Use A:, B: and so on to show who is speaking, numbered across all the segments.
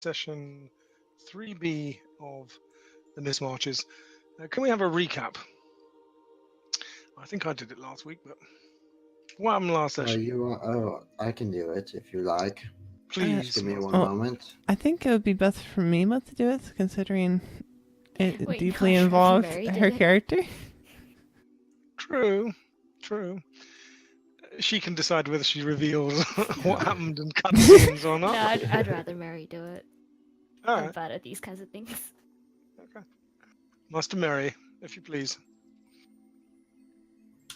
A: session 3B of the Mystmarches. Can we have a recap? I think I did it last week, but what happened last session?
B: I can do it if you like. Just
A: Please,
B: give me
A: Master.
B: one moment.
C: I think it would be best for Mima to do it, considering it
D: Wait,
C: deeply
D: no,
C: involves
D: Mary did
C: her
D: it.
C: character.
A: True, true. She can decide whether she reveals what happened in cutscenes or
D: No,
A: not.
D: I'd rather Mary do it.
A: All
D: I'm
A: right,
D: bad at these kinds of things.
A: okay. Master Mary, if you please.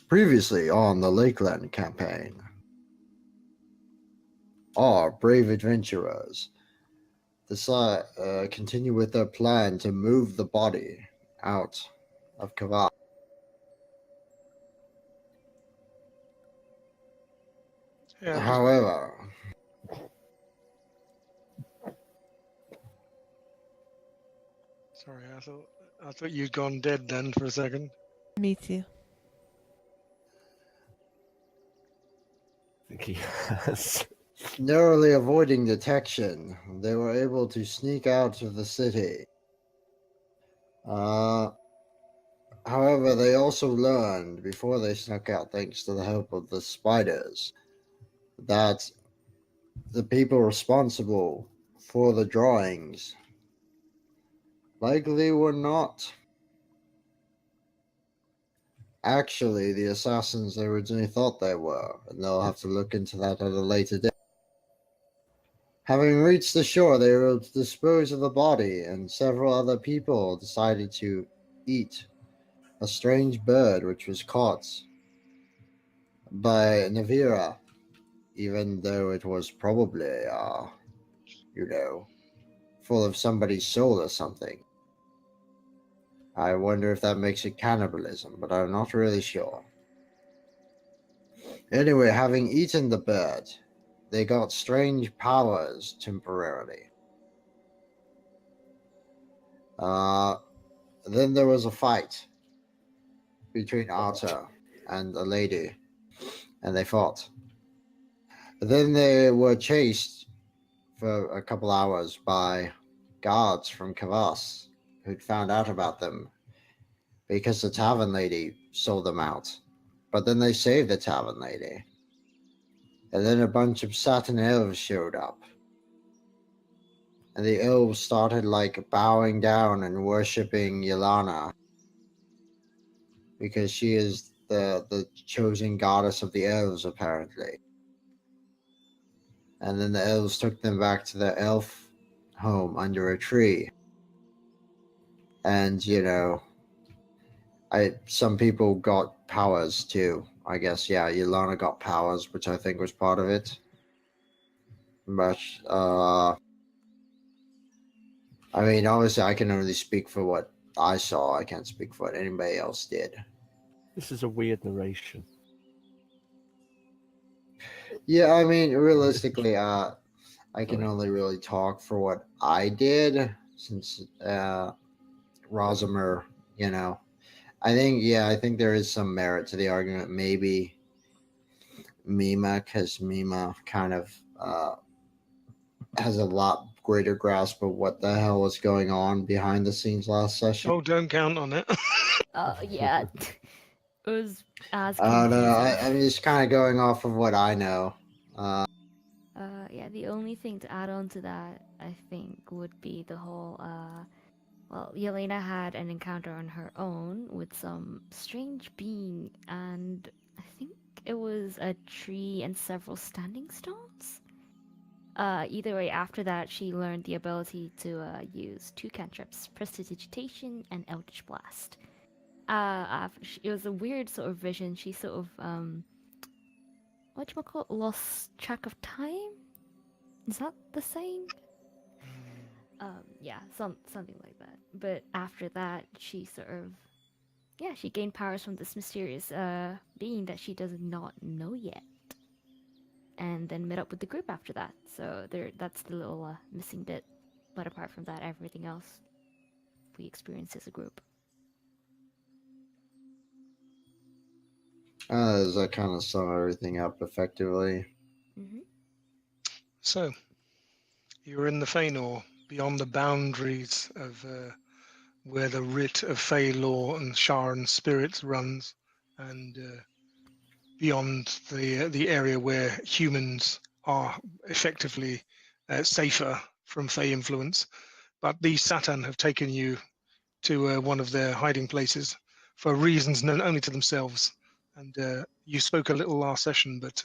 B: Previously on the Lakeland campaign, our brave adventurers continue with their plan to move the body out of Kavak.
A: Yeah.
B: However,
A: Sorry, I thought you'd gone dead then for a second.
C: Me too.
E: I think he has.
B: narrowly avoiding detection, they were able to sneak out of the city. However, they also learned before they snuck out, thanks to the help of the spiders, that the people responsible for the drawings likely were not actually the assassins they originally thought they were, and they'll have to look into that at a later date. Having reached the shore, they were able to dispose of the body, and several other people decided to eat a strange bird which was caught by Navira, even though it was probably, full of somebody's soul or something. I wonder if that makes it cannibalism, but I'm not really sure. Anyway, having eaten the bird, they got strange powers temporarily. Then there was a fight between Arta and a lady, and they fought. Then they were chased for a couple hours by guards from Kavas who'd found out about them because the tavern lady sold them out. But then they saved the tavern lady. And then a bunch of Satin elves showed up. And the elves started bowing down and worshipping Yelana because she is the chosen goddess of the elves, apparently. And then the elves took them back to their elf home under a tree. And, some people got powers too. I guess, yeah, Yelana got powers, which I think was part of it. But, obviously I can only speak for what I saw. I can't speak for what anybody else did.
E: This is a weird narration.
B: Yeah, realistically, I can only really talk for what I did, since Rosimer, I think there is some merit to the argument. Maybe Mima, because Mima kind of has a lot greater grasp of what the hell was going on behind the scenes last session.
A: Oh, don't count on it.
D: Yeah. It was as
B: No,
D: confusing.
B: I'm just kind of going off of what I know.
D: Yeah, the only thing to add on to that, I think, would be the whole, Yelena had an encounter on her own with some strange being, and I think it was a tree and several standing stones? Either way, after that, she learned the ability to use two cantrips, Prestidigitation and Eldritch Blast. It was a weird sort of vision. She sort of, whatchamacallit, lost track of time? Is that the saying? Yeah, something like that. But after that, she sort of, she gained powers from this mysterious being that she does not know yet. And then met up with the group after that. So that's the little missing bit. But apart from that, everything else we experienced as a group.
B: Does that kind of sum everything up effectively?
D: Mm-hmm.
A: So, you were in the Feanor beyond the boundaries of where the writ of Fey law and Sharan spirits runs, and beyond the area where humans are effectively safer from Fey influence. But these Satan have taken you to one of their hiding places for reasons known only to themselves. And you spoke a little last session, but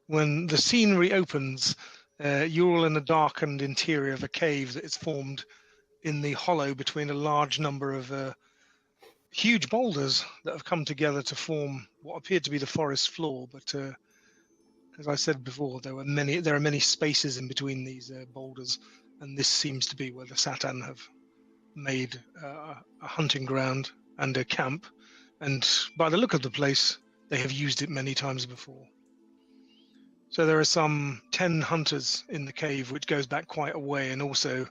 A: when the scenery opens, you're all in the darkened interior of a cave that is formed in the hollow between a large number of huge boulders that have come together to form what appeared to be the forest floor. But as I said before, there are many spaces in between these boulders, and this seems to be where the Satan have made a hunting ground and a camp. And by the look of the place, they have used it many times before. So there are some 10 hunters in the cave, which goes back quite a way, and also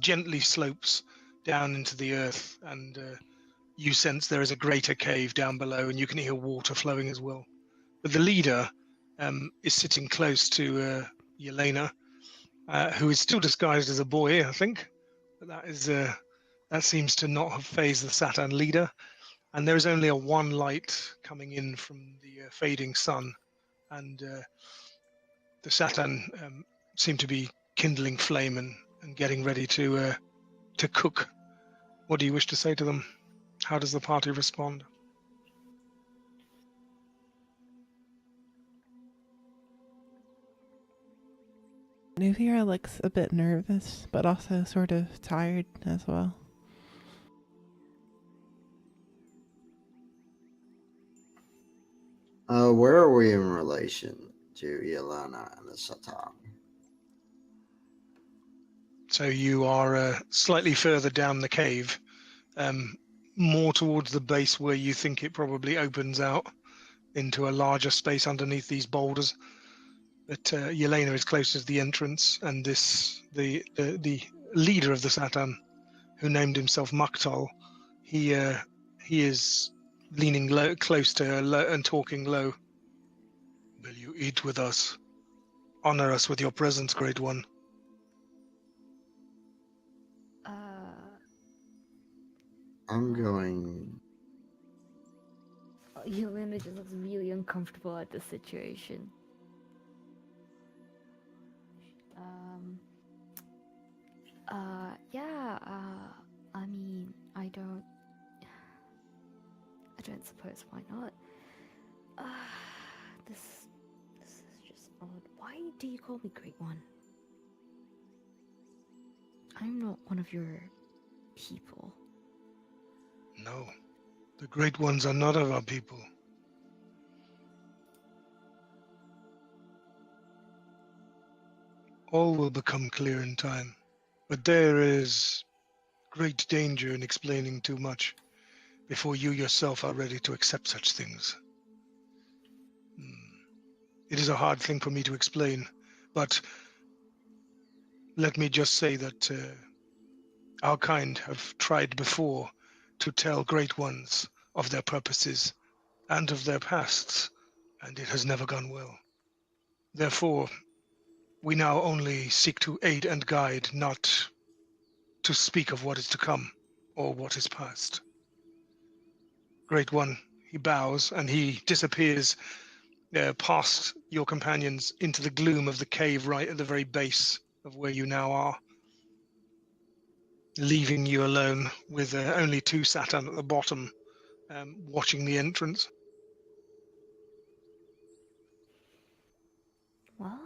A: gently slopes down into the earth. And you sense there is a greater cave down below, and you can hear water flowing as well. But the leader is sitting close to Yelena, who is still disguised as a boy, I think. But that seems to not have phased the Satan leader. And there is only a one light coming in from the fading sun, and the Satan seem to be kindling flame and getting ready to cook. What do you wish to say to them? How does the party respond?
C: Nuvira looks a bit nervous, but also sort of tired as well.
B: Where are we in relation to Yelena and the Satan?
A: So you are slightly further down the cave, more towards the base where you think it probably opens out into a larger space underneath these boulders. But Yelena is closest to the entrance, and the leader of the Satan, who named himself Maktal, he is leaning close to her and talking low. Will you eat with us? Honor us with your presence, Great One.
B: I'm going.
D: Yelena just looks really uncomfortable at the situation. I mean, I don't suppose why not. This is just odd. Why do you call me Great One? I'm not one of your people.
A: No, the Great Ones are not of our people. All will become clear in time, but there is great danger in explaining too much before you yourself are ready to accept such things. It is a hard thing for me to explain, but let me just say that our kind have tried before to tell Great Ones of their purposes and of their pasts, and it has never gone well. Therefore, we now only seek to aid and guide, not to speak of what is to come or what is past. Great One, he bows and he disappears past your companions into the gloom of the cave right at the very base of where you now are, leaving you alone with only two Satan at the bottom watching the entrance.
D: Well,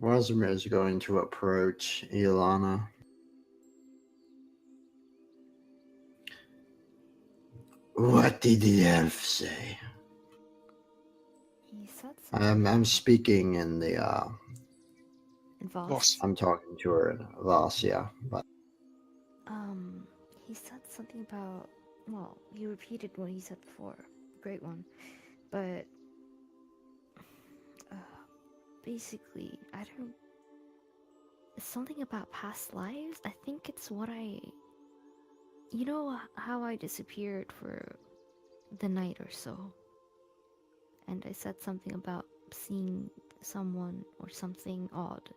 B: Rosamir is going to approach Ilana. What did the elf say?
D: he said something.
B: I'm speaking in the
D: In Voss.
A: Boss.
B: I'm talking to her in Voss, yeah. But
D: He said something about. Well, he repeated what he said before. Great One, but basically, I don't. It's something about past lives. I think it's what I. You know how I disappeared for the night or so. And I said something about seeing someone or something odd.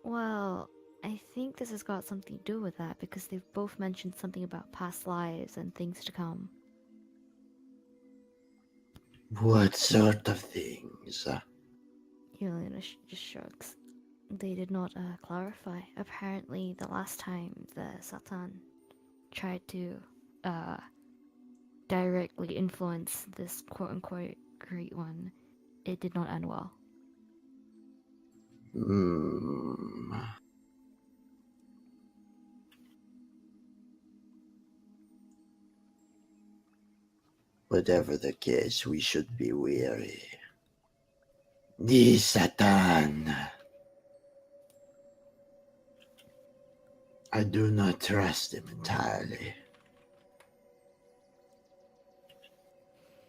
D: Well, I think this has got something to do with that because they've both mentioned something about past lives and things to come.
B: What sort of things?
D: Yelena just shrugs. They did not clarify. Apparently, the last time the Satan tried to directly influence this quote-unquote great one, it did not end well.
B: Whatever the case, we should be wary. The Satan. I do not trust him entirely.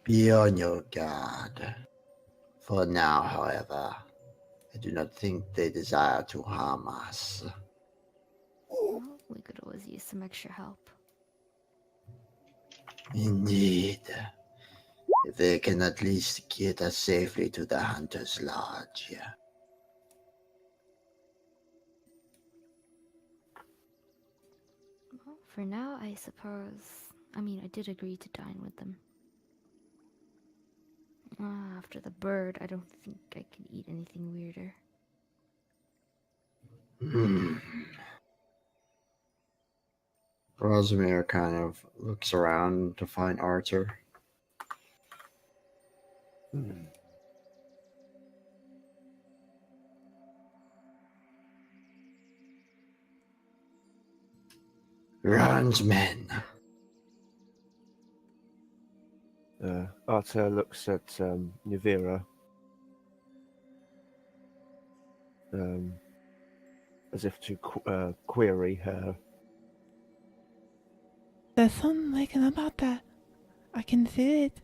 B: Be on your guard. For now, however, I do not think they desire to harm us.
D: Well, we could always use some extra help.
B: Indeed. If they can at least get us safely to the Hunter's Lodge.
D: Well, for now, I suppose... I mean, I did agree to dine with them. After the bird, I don't think I can eat anything weirder.
B: Rosamir kind of looks around to find Arthur. Ron's men.
E: Arta looks at Nivira as if to query her.
C: There's something waking up out there. I can see it.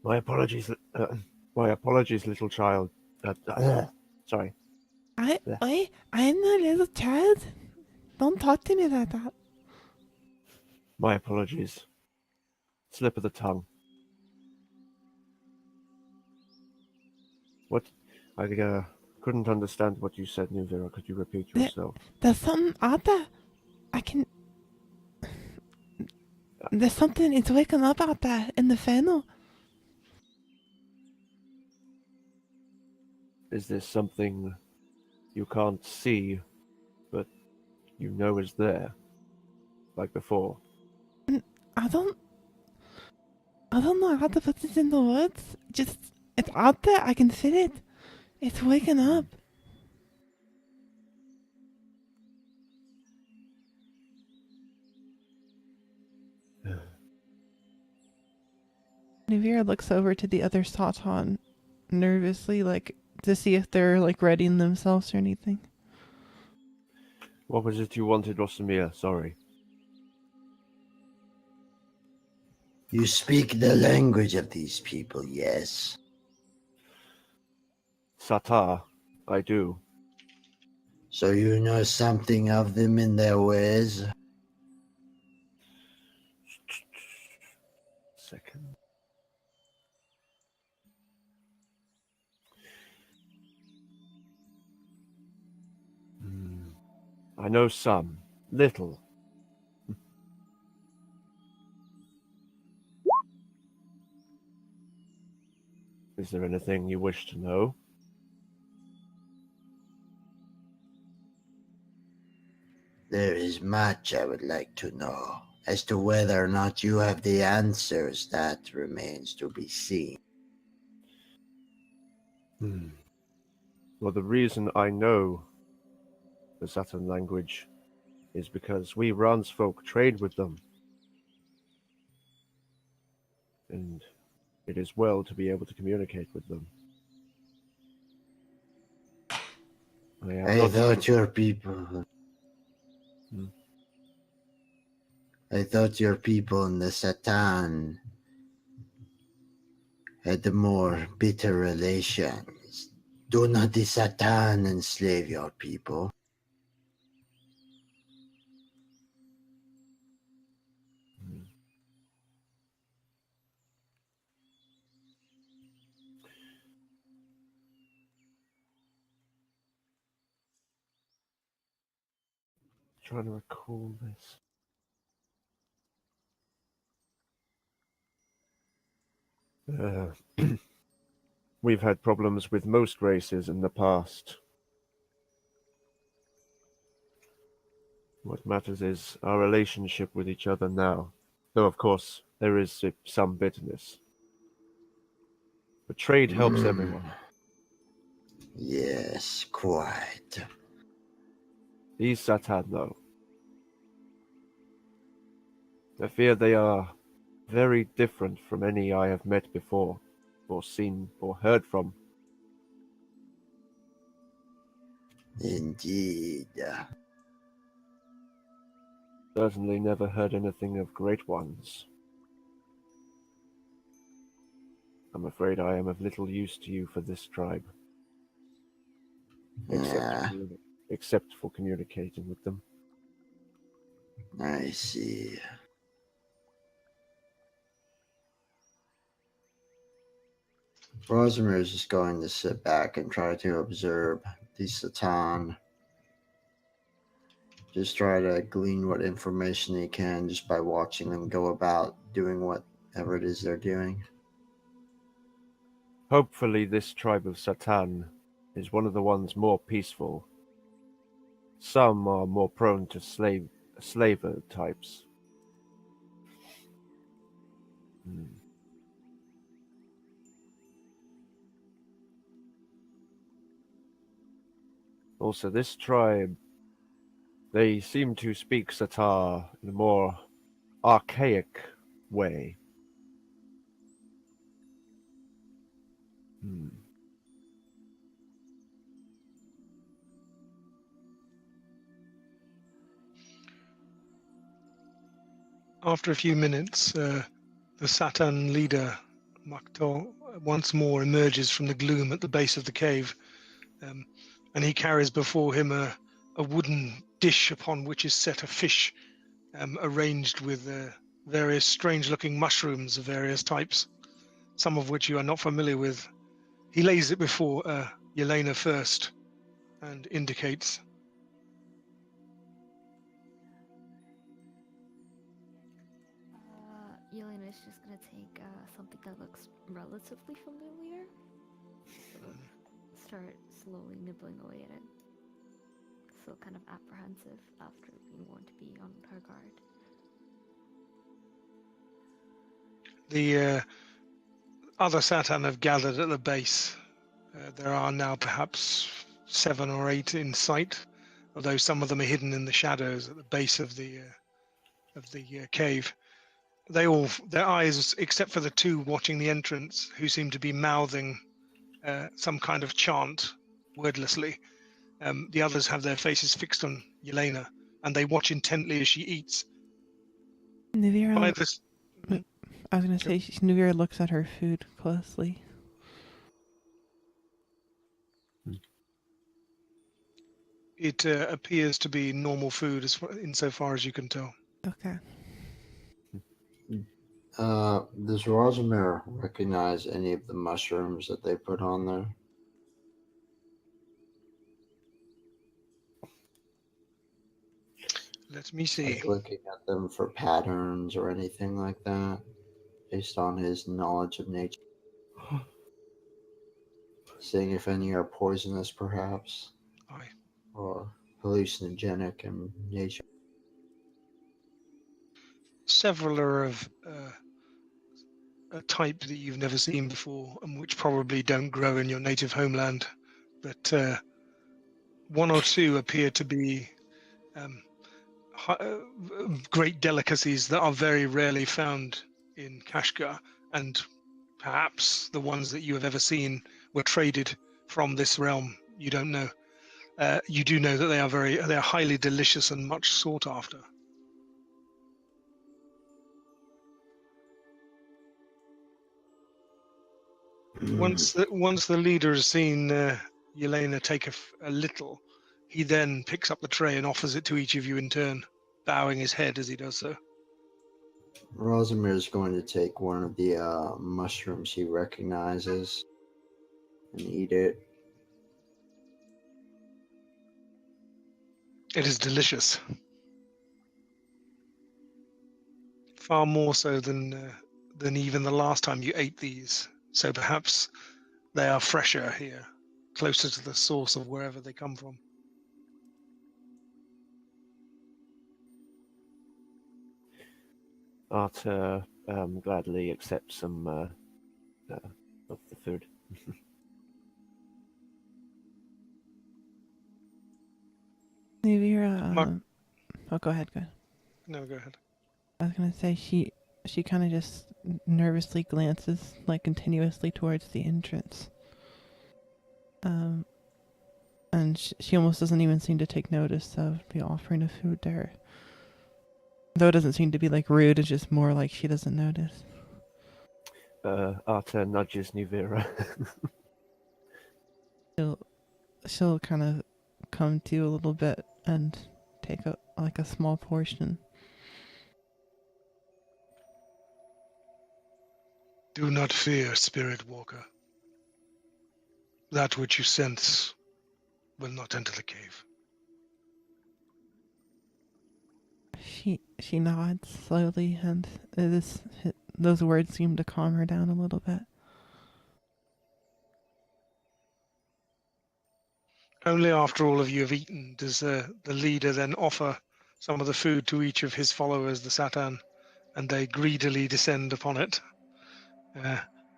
E: My apologies, little child. Sorry.
C: I'm a little child. Don't talk to me like that.
E: My apologies. Slip of the tongue. What? I couldn't understand what you said, Nuvira. Could you repeat yourself?
C: There's something out there. There's something, it's waking up out there in the fennel.
E: Is this something you can't see, but you know is there? Like before?
C: I don't know how to put this into words. Just, it's out there. I can feel it. It's waking up. Navira looks over to the other Satan nervously, like, to see if they're, like, readying themselves or anything.
E: What was it you wanted, Rosamir? Sorry.
B: You speak the language of these people, yes?
E: Satar, I do.
B: So you know something of them and their ways?
E: Second. I know some. Little. Is there anything you wish to know?
B: There is much I would like to know. As to whether or not you have the answers, that remains to be seen.
E: Well, the reason I know the Saturn language is because we Rans folk trade with them. And it is well to be able to communicate with them.
B: I thought your people... I thought your people in the Satan had more bitter relations. Do not the Satan enslave your people?
E: Trying to recall this. We've had problems with most races in the past. What matters is our relationship with each other now. Though, of course, there is some bitterness. But trade helps everyone.
B: Yes, quite.
E: These Satan, though. I fear they are very different from any I have met before, or seen, or heard from.
B: Indeed.
E: Certainly never heard anything of great ones. I'm afraid I am of little use to you for this tribe,
B: Yeah,
E: except for communicating with them.
B: I see. Rosimer is just going to sit back and try to observe the Satan. Just try to glean what information he can just by watching them go about doing whatever it is they're doing.
E: Hopefully this tribe of Satan is one of the ones more peaceful. Some are more prone to slaver types. Also, this tribe, they seem to speak Satar in a more archaic way.
A: After a few minutes, the Satan leader, Makto, once more emerges from the gloom at the base of the cave, and he carries before him a wooden dish upon which is set a fish arranged with various strange-looking mushrooms of various types, some of which you are not familiar with. He lays it before Yelena first and indicates.
D: Yelena's just gonna take something that looks relatively familiar. Sort of start slowly nibbling away at it. Still kind of apprehensive after being warned to be on her guard.
A: The other Satan have gathered at the base. There are now perhaps 7 or 8 in sight, although some of them are hidden in the shadows at the base of the cave. They all, their eyes, except for the 2 watching the entrance, who seem to be mouthing some kind of chant wordlessly. The others have their faces fixed on Yelena, and they watch intently as she eats. By
C: Nuvira,
A: this,
C: I was going to say, Nuvira looks at her food closely.
A: it appears to be normal food, insofar as you can tell.
C: Okay.
B: Does Rosimir recognize any of the mushrooms that they put on there?
A: Let me see.
B: Like looking at them for patterns or anything like that, based on his knowledge of nature. Seeing if any are poisonous, perhaps,
A: Aye.
B: or hallucinogenic in nature.
A: Several are of a type that you've never seen before, and which probably don't grow in your native homeland. But 1 or 2 appear to be great delicacies that are very rarely found in Kashgar, and perhaps the ones that you have ever seen were traded from this realm. You don't know. You do know that they are highly delicious and much sought after. Once the leader has seen Yelena take a little, he then picks up the tray and offers it to each of you in turn, bowing his head as he does so.
B: Rosimir is going to take one of the mushrooms he recognizes and eat it.
A: It is delicious. far more so than even the last time you ate these. So perhaps they are fresher here, closer to the source of wherever they come from.
E: Arthur gladly accepts some of the food.
C: Nuvira, oh, go ahead.
A: No, go ahead.
C: I was gonna say she kind of just nervously glances like continuously towards the entrance. And she almost doesn't even seem to take notice of the offering of food to her. Though it doesn't seem to be like rude, it's just more like she doesn't notice.
E: Arthur nudges Nuvira.
C: She'll kind of come to a little bit and take a small portion.
A: Do not fear, Spirit Walker. That which you sense will not enter the cave.
C: She nods slowly, and those words seem to calm her down a little bit.
A: Only after all of you have eaten does the leader then offer some of the food to each of his followers, the Satan, and they greedily descend upon it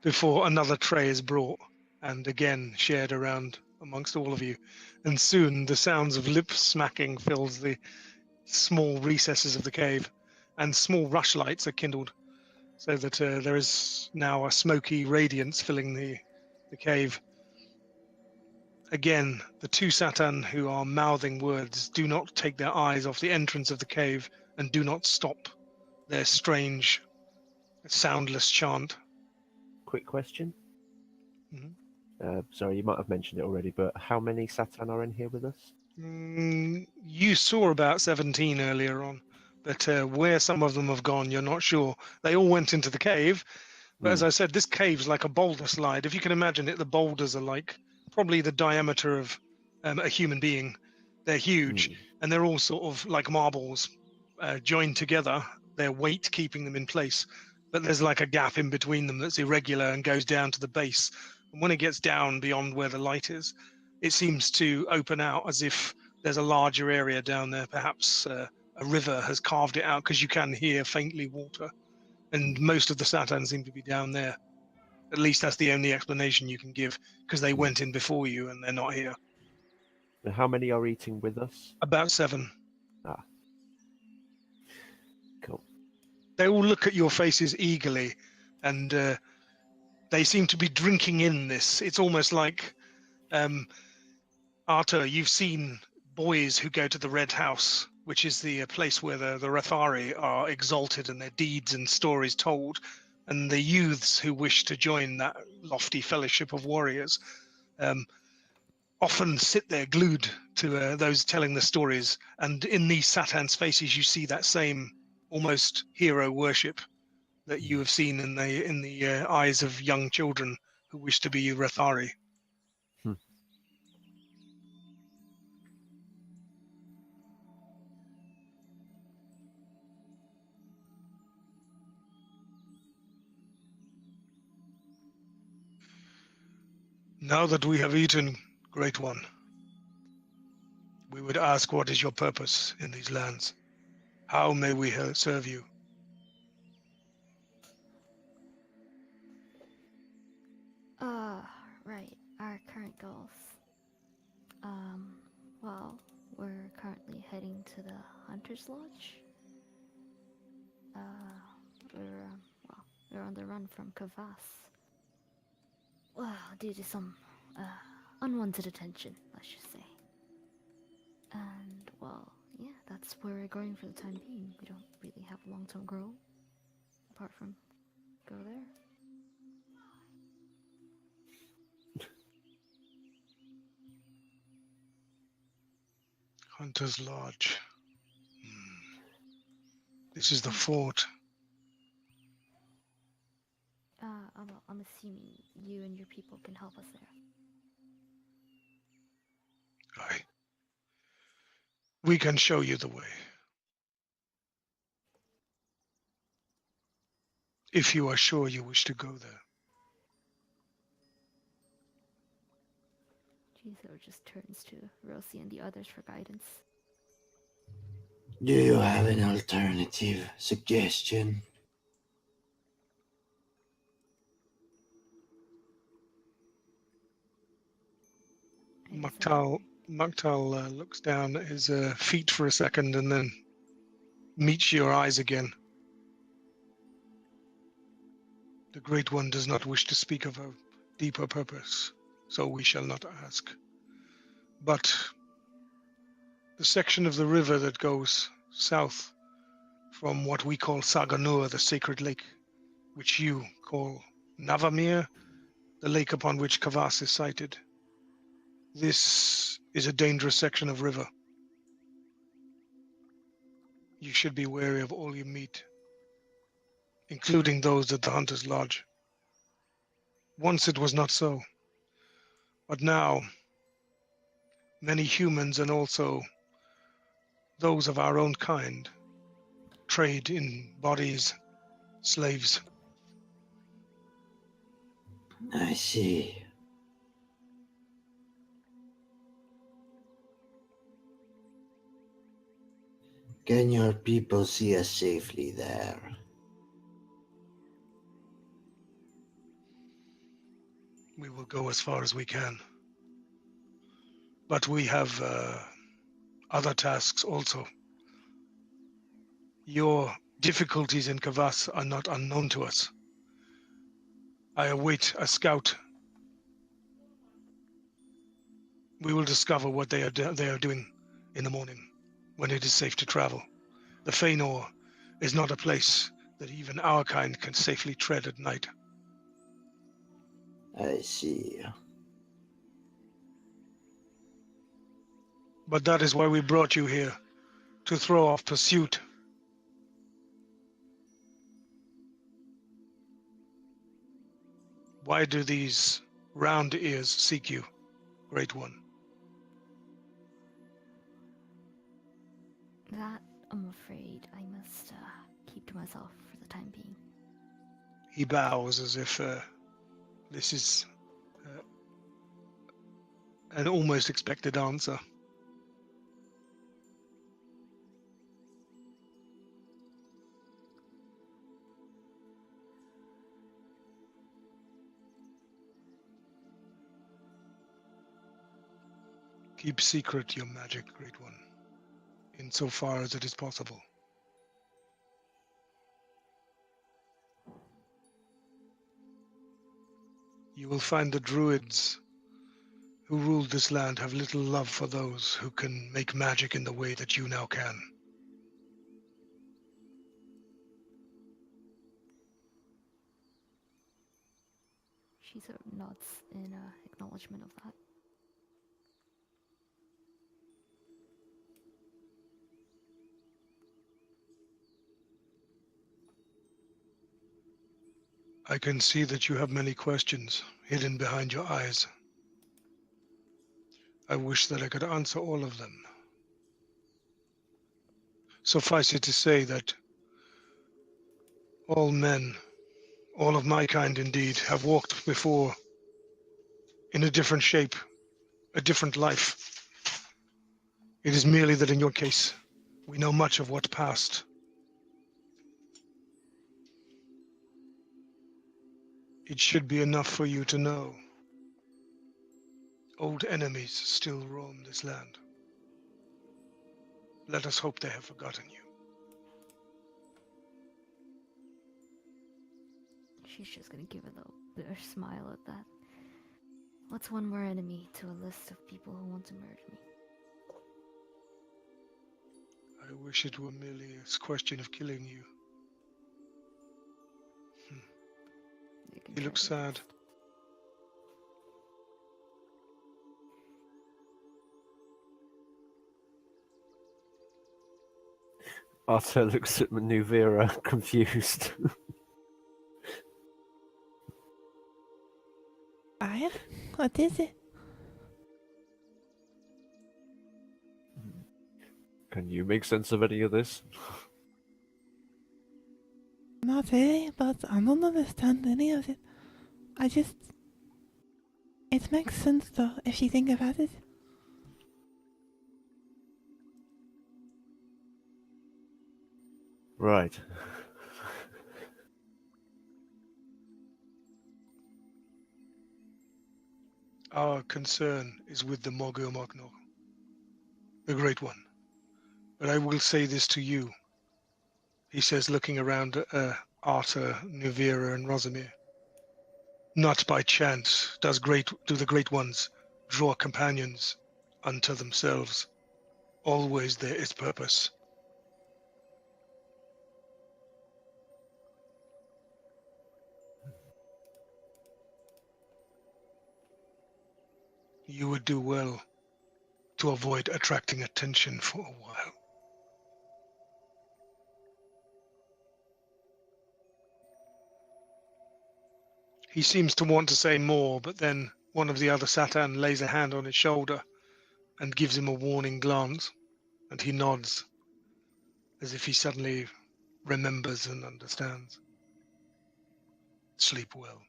A: before another tray is brought and again shared around amongst all of you. And soon the sounds of lip smacking fills the small recesses of the cave, and small rushlights are kindled, so that there is now a smoky radiance filling the cave. Again, the two Satan who are mouthing words do not take their eyes off the entrance of the cave and do not stop their strange, soundless chant.
E: Quick question.
A: Mhm.
E: Sorry, you might have mentioned it already, but how many Satan are in here with us?
A: You saw about 17 earlier on, but where some of them have gone, you're not sure. They all went into the cave, but as I said, this cave's like a boulder slide. If you can imagine it, the boulders are like probably the diameter of a human being. They're huge, and they're all sort of like marbles joined together, their weight keeping them in place. But there's like a gap in between them that's irregular and goes down to the base. And when it gets down beyond where the light is, it seems to open out as if there's a larger area down there. Perhaps a river has carved it out, because you can hear faintly water. And most of the Satan seem to be down there. At least that's the only explanation you can give, because they went in before you and they're not here.
E: And how many are eating with us?
A: About 7.
E: Ah. Cool.
A: They all look at your faces eagerly, and they seem to be drinking in this. It's almost like, Arthur, you've seen boys who go to the Red House, which is the place where the Rathari are exalted and their deeds and stories told, and the youths who wish to join that lofty fellowship of warriors often sit there glued to those telling the stories. And in these Satan's faces, you see that same almost hero worship that you have seen in the eyes of young children who wish to be Rathari. Now that we have eaten, Great One, we would ask, what is your purpose in these lands? How may we serve you?
D: Right. Our current goals. Well, we're currently heading to the Hunter's Lodge. We're on the run from Kavas. Well, due to some unwanted attention, let's just say. And, well, yeah, that's where we're going for the time being. We don't really have a long-term goal, apart from go there.
A: Hunter's Lodge. This is the fort.
D: Well, I'm assuming you and your people can help us there.
A: Aye. We can show you the way. if you are sure you wish to go there.
D: Chizo just turns to Rosie and the others for guidance.
B: Do you have an alternative suggestion?
D: I decide-
A: Maktal looks down at his feet for a second and then meets your eyes again. The Great One does not wish to speak of a deeper purpose, so we shall not ask. But the section of the river that goes south from what we call Saganur, the sacred lake, which you call Navamir, the lake upon which Kavas is sighted. This is a dangerous section of river. You should be wary of all you meet, including those at the Hunter's Lodge. Once it was not so, but now many humans and also those of our own kind trade in bodies, slaves.
B: I see. Can your people see us safely there?
A: We will go as far as we can. But we have other tasks also. Your difficulties in Kavas are not unknown to us. I await a scout. We will discover what they are doing in the morning, when it is safe to travel. The Feanor is not a place that even our kind can safely tread at night.
B: I see.
A: But that is why we brought you here, to throw off pursuit. Why do these round ears seek you, Great One?
D: That, I'm afraid, I must keep to myself for the time being.
A: He bows as if this is an almost expected answer. Keep secret your magic, Great One, insofar as it is possible. You will find the druids who ruled this land have little love for those who can make magic in the way that you now can.
D: She sort of nods in acknowledgement of that.
A: I can see that you have many questions hidden behind your eyes. I wish that I could answer all of them. Suffice it to say that all men, all of my kind indeed, have walked before in a different shape, a different life. It is merely that in your case, we know much of what passed. It should be enough for you to know. Old enemies still roam this land. Let us hope they have forgotten you.
D: She's just gonna give a little bitter smile at that. What's one more enemy to a list of people who want to murder me?
A: I wish it were merely a question of killing you.
D: They can
A: You
D: try
A: look
D: their
A: sad.
D: best.
E: Arthur looks at Manuvera, confused.
C: What is it?
E: Can you make sense of any of this?
C: Not really, but I don't understand any of it. It makes sense though, if you think about it.
E: Right.
A: Our concern is with the Mogu Mognog, the Great One. But I will say this to you, he says, looking around at Arta, Nuvira, and Rosamir. Not by chance do the Great Ones draw companions unto themselves. Always there is purpose. You would do well to avoid attracting attention for a while. He seems to want to say more, but then one of the other Satan lays a hand on his shoulder and gives him a warning glance, and he nods as if he suddenly remembers and understands. Sleep well.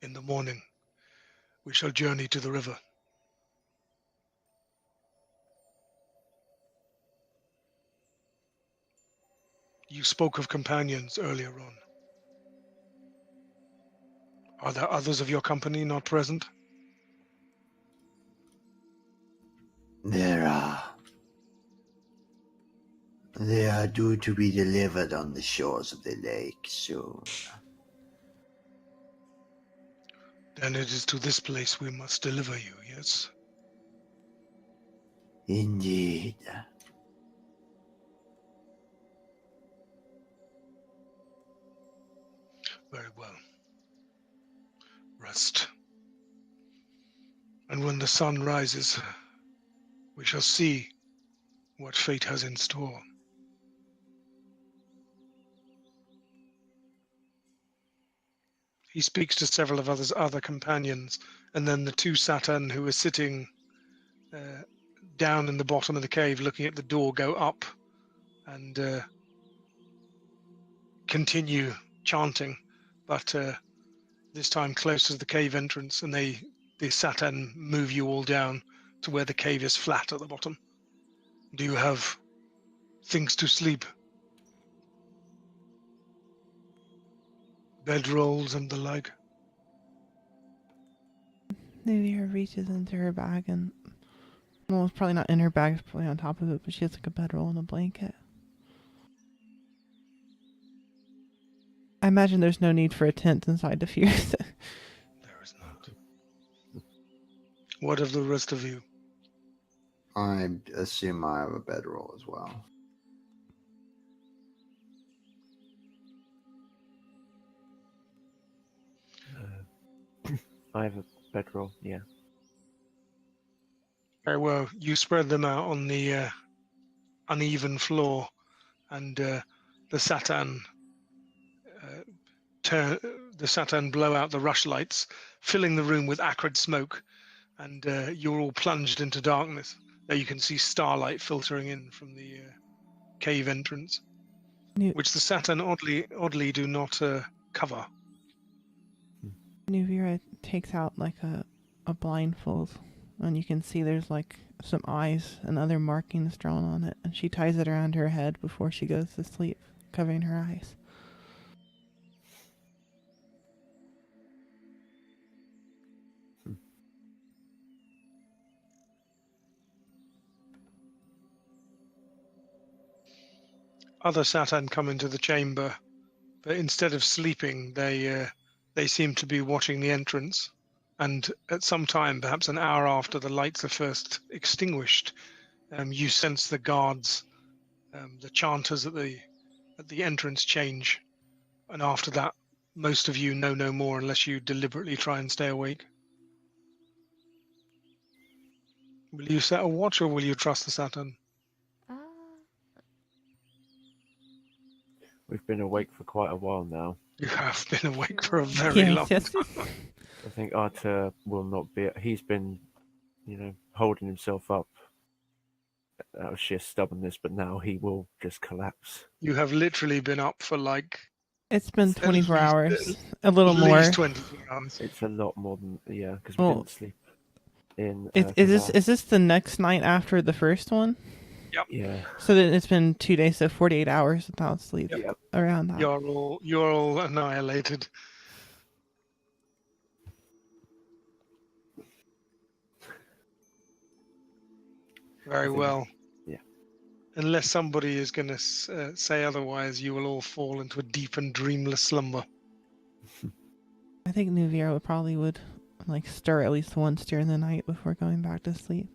A: In the morning, we shall journey to the river. You spoke of companions earlier on. Are there others of your company not present?
B: There are. They are due to be delivered on the shores of the lake soon.
A: Then it is to this place we must deliver you, yes?
B: Indeed.
A: Very well. Rest. And when the sun rises, we shall see what fate has in store. He speaks to several of other companions, and then the two Satan who are sitting down in the bottom of the cave looking at the door go up and continue chanting, but this time close to the cave entrance, and the Satan move you all down to where the cave is flat at the bottom. Do you have things to sleep? Bedrolls and the like?
C: Nuvia reaches into her bag and, well, it's probably not in her bag, it's probably on top of it, but she has like a bedroll and a blanket. I imagine there's no need for a tent inside the fuse.
A: There is not. What of the rest of you?
B: I assume I have a bedroll as well.
E: I have a bedroll, yeah.
A: Very well. You spread them out on the uneven floor, and the Satan blow out the rushlights, filling the room with acrid smoke, and you're all plunged into darkness. There you can see starlight filtering in from the cave entrance, which the Satan oddly do not cover.
C: Nuvira takes out like a blindfold, and you can see there's like some eyes and other markings drawn on it, and she ties it around her head before she goes to sleep, covering her eyes.
A: Other Satan come into the chamber, but instead of sleeping, they seem to be watching the entrance. And at some time, perhaps an hour after the lights are first extinguished, you sense the guards, the chanters at the entrance change, and after that, most of you know no more unless you deliberately try and stay awake. Will you set a watch, or will you trust the Satan?
E: We've been awake for quite a while now.
A: You have been awake for a very long
C: Yes.
A: time.
E: I think Arta will not be. He's been, holding himself up out of sheer stubbornness, but now he will just collapse.
A: You have literally been up for like
C: It's been
A: At
C: 24
A: least,
C: hours. A little
A: at least
C: more.
A: 24 hours.
E: It's a lot more than because we
C: Well,
E: didn't sleep in
C: is this the next night after the first one?
A: Yep.
E: Yeah.
C: So then it's been 2 days, so 48 hours without sleep.
A: Yep.
E: Yep.
C: Around that.
A: You're all annihilated. Very
E: think-
A: well.
E: yeah.
A: Unless somebody is going to say otherwise, you will all fall into a deep and dreamless slumber.
C: I think Nuvira would like stir at least once during the night before going back to sleep.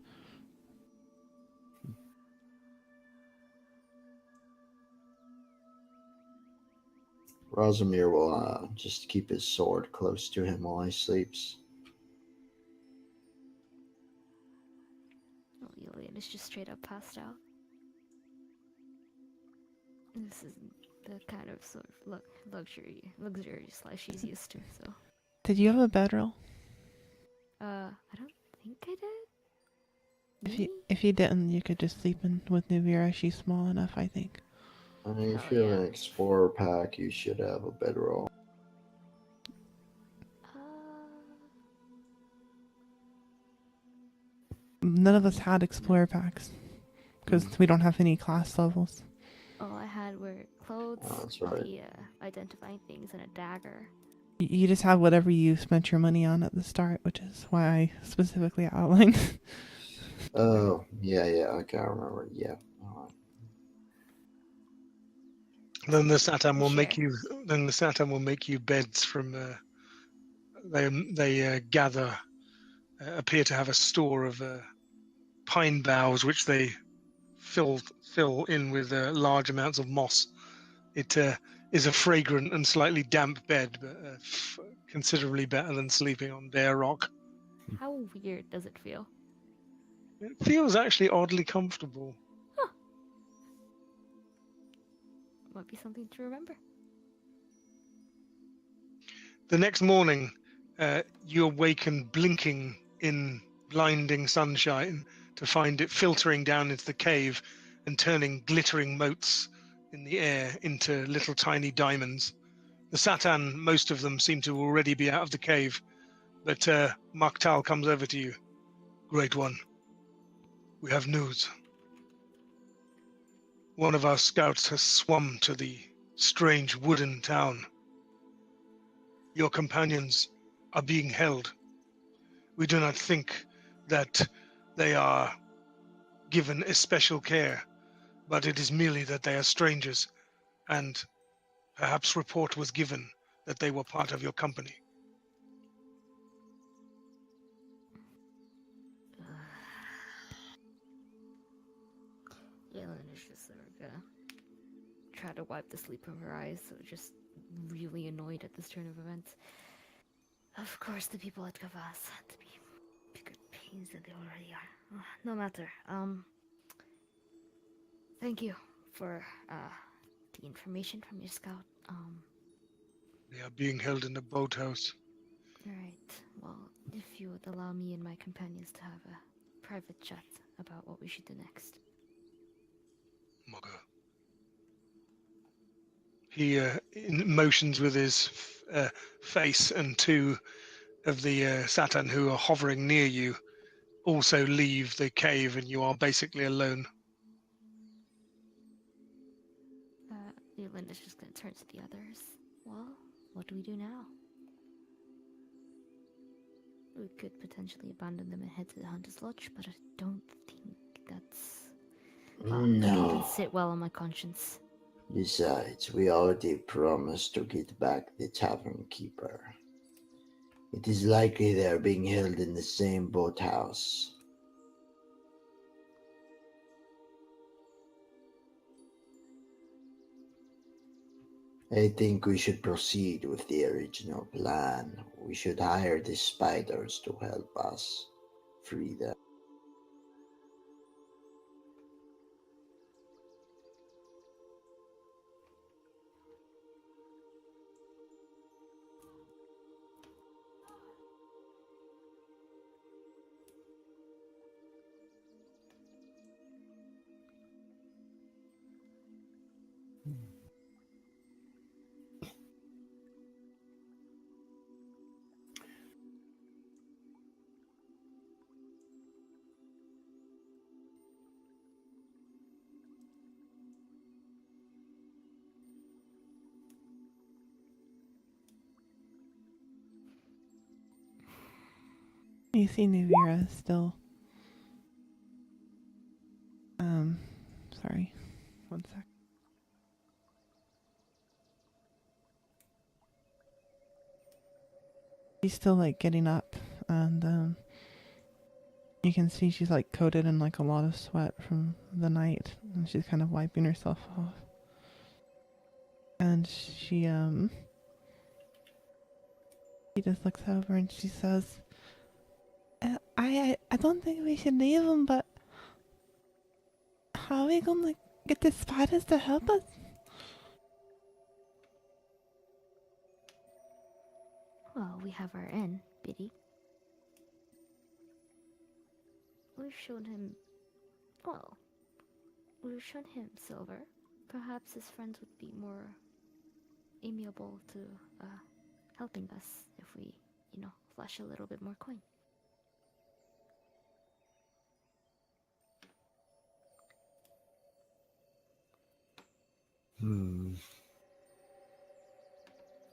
B: Rosamir will just keep his sword close to him while he sleeps.
D: Oh, Julian is just straight up passed out. This is the kind of sort of luxurious life she's used to. So,
C: Did you have a bedroll?
D: I don't think I did.
C: If you didn't, you could just sleep in with Nuvira. She's small enough, I think.
B: I mean, if
D: Oh,
B: you have
D: yeah.
B: an explorer pack, you should have a bedroll.
C: None of us had explorer packs because we don't have any class levels.
D: All I had were clothes,
B: Oh, that's right.
D: the identifying things, and a dagger.
C: You just have whatever you spent your money on at the start, which is why I specifically outlined.
B: Oh, yeah, I can't remember. Yeah. All right.
A: Then the Satan will make
D: Sure.
A: you. Then the Satan will make you beds from. They gather, appear to have a store of pine boughs, which they fill in with large amounts of moss. It is a fragrant and slightly damp bed, but considerably better than sleeping on bare rock.
D: How weird does it feel?
A: It feels actually oddly comfortable.
D: Might be something to remember.
A: The next morning, you awaken blinking in blinding sunshine to find it filtering down into the cave and turning glittering motes in the air into little tiny diamonds. The Satan, most of them seem to already be out of the cave, but Maktal comes over to you. Great One, we have news. One of our scouts has swum to the strange wooden town. Your companions are being held. We do not think that they are given especial care, but it is merely that they are strangers, and perhaps report was given that they were part of your company.
D: Yelena is just sort of gonna try to wipe the sleep from her eyes, so just really annoyed at this turn of events. Of course, the people at Kavas had to be bigger pains than they already are. No matter. Thank you for the information from your scout.
A: They are being held in a boathouse.
D: Alright. Well, if you would allow me and my companions to have a private chat about what we should do next.
A: Mugger. He motions with his face, and two of the Satan who are hovering near you also leave the cave, and you are basically alone.
D: Yolinda's just gonna turn to the others. Well, what do we do now? We could potentially abandon them and head to the Hunter's Lodge, but I don't think that's... That
B: No.
D: doesn't sit well on my conscience.
B: Besides, we already promised to get back the tavern keeper. It is likely they are being held in the same boathouse. I think we should proceed with the original plan. We should hire the spiders to help us free them.
C: You see Nuvira still. Sorry. One sec. She's still like getting up, and you can see she's like coated in like a lot of sweat from the night, and she's kind of wiping herself off. And she just looks over and she says, I don't think we should leave him, but how are we gonna get the spiders to help us?
D: Well, we have our inn, Biddy. We've shown him. Well, we've shown him silver. Perhaps his friends would be more amiable to helping us if we, flash a little bit more coin.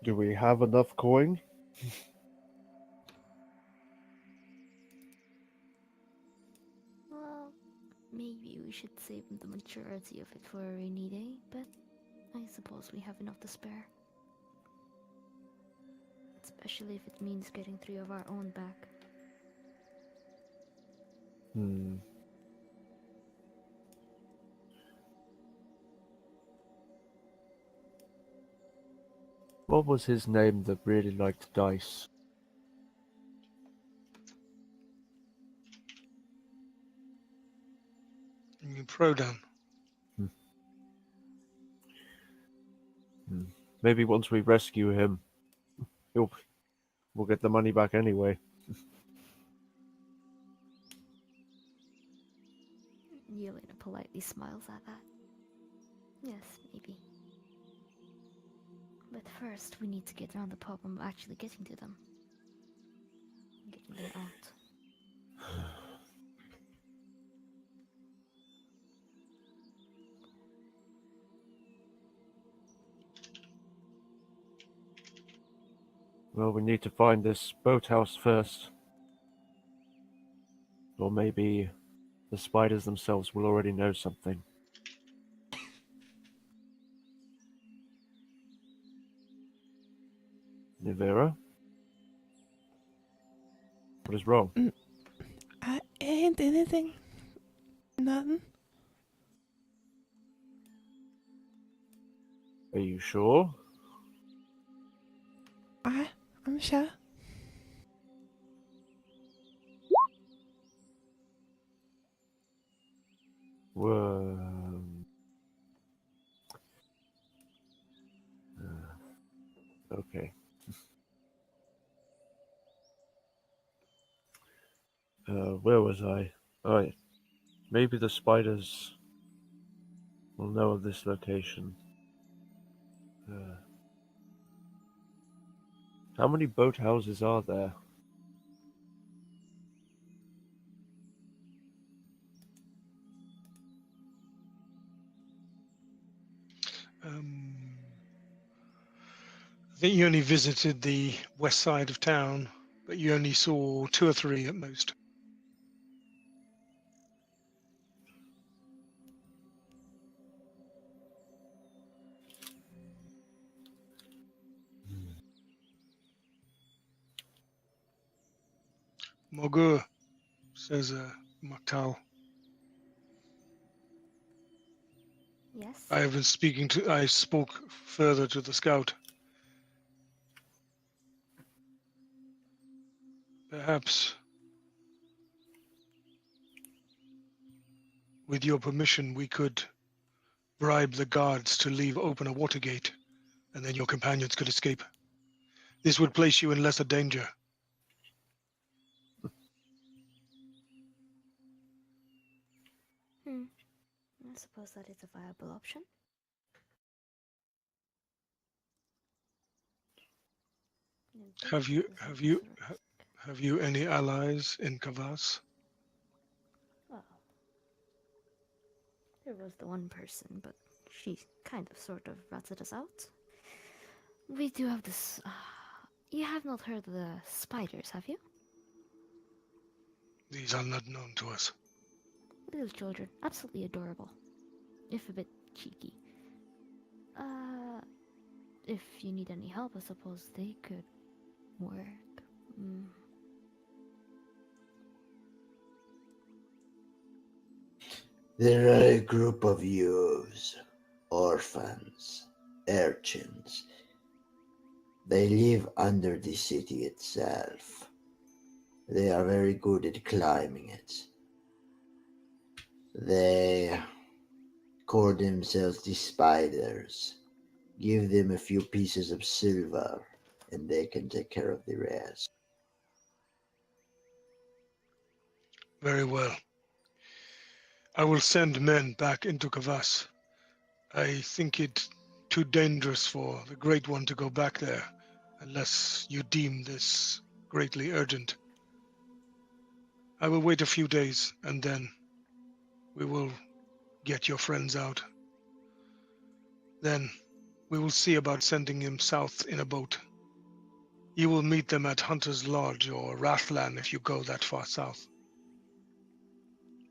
E: Do we have enough coin?
D: Well, maybe we should save the majority of it for a rainy day, but I suppose we have enough to spare. Especially if it means getting 3 of our own back.
E: What was his name that really liked dice?
A: Prodan.
E: Maybe once we rescue him, we'll get the money back anyway.
D: Yelena politely smiles at that. Yes, maybe. But first, we need to get around the problem of actually getting to them. Getting them out.
E: Well, we need to find this boathouse first. Or maybe the spiders themselves will already know something. Nivera? What is wrong?
C: I ain't anything. Nothing.
E: Are you sure?
C: I'm sure.
E: Okay. Where was I? Oh, maybe the spiders will know of this location. How many boathouses are there?
A: I think you only visited the west side of town, but you only saw 2 or 3 at most. Mogur, says Maktal.
D: Yes?
A: I spoke further to the scout. Perhaps, with your permission, we could bribe the guards to leave open a water gate, and then your companions could escape. This would place you in lesser danger.
D: I suppose that is a viable option.
A: Have you any allies in Kavas?
D: Well, there was the one person, but she kind of sort of ratted us out. We do have this. You have not heard of the spiders, have you?
A: These are not known to us.
D: Little children, absolutely adorable, if a bit cheeky. If you need any help, I suppose they could work. Mm.
B: There are a group of youths, orphans, urchins. They live under the city itself. They are very good at climbing it. They call themselves the spiders. Give them a few pieces of silver, and they can take care of the rest.
A: Very well. I will send men back into Kavas. I think it too dangerous for the Great One to go back there, unless you deem this greatly urgent. I will wait a few days, and then we will get your friends out. Then we will see about sending him south in a boat. You will meet them at Hunter's Lodge or Rathlan if you go that far south.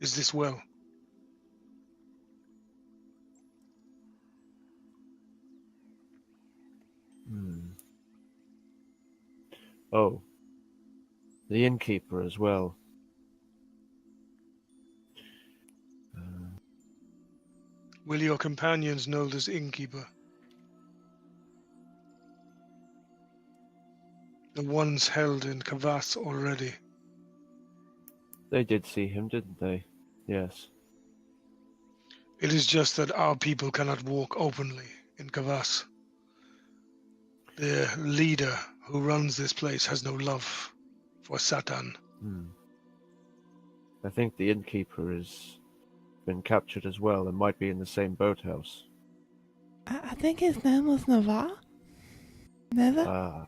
A: Is this well?
E: Hmm. Oh, the innkeeper as well.
A: Will your companions know this innkeeper? The ones held in Kavas already.
E: They did see him, didn't they? Yes.
A: It is just that our people cannot walk openly in Kavas. The leader who runs this place has no love for Satan.
E: Hmm. I think the innkeeper has been captured as well and might be in the same boathouse.
C: I think his name was Navarre. Never?
E: Ah,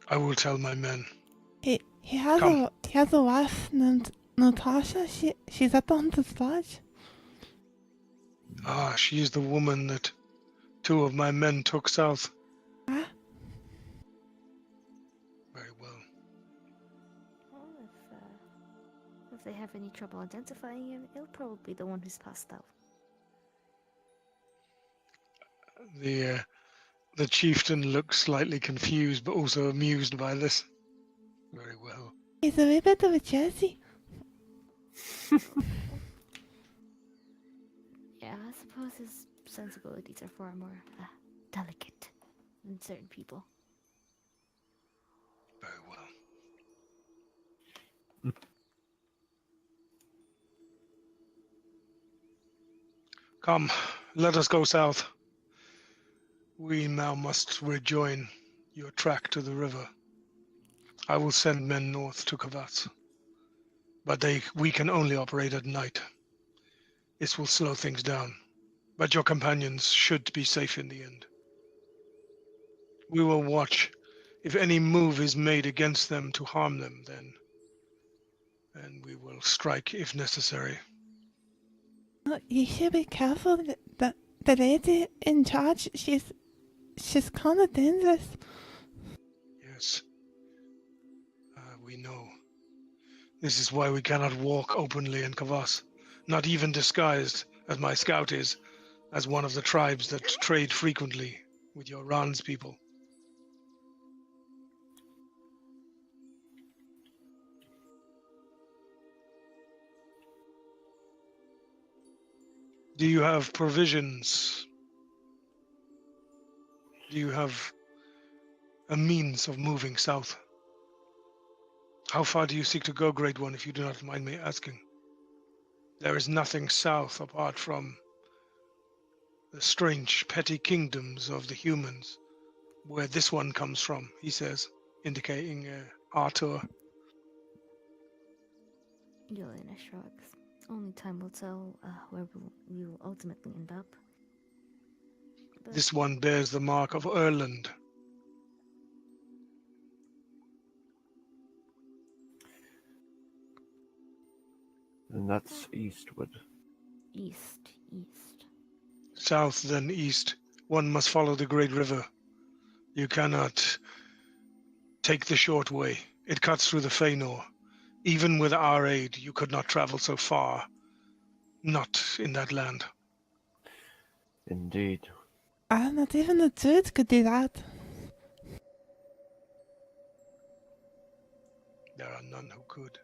A: I will tell my men.
C: He has
A: Come.
C: a wife named Natasha. She's at the Hunter's Lodge.
A: Ah, she is the woman that two of my men took south.
C: Ah,
A: Very well.
D: Well, if they have any trouble identifying him, he'll probably be the one who's passed out.
A: The chieftain looks slightly confused, but also amused by this. Very well.
C: he's a wee bit of a Jersey.
D: Yeah, I suppose his sensibilities are far more delicate than certain people.
A: Very well. Come, let us go south. We now must rejoin your track to the river. I will send men north to Kavats, but we can only operate at night. This will slow things down, but your companions should be safe in the end. We will watch. If any move is made against them to harm them, then we will strike if necessary.
C: No, you should be careful. The lady in charge, she's kind of dangerous.
A: Yes, we know. This is why we cannot walk openly in Kavas, not even disguised, as my scout is, as one of the tribes that trade frequently with your Ran's people. Do you have provisions? Do you have a means of moving south? How far do you seek to go, Great One, if you do not mind me asking? There is nothing south apart from the strange petty kingdoms of the humans, where this one comes from, he says, indicating Arthur.
D: Yelena shrugs. Only time will tell where we will ultimately end up. But
A: This one bears the mark of Erland.
E: and that's eastward.
D: east.
A: South, then east. One must follow the great river. You cannot take the short way. It cuts through the Feanor. Even with our aid, you could not travel so far. Not in that land.
E: Indeed.
C: Not even the Druids could do that.
A: There are none who could.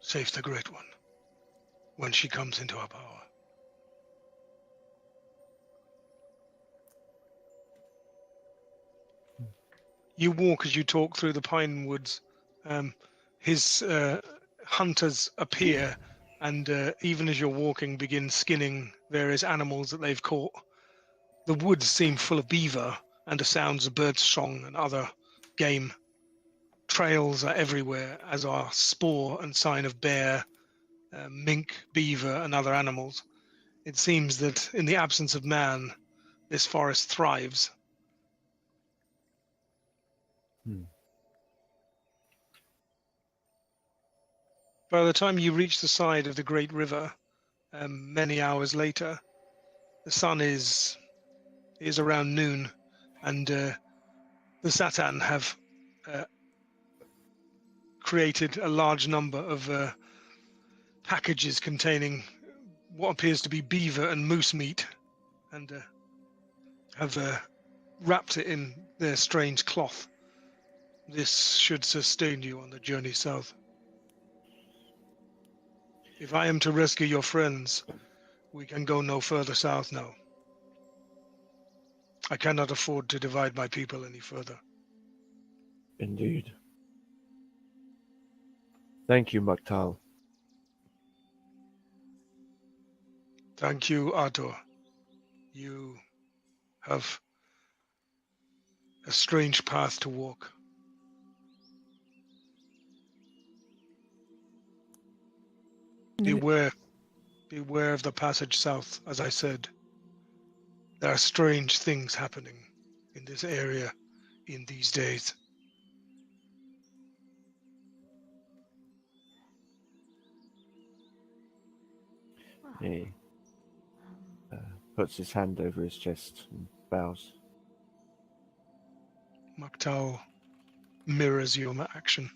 A: Save the Great One, when she comes into our power. You walk as you talk through the pine woods. His hunters appear, and even as you're walking, begin skinning various animals that they've caught. The woods seem full of beaver and the sounds of bird song and other game. Trails are everywhere, as are spoor and sign of bear, mink, beaver, and other animals. It seems that in the absence of man, this forest thrives.
E: Hmm.
A: By the time you reach the side of the great river, many hours later, the sun is around noon, and the Satan have created a large number of packages containing what appears to be beaver and moose meat, and have wrapped it in their strange cloth. This should sustain you on the journey south. If I am to rescue your friends, we can go no further south now. I cannot afford to divide my people any further.
E: Indeed. Thank you, Maktal.
A: Thank you, Arthur. You have a strange path to walk. Beware of the passage south, as I said. There are strange things happening in this area in these days.
D: Wow.
E: He
D: Um,
E: puts his hand over his chest and bows.
A: Maktal mirrors your action.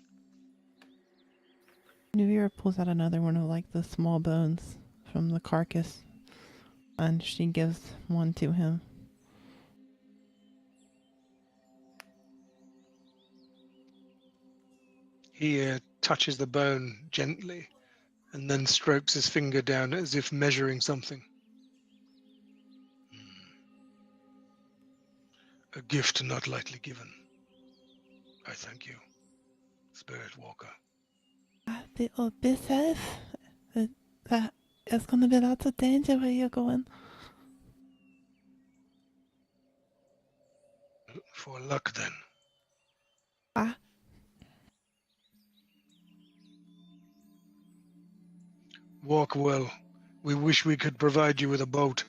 C: Nuvira pulls out another one of like the small bones from the carcass, and she gives one to him.
A: He touches the bone gently and then strokes his finger down as if measuring something. A gift not lightly given. I thank you, Spirit Walker.
C: Be safe. That it's gonna be lots of danger where you're going.
A: For luck, then.
C: Ah.
A: Walk well. We wish we could provide you with a boat,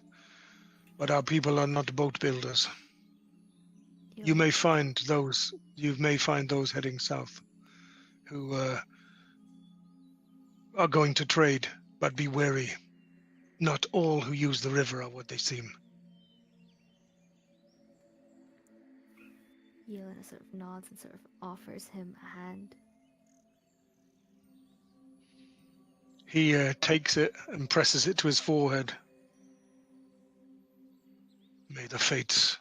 A: but our people are not boat builders. You may find those heading south who are going to trade, but be wary. Not all who use the river are what they seem.
D: Yelena sort of nods and sort of offers him a hand.
A: He takes it and presses it to his forehead. May the fates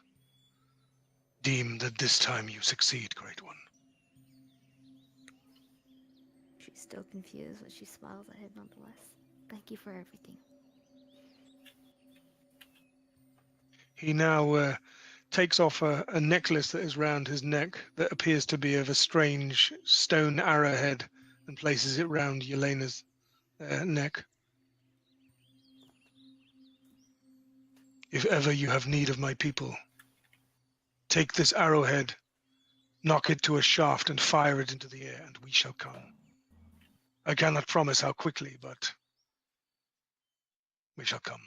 A: deem that this time you succeed, Great One.
D: She's still confused, but she smiles at him nonetheless. Thank you for everything.
A: He now takes off a necklace that is round his neck that appears to be of a strange stone arrowhead and places it round Yelena's neck. If ever you have need of my people, take this arrowhead, knock it to a shaft and fire it into the air, and we shall come. I cannot promise how quickly, but we shall come.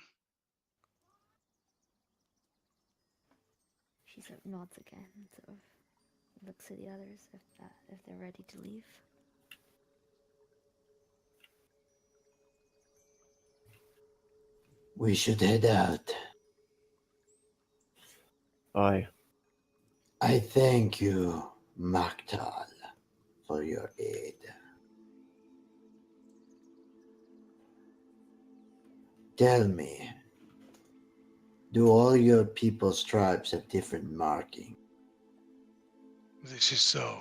D: She sort of nods again and sort of looks at the others if they're ready to leave.
B: We should head out.
E: Aye.
B: I thank you Maktal, for your aid. Tell me, do all your people's tribes have different marking?
A: This is so.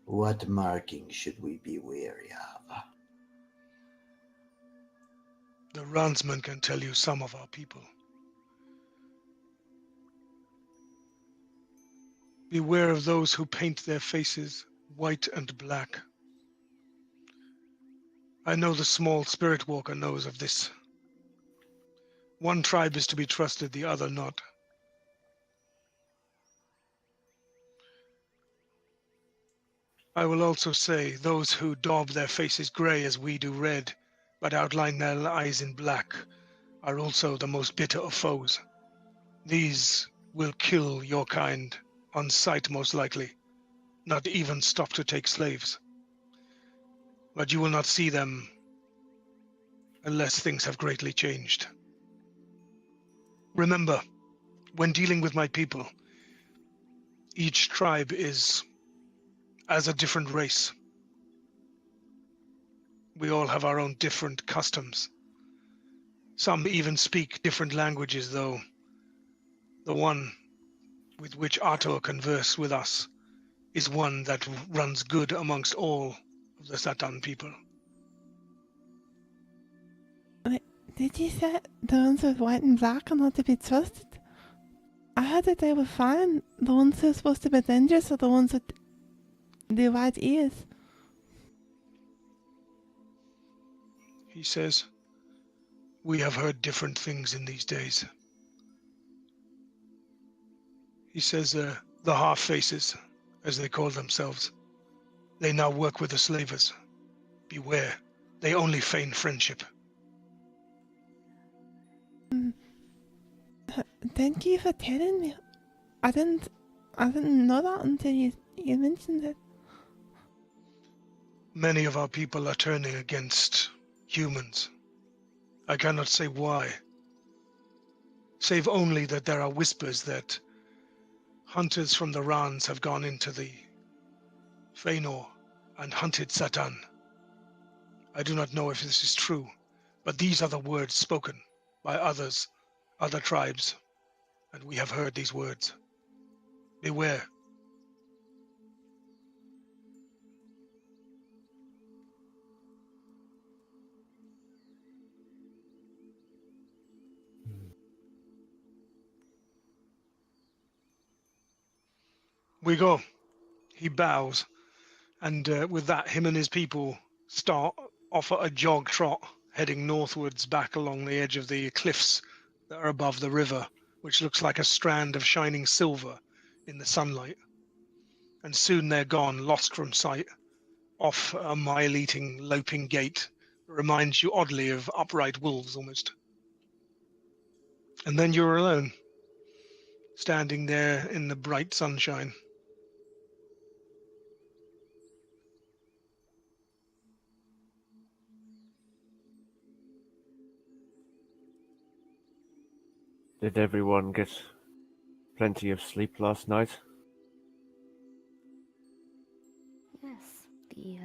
B: What marking should we be wary of?
A: The Ransman can tell you some of our people. Beware of those who paint their faces white and black. I know the small spirit walker knows of this. One tribe is to be trusted, the other not. I will also say those who daub their faces grey as we do red, but outline their eyes in black, are also the most bitter of foes. These will kill your kind on sight most likely, not even stop to take slaves. But you will not see them unless things have greatly changed. Remember, when dealing with my people, each tribe is as a different race. We all have our own different customs. Some even speak different languages, though the one with which Arthur converse with us is one that runs good amongst all of the Satan people.
C: Did you say the ones with white and black are not to be trusted? I heard that they were fine. The ones who are supposed to be dangerous are the ones with the white ears.
A: He says, we have heard different things in these days. He says, the half-faces, as they call themselves, they now work with the slavers. Beware, they only feign friendship.
C: Thank you for telling me. I didn't know that until you mentioned it.
A: Many of our people are turning against humans. I cannot say why, save only that there are whispers that hunters from the Rans have gone into the Feanor and hunted Satan. I do not know if this is true, but these are the words spoken by others, other tribes, and we have heard these words. Beware. We go. He bows, and with that, him and his people start off at a jog trot, heading northwards back along the edge of the cliffs that are above the river, which looks like a strand of shining silver in the sunlight. And soon they're gone, lost from sight, off a mile-eating, loping gait that reminds you oddly of upright wolves almost. And then you're alone, standing there in the bright sunshine.
E: Did everyone get plenty of sleep last night?
D: Yes, the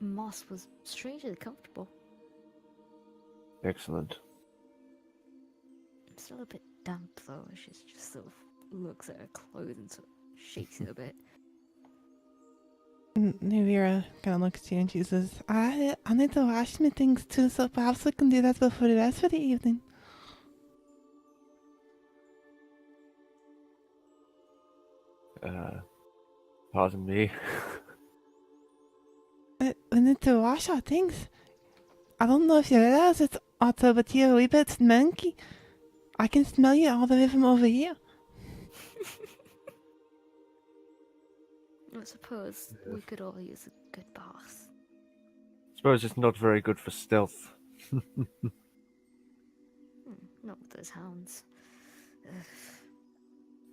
D: moss was strangely comfortable.
E: Excellent.
D: I'm still a bit damp though. She just sort of looks at her clothes and sort of shakes it a bit.
C: Nuvira kind of looks at you and she says, I need to wash my things too, so perhaps we can do that before the rest for the evening.
E: Pardon me.
C: We need to wash our things. I don't know if you realize it, Otto, but you're a wee bit smanky. I can smell you all the way from over here.
D: I suppose we could all use a good bath.
E: Suppose it's not very good for stealth.
D: Not with those hounds.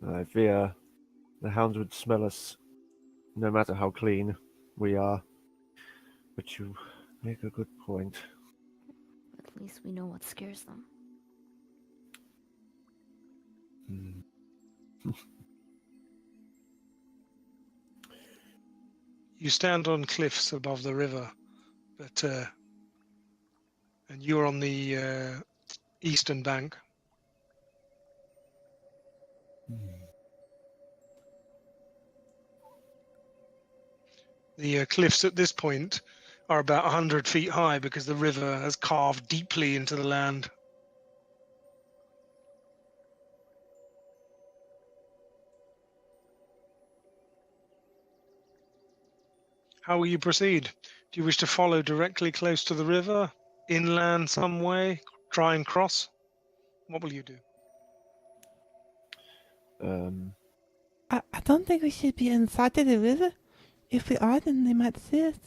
E: I fear the hounds would smell us no matter how clean we are. But you make a good point.
D: At least we know what scares them.
A: You stand on cliffs above the river, but and you're on the eastern bank. The cliffs at this point are about 100 feet high because the river has carved deeply into the land. How will you proceed? Do you wish to follow directly close to the river, inland some way, try and cross? What will you do?
C: I don't think we should be inside of the river. If we are, then they might see us.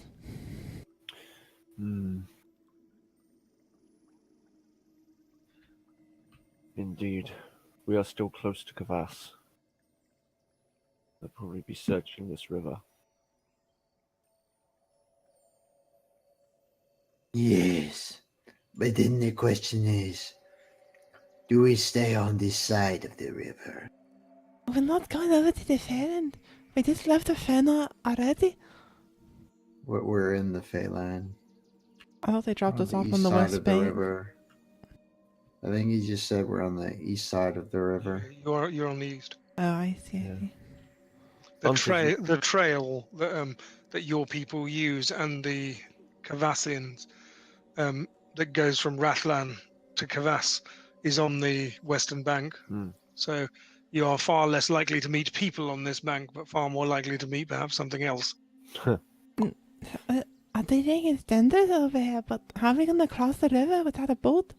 E: Indeed. We are still close to Kavass. They'll probably be searching this river.
B: Yes, but then the question is, do we stay on this side of the river?
C: We're not going over to the fair end. We just left the fair already.
B: We're in the Feyland.
C: I thought they dropped
B: On
C: us
B: the
C: off
B: east
C: on the
B: side
C: west
B: of the
C: bank.
B: river. I think he just said we're on the east side of the river.
A: You're on the east.
C: Oh, I see.
E: Yeah.
C: I see.
A: The trail that your people use and the Kavassians that goes from Rathlan to Kavass is on the western bank. So you are far less likely to meet people on this bank, but far more likely to meet perhaps something else.
C: I do think it's dangerous over here, but how are we going to cross the river without a boat?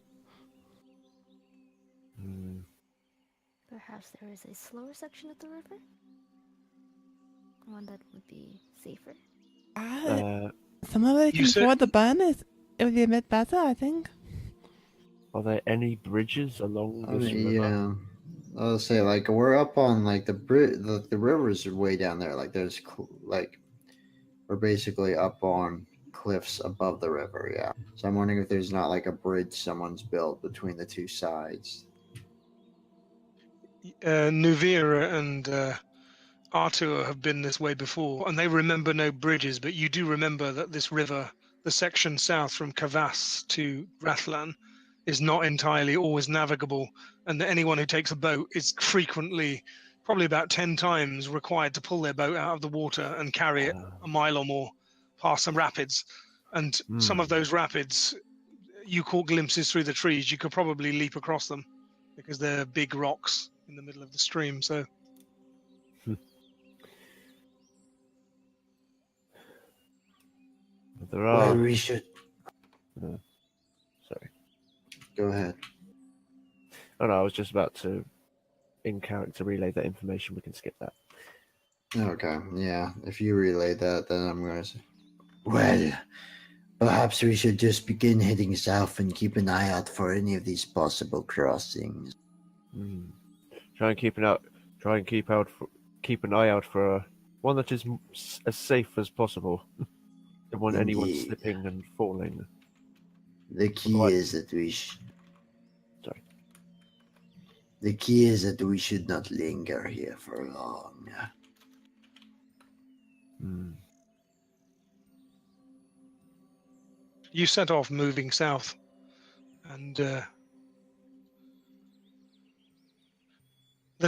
D: Perhaps there is a slower section of the river? One that would be safer?
C: Some of it
A: You
C: can
A: said-
C: afford the burners. It would be a bit better, I think.
E: Are there any bridges along this river?
B: Yeah. I'll say like we're up on like the rivers are way down there. Like there's like we're basically up on cliffs above the river. Yeah. So I'm wondering if there's not like a bridge someone's built between the two sides.
A: Nuvira and Artur have been this way before, and they remember no bridges, but you do remember that this river, the section south from Kavass to Rathlan, is not entirely always navigable, and that anyone who takes a boat is frequently, probably about 10 times, required to pull their boat out of the water and carry it a mile or more past some rapids. And some of those rapids, you caught glimpses through the trees. You could probably leap across them because they're big rocks in the middle of the stream. So
E: There are.
B: Well, we should.
E: Sorry.
B: Go ahead.
E: Oh no, I was just about to, in character, relay that information. We can skip that.
B: Okay. Yeah. If you relay that, then I'm going to say. Well, perhaps we should just begin heading south and keep an eye out for any of these possible crossings.
E: Try and keep an eye out for one that is as safe as possible. Don't want anyone
B: Indeed.
E: slipping and falling.
B: The key
E: Right.
B: is that
E: Sorry.
B: The key is that we should not linger here for long.
A: you set off moving south, and the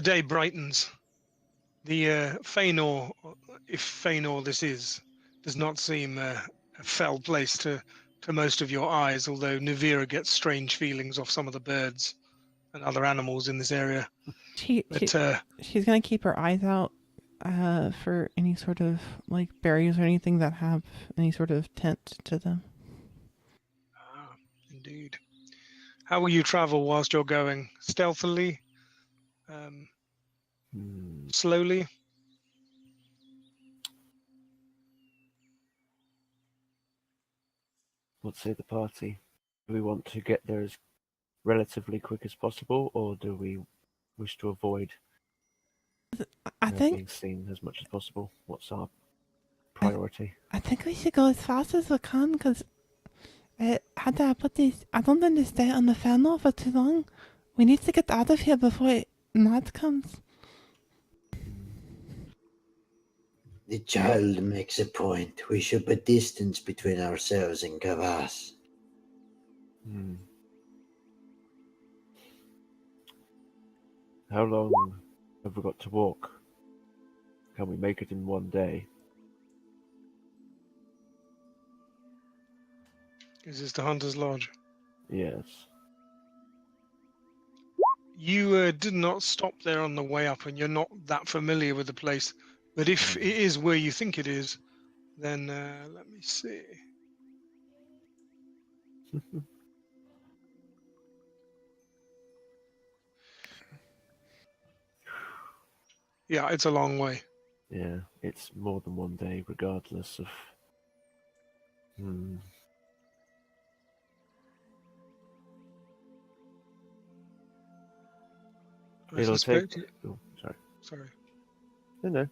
A: day brightens. The Feanor, if Feanor this is, does not seem a fell place to most of your eyes, although Nuvira gets strange feelings off some of the birds and other animals in this area.
C: She's going to keep her eyes out for any sort of like berries or anything that have any sort of tint to them.
A: Indeed. How will you travel whilst you're going? Stealthily? Slowly?
E: What say the party? Do we want to get there as relatively quick as possible, or do we wish to avoid
C: I think
E: being seen as much as possible? What's our priority?
C: I think we should go as fast as we can because how do I put this? I don't want to stay on the funnel for too long. We need to get out of here before night comes.
B: The child makes a point. We should put distance between ourselves and Kavas.
E: Hmm. How long have we got to walk? Can we make it in one day?
A: Is this the Hunter's Lodge?
E: Yes.
A: You did not stop there on the way up, and you're not that familiar with the place. But if it is where you think it is, then let me see. Yeah, it's a long way.
E: Yeah, it's more than one day, regardless of. Hmm.
A: I
E: It'll take.
A: suspect.
E: Oh, sorry.
A: Sorry.
E: No.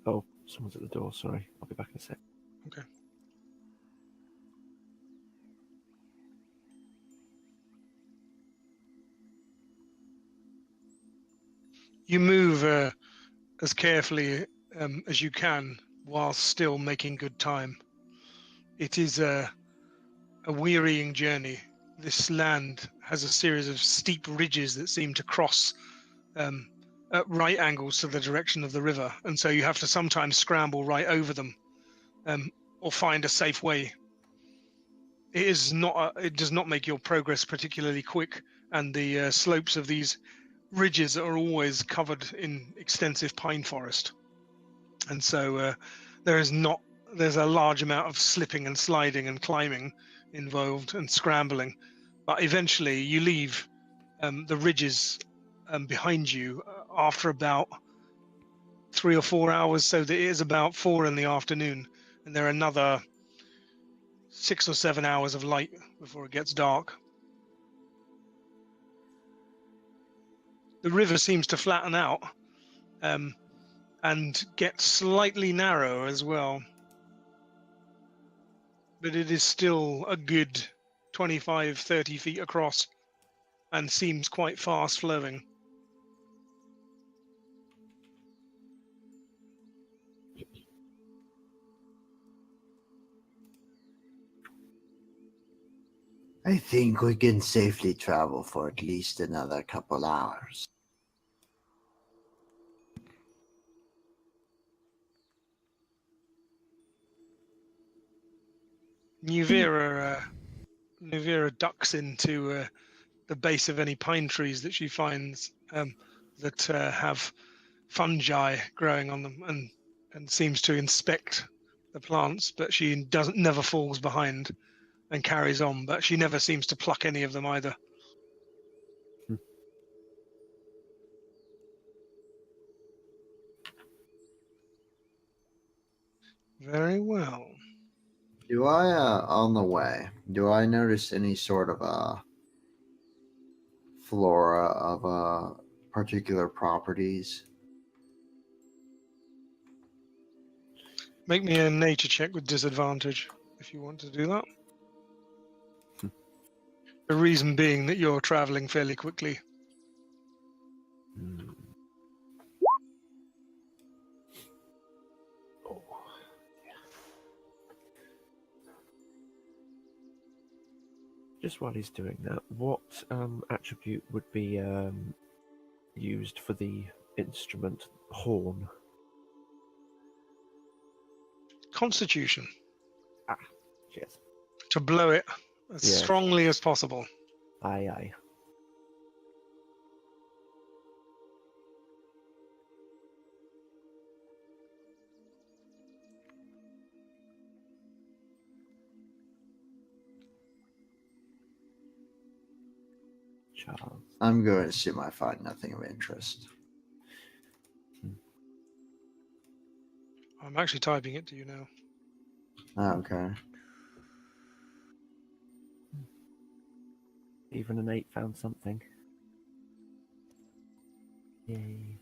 E: Oh, someone's at the door. Sorry, I'll be back in a sec.
A: Okay. You move as carefully as you can while still making good time. It is a wearying journey. This land has a series of steep ridges that seem to cross um, at right angles to the direction of the river, and so you have to sometimes scramble right over them or find a safe way. It does not make your progress particularly quick, and the slopes of these ridges are always covered in extensive pine forest, and so there's a large amount of slipping and sliding and climbing involved and scrambling. But eventually you leave the ridges behind you after about 3 or 4 hours, so that it is about 4 in the afternoon, and there are another 6 or 7 hours of light before it gets dark. The river seems to flatten out and get slightly narrower as well, but it is still a good 25-30 feet across and seems quite fast flowing.
B: I think we can safely travel for at least another couple hours.
A: Nuvira ducks into the base of any pine trees that she finds that have fungi growing on them, and seems to inspect the plants, but she never falls behind and carries on, but she never seems to pluck any of them either. Very well.
B: On the way, do I notice any sort of flora of particular properties?
A: Make me a nature check with disadvantage if you want to do that. The reason being that you're traveling fairly quickly.
E: Hmm. Oh. Just while he's doing that, what attribute would be used for the instrument horn?
A: Constitution,
E: Cheers.
A: to blow it as
E: Yes.
A: strongly as possible.
E: Aye. Charles.
B: I'm going to assume I find nothing of interest.
A: I'm actually typing it to you now.
B: Okay.
E: Even an 8 found something. Yay.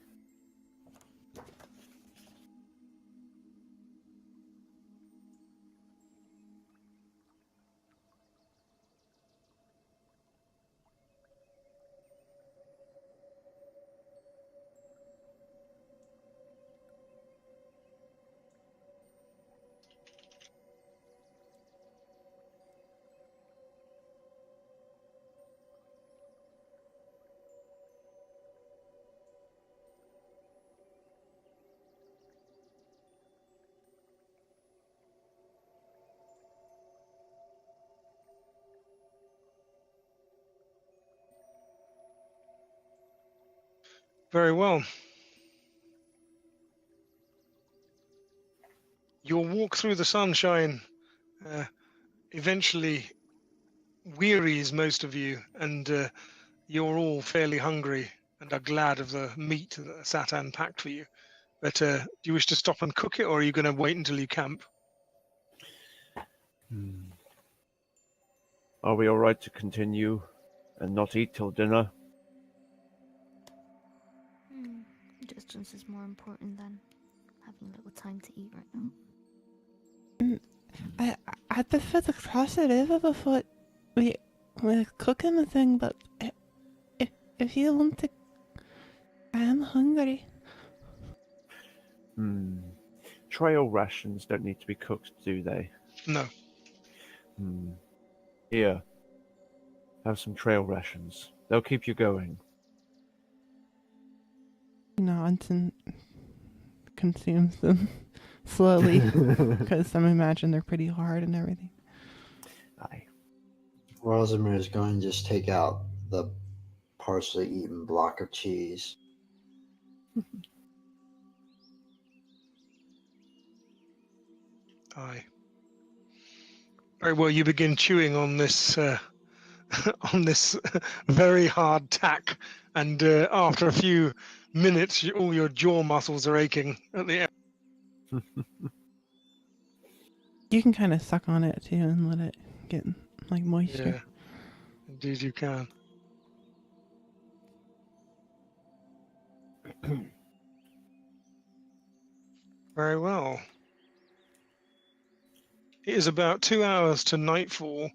A: Very well. Your walk through the sunshine eventually wearies most of you, and you're all fairly hungry and are glad of the meat that Satan packed for you. But do you wish to stop and cook it, or are you going to wait until you camp?
E: Are we all right to continue and not eat till dinner?
D: Distance is more important than having a little time to eat right now.
C: I prefer to cross the river before we're cooking the thing, but if you want to, I am hungry.
E: Trail rations don't need to be cooked, do they?
A: No.
E: Here, have some trail rations. They'll keep you going.
C: Nods and consumes them slowly, because I imagine they're pretty hard and everything.
E: Aye.
B: Rosamir is going to just take out the partially eaten block of cheese.
A: Aye. Very well. You begin chewing on this on this very hard tack, and after a few minutes, all your jaw muscles are aching at the end.
C: You can kind of suck on it too and let it get like moisture.
A: Yeah, indeed you can. Very well. It is about 2 hours to nightfall,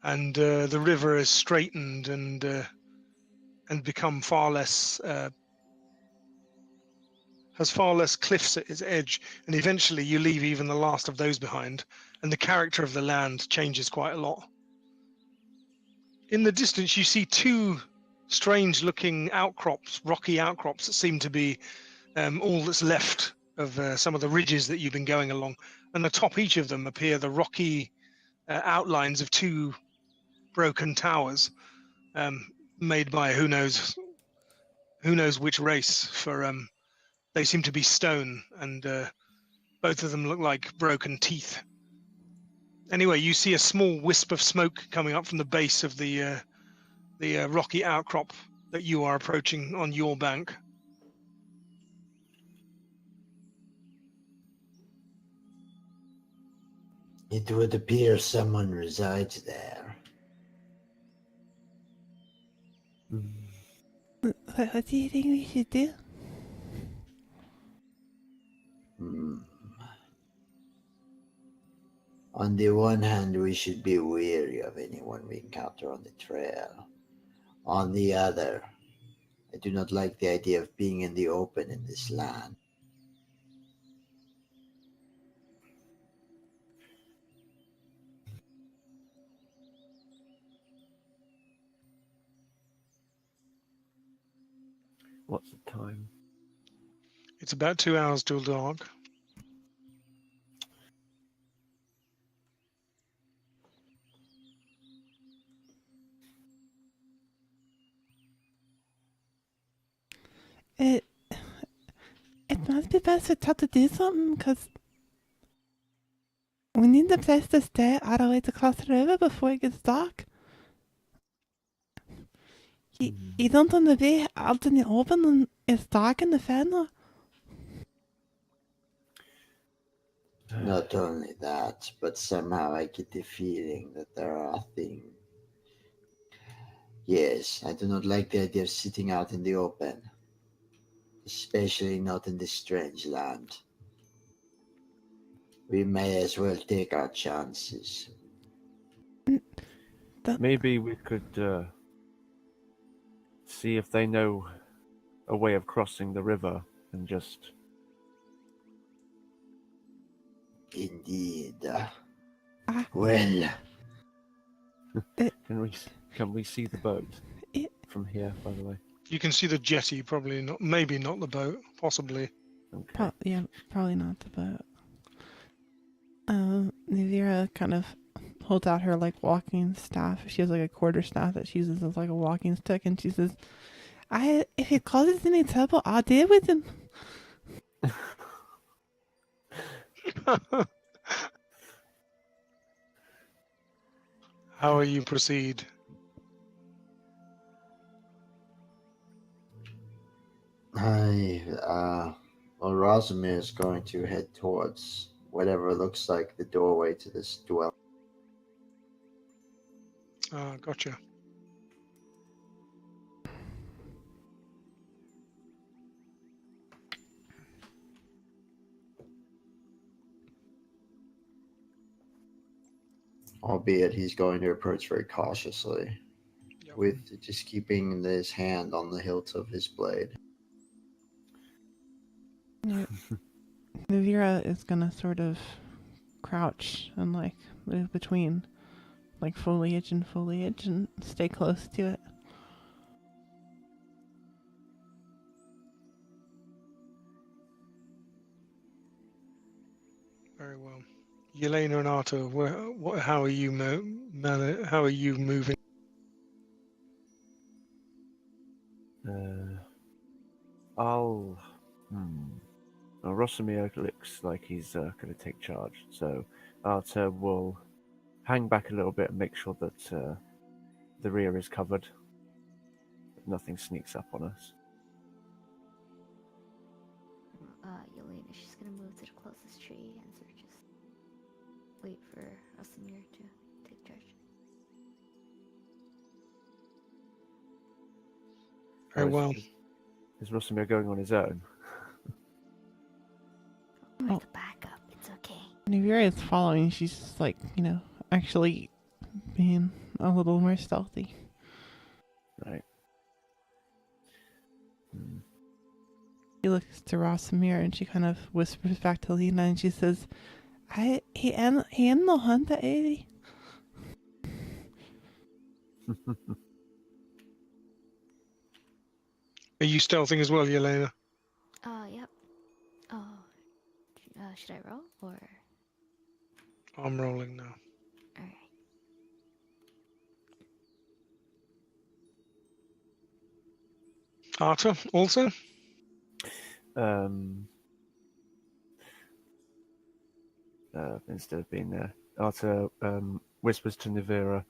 A: and the river is straightened and become far less has far less cliffs at its edge, and eventually you leave even the last of those behind, and the character of the land changes quite a lot. In the distance, you see two strange-looking outcrops, rocky outcrops that seem to be all that's left of some of the ridges that you've been going along, and atop each of them appear the rocky outlines of two broken towers made by who knows which race. For they seem to be stone, and both of them look like broken teeth. Anyway, you see a small wisp of smoke coming up from the base of the rocky outcrop that you are approaching on your bank.
B: It would appear someone resides there.
C: What do you think we should do?
B: On the one hand, we should be wary of anyone we encounter on the trail. On the other, I do not like the idea of being in the open in this land.
E: What's the time?
A: It's about 2 hours till dark.
C: It must be best for Todd to do something, because we need the place to stay out of way to cross the river before it gets dark. You don't want to be out in the open and it's dark in the fenner.
B: Not only that, but somehow I get the feeling that there are things. Yes, I do not like the idea of sitting out in the open, especially not in this strange land. We may as well take our chances.
E: Maybe we could see if they know a way of crossing the river and just...
B: Indeed.
C: Ah.
B: Well,
E: Can we see the boat
C: Yeah.
E: from here, by the way?
A: You can see the jetty, probably not, maybe not the boat, possibly.
E: Okay.
C: Probably not the boat. Nivira kind of holds out her like walking staff. She has like a quarter staff that she uses as like a walking stick, and she says, If he causes any trouble, I'll deal with him.
A: How will you proceed?
B: Well, Rosamir is going to head towards whatever looks like the doorway to this dwelling.
A: Gotcha.
B: Albeit he's going to approach very cautiously,
A: Yep.
B: with just keeping his hand on the hilt of his blade.
C: Navira is gonna sort of crouch and like move between like foliage and stay close to it.
A: Very well. Yelena and Arto, how are you how are you moving?
E: I'll. Well, Rosamir looks like he's going to take charge, so Arta will hang back a little bit and make sure that the rear is covered, that nothing sneaks up on us.
D: Yelena, she's gonna move to the closest tree and sort of just wait for Rosamir to take charge.
A: Very well.
E: Is Rosamir going on his own?
D: With the backup, it's okay.
C: Navira is following. She's just like, actually being a little more stealthy.
E: Right.
C: She looks to Rosamir and she kind of whispers back to Lena and she says, he ain't no hunter, is he?
A: Are you stealthing as well, Yelena?
D: Yep. Oh, should I roll or?
A: I'm rolling now.
D: Alright.
A: Arta, also?
E: Instead of being there, Arta whispers to Navira,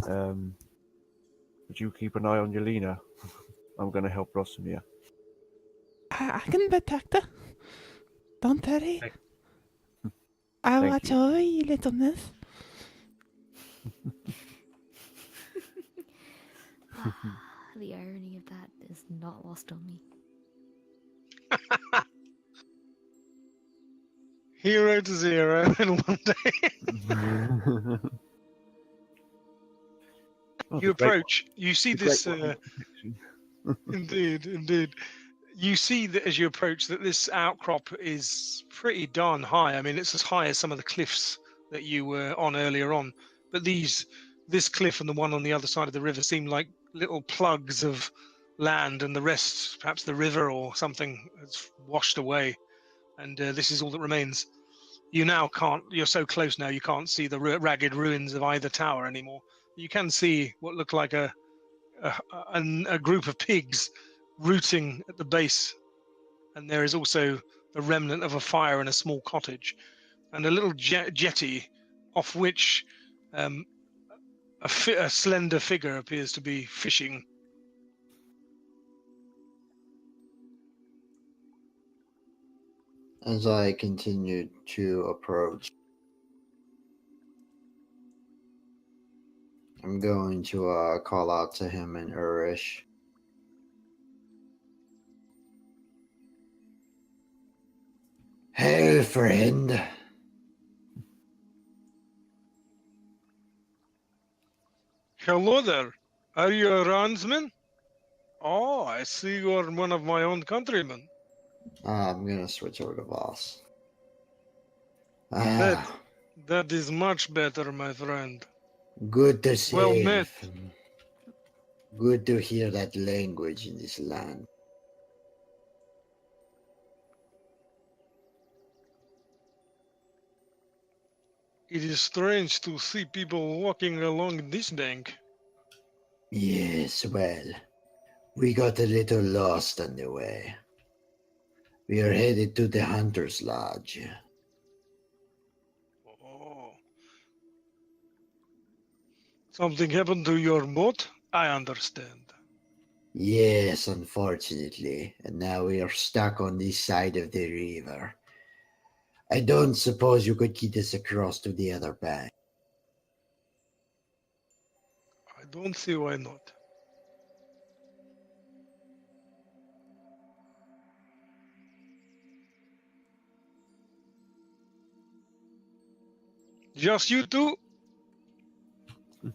E: would you keep an eye on Yelena? I'm going to help Rosamir.
C: I can protect her. Don't worry. I'll
E: Thank
C: watch
E: you.
C: over you, little miss.
D: The irony of that is not lost on me.
A: Hero to zero in one day. You approach, you see this. Indeed. You see that as you approach that this outcrop is pretty darn high. I mean, it's as high as some of the cliffs that you were on earlier on. But this cliff and the one on the other side of the river seem like little plugs of land, and the rest, perhaps the river or something, has washed away. And this is all that remains. You now can't. You're so close now. You can't see the ragged ruins of either tower anymore. You can see what look like a group of pigs rooting at the base, and there is also the remnant of a fire in a small cottage, and a little jetty off which a slender figure appears to be fishing.
B: As I continued to approach, I'm going to call out to him in Irish. Hey, friend.
A: Hello there. Are you a roundsman? Oh, I see you're one of my own countrymen.
B: I'm going to switch over to Voss.
A: That is much better, my friend.
B: Good to see
A: Well
B: you.
A: met.
B: Good to hear that language in this land.
A: It is strange to see people walking along this bank.
B: Yes, well, We got a little lost on the way. We are headed to the Hunter's Lodge.
A: Oh. Something happened to your boat? I understand.
B: Yes, unfortunately, and now we are stuck on this side of the river. I don't suppose you could get us across to the other bank.
A: I don't see why not. Just you two?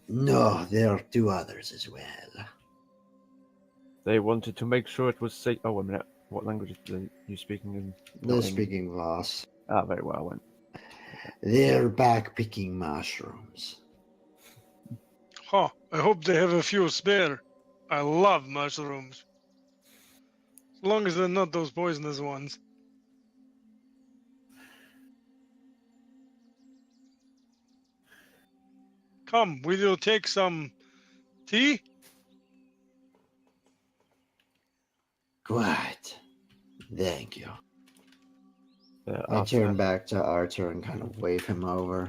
B: No, there are two others as well.
E: They wanted to make sure it was safe. Oh, wait a minute. What language are you speaking in?
B: They're
E: Not in.
B: speaking Voss.
E: Ah, very well. I went.
B: They're back picking mushrooms.
A: Huh. I hope they have a few spare. I love mushrooms. As long as they're not those poisonous ones. Come, will you take some tea?
B: Quite. Thank you. I
E: Arthur,
B: turn back to Arthur and kind of wave him over.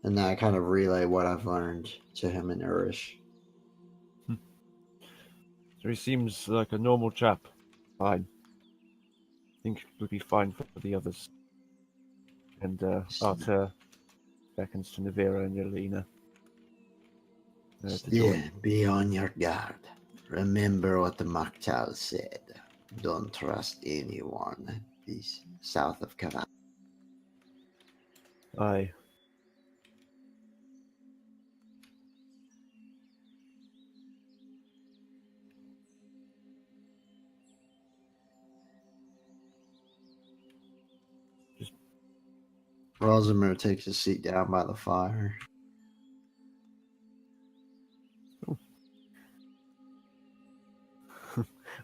B: And then I kind of relay what I've learned to him in Irish.
E: So he seems like a normal chap. Fine. I think it would be fine for the others. And Arthur beckons to Navira and Yelena. To join.
B: Yeah, be on your guard. Remember what the Maktal said. Don't trust anyone. This south of Kavan.
E: Aye.
B: Rosamir takes a seat down by the fire.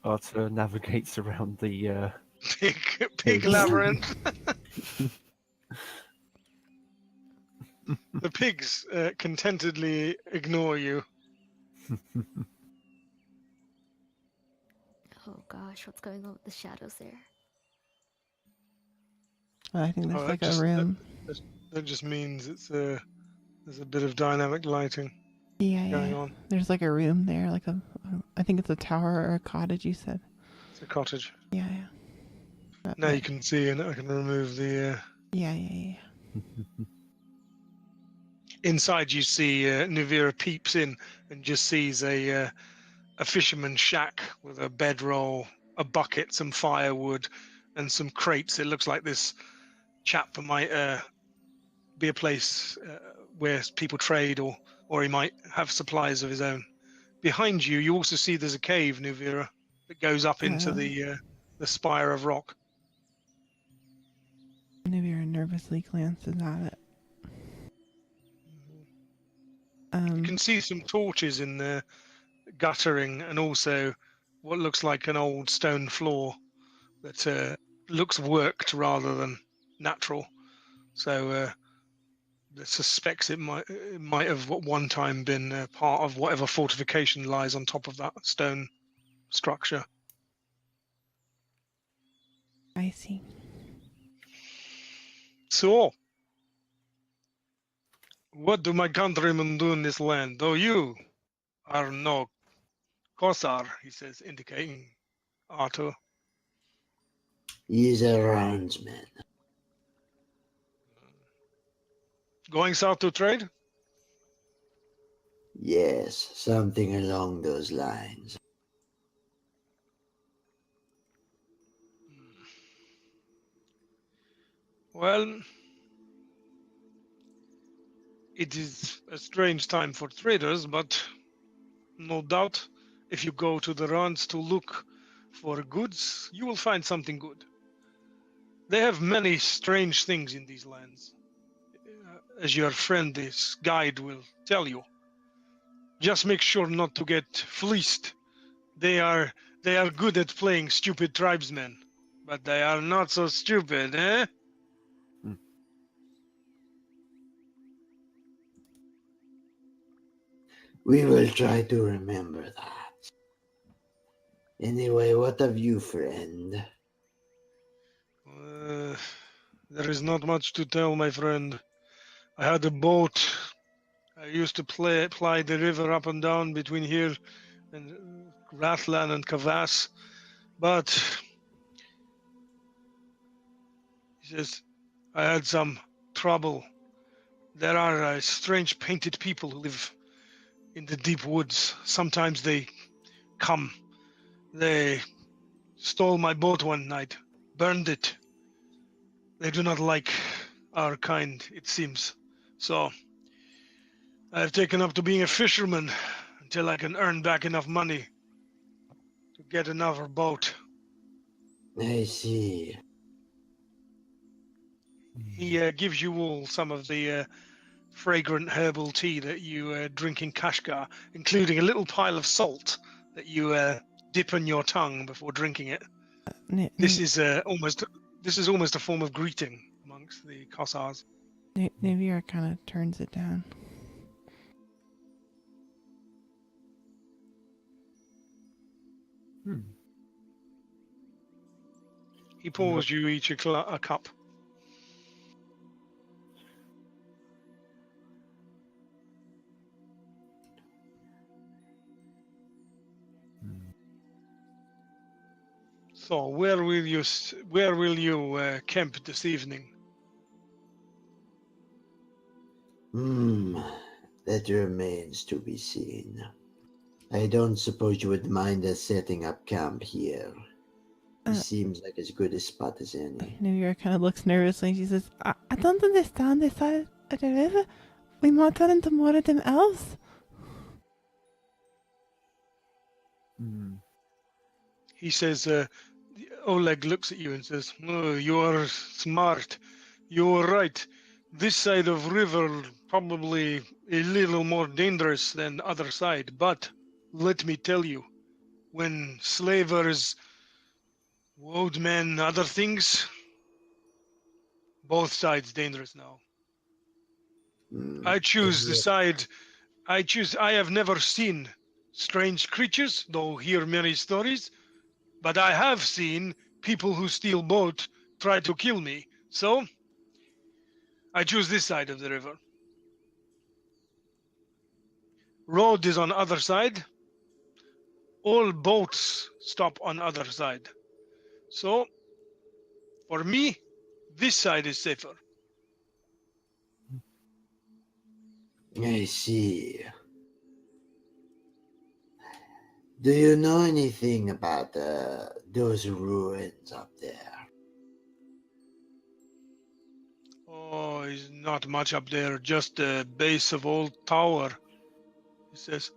E: Arthur navigates around the
A: Pig
E: Pigs.
A: labyrinth. The pigs contentedly ignore you.
D: Oh gosh, what's going on with the shadows there?
C: I think there's
A: Oh,
C: like a room.
A: That just means there's a bit of dynamic lighting
C: Yeah,
A: going
C: yeah.
A: on.
C: There's like a room there, like I think it's a tower or a cottage. You said.
A: It's a cottage.
C: Yeah, yeah.
A: Now you can see, and I can remove the.
C: Yeah.
A: Inside, you see Nuvira peeps in and just sees a fisherman's shack with a bedroll, a bucket, some firewood, and some crates. It looks like this chap might be a place where people trade, or he might have supplies of his own. Behind you, you also see there's a cave, Nuvira, that goes up into the spire of rock.
C: Navira nervously glances at it.
A: You can see some torches in there guttering, and also what looks like an old stone floor that looks worked rather than natural. So it suspects it might have at one time been part of whatever fortification lies on top of that stone structure.
C: I see.
A: So, what do my countrymen do in this land? Though you are no Kossar, he says, indicating Arthur.
B: He's a roundsman.
A: Going south to trade?
B: Yes, something along those lines.
A: Well, it is a strange time for traders, but no doubt if you go to the runs to look for goods, you will find something good. They have many strange things in these lands, as your friend, this guide, will tell you. Just make sure not to get fleeced. They are good at playing stupid tribesmen, but they are not so stupid, eh?
B: We will try to remember that. Anyway, what of you, friend?
A: There is not much to tell, my friend. I had a boat. I used to ply the river up and down between here and Rathlan and Kavas. But, he says, I had some trouble. There are strange painted people who live in the deep woods. Sometimes they come. They stole my boat one night, burned it. They do not like our kind, it seems. So I've taken up to being a fisherman until I can earn back enough money to get another boat.
B: I see.
A: He gives you all some of the fragrant herbal tea that you drink in Kashgar, including a little pile of salt that you dip in your tongue before drinking it. This is almost a form of greeting amongst the Kossars.
C: Nivira kind of turns it down.
A: He pours you each a cup. So where will you camp this evening?
B: That remains to be seen. I don't suppose you would mind us setting up camp here. It seems like as good a spot as any.
C: Nivira kind of looks nervously and she says, I don't understand this side of the river. We might run into more of them elves.
A: He says, Oleg looks at you and says, oh, you are smart. You are right. This side of river probably a little more dangerous than other side. But let me tell you, when slavers, old men, other things, both sides dangerous now. I choose the side. I have never seen strange creatures, though hear many stories. But I have seen people who steal boat try to kill me. So I choose this side of the river. Road is on other side. All boats stop on other side. So for me, this side is safer.
B: I see. Do you know anything about those ruins up there?
A: Oh, it's not much up there, just the base of old tower. He says,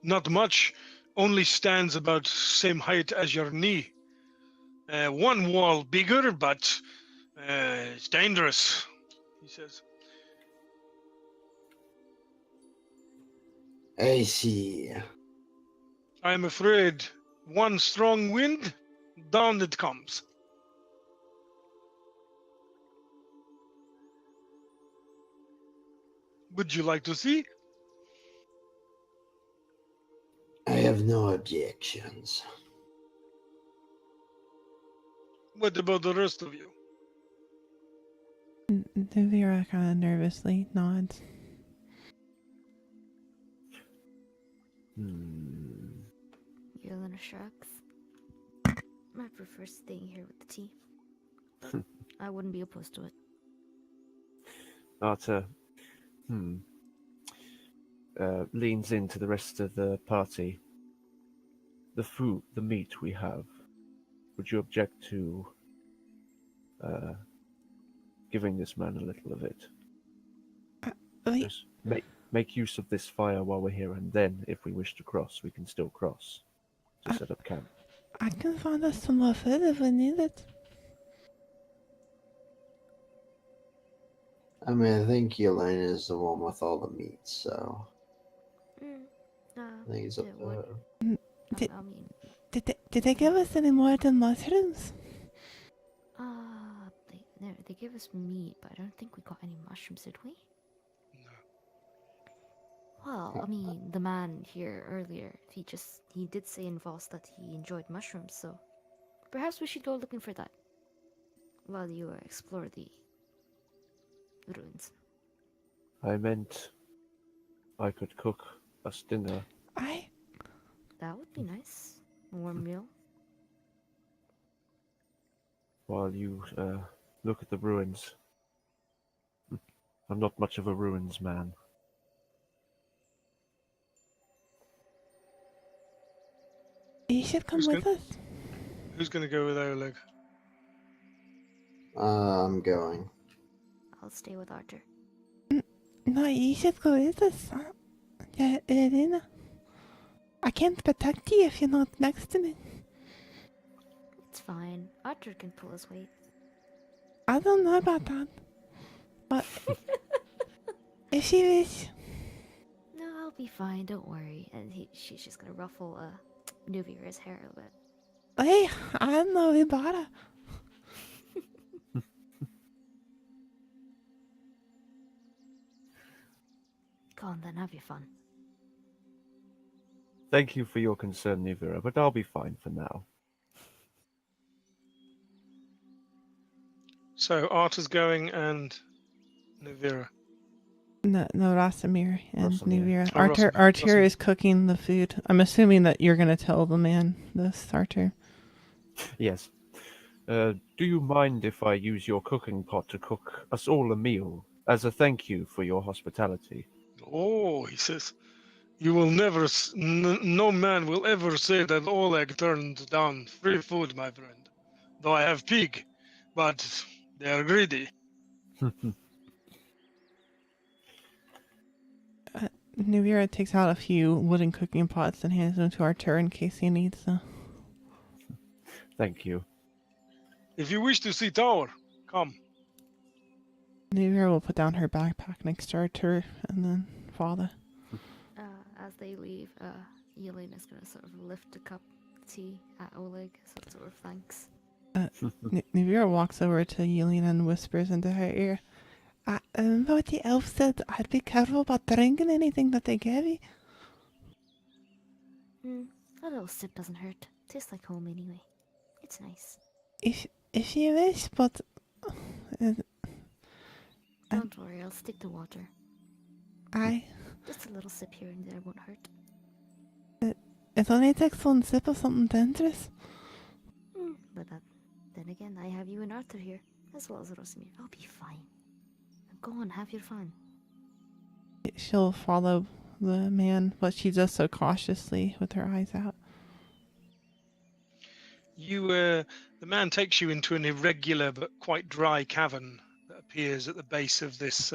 A: not much, only stands about same height as your knee. One wall bigger, but it's dangerous, he says.
B: I see.
A: I'm afraid one strong wind, down it comes. Would you like to see?
B: I have no objections.
A: What about the rest of you?
C: Nivira kind of nervously nods.
D: Yelena shrugs. I prefer staying here with the tea. But I wouldn't be opposed to it.
E: Arthur leans into the rest of the party. The meat we have, would you object to giving this man a little of it? Just make use of this fire while we're here, and then, if we wish to cross, we can still cross to set up camp.
C: I can find us some more food if we need it.
B: I mean, I think Yelena is the one with all the meat, so I think it's up to her.
D: I mean,
C: Did they give us any more than mushrooms?
D: they gave us meat, but I don't think we got any mushrooms, did we?
A: No.
D: Well, I mean, the man here earlier, he did say in Voss that he enjoyed mushrooms, so perhaps we should go looking for that while you explore the ruins.
E: I meant I could cook us dinner.
C: I
D: That would be nice. A warm meal.
E: While you look at the ruins. I'm not much of a ruins man.
C: you should come
A: Who's
C: with us.
A: Who's going to go with Oleg?
B: I'm going.
D: I'll stay with Arthur.
C: No, you should go with us. Yeah, Irina. I can't protect you if you're not next to me.
D: It's fine. Arthur can pull his weight.
C: I don't know about that. But if you wish,
D: No, I'll be fine. Don't worry. And she's just gonna ruffle Nuvira's hair a little bit.
C: hey, I know we better.
D: Go on then, have your fun.
E: Thank you for your concern, Nivira, but I'll be fine for now.
A: So Arta's going and Navira.
C: No, Rasamir and
E: Rasamir.
C: Nuvira.
A: Oh,
C: Arthur
A: Rasamir.
C: is cooking the food. I'm assuming that you're gonna tell the man this, Arthur.
E: Yes. Do you mind if I use your cooking pot to cook us all a meal as a thank you for your hospitality?
A: Oh, he says, you will never, no man will ever say that Oleg turned down free food, my friend. Though I have pig, but they are greedy.
C: Nuvira takes out a few wooden cooking pots and hands them to Arthur in case he needs them.
E: Thank you.
A: If you wish to see Tower, come.
C: Nuvira will put down her backpack next to Arthur and then follow.
D: As they leave, Yelena's gonna sort of lift a cup of tea at Oleg, sort of thanks.
C: Nuvira walks over to Yelena and whispers into her ear, I remember what the elf said. I'd be careful about drinking anything that they give you.
D: A little sip doesn't hurt. Tastes like home anyway. It's nice.
C: If you wish, but
D: Don't worry, I'll stick to water. Just a little sip here and there won't hurt.
C: It only takes one sip of something dangerous.
D: But then again, I have you and Arthur here, as well as Rosamir. I'll be fine. Go on, have your fun.
C: She'll follow the man, but she does so cautiously with her eyes out.
A: The man takes you into an irregular but quite dry cavern that appears at the base of this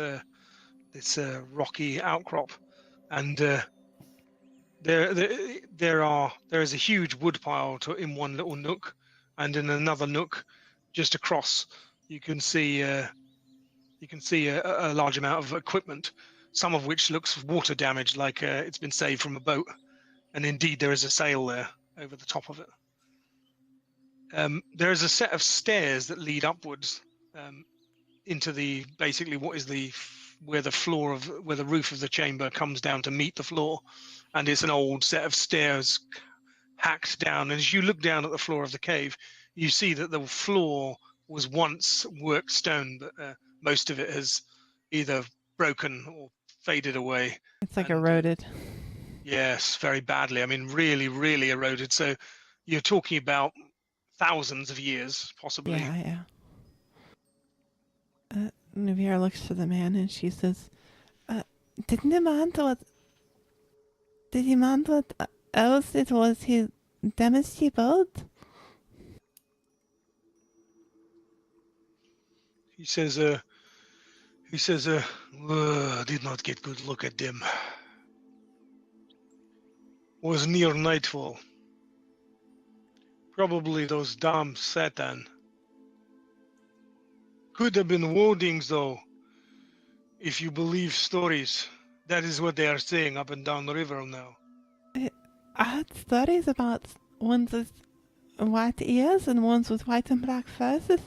A: rocky outcrop, and there is a huge wood pile in one little nook, and in another nook, just across, you can see a large amount of equipment, some of which looks water damaged, like it's been saved from a boat, and indeed there is a sail there over the top of it. There is a set of stairs that lead upwards into where the roof of the chamber comes down to meet the floor, and it's an old set of stairs hacked down. And as you look down at the floor of the cave, you see that the floor was once worked stone, but most of it has either broken or faded away.
C: It's like eroded.
A: Yes, very badly. I mean, really, really eroded. So you're talking about thousands of years, possibly.
C: Yeah. Nuvira looks to the man and she says, did he man what else it was he damaged you both?
A: He says, I did not get good look at them. Was near nightfall. Probably those damn Satan. Could have been woundings, though, if you believe stories. That is what they are saying up and down the river now.
C: I heard stories about ones with white ears and ones with white and black faces.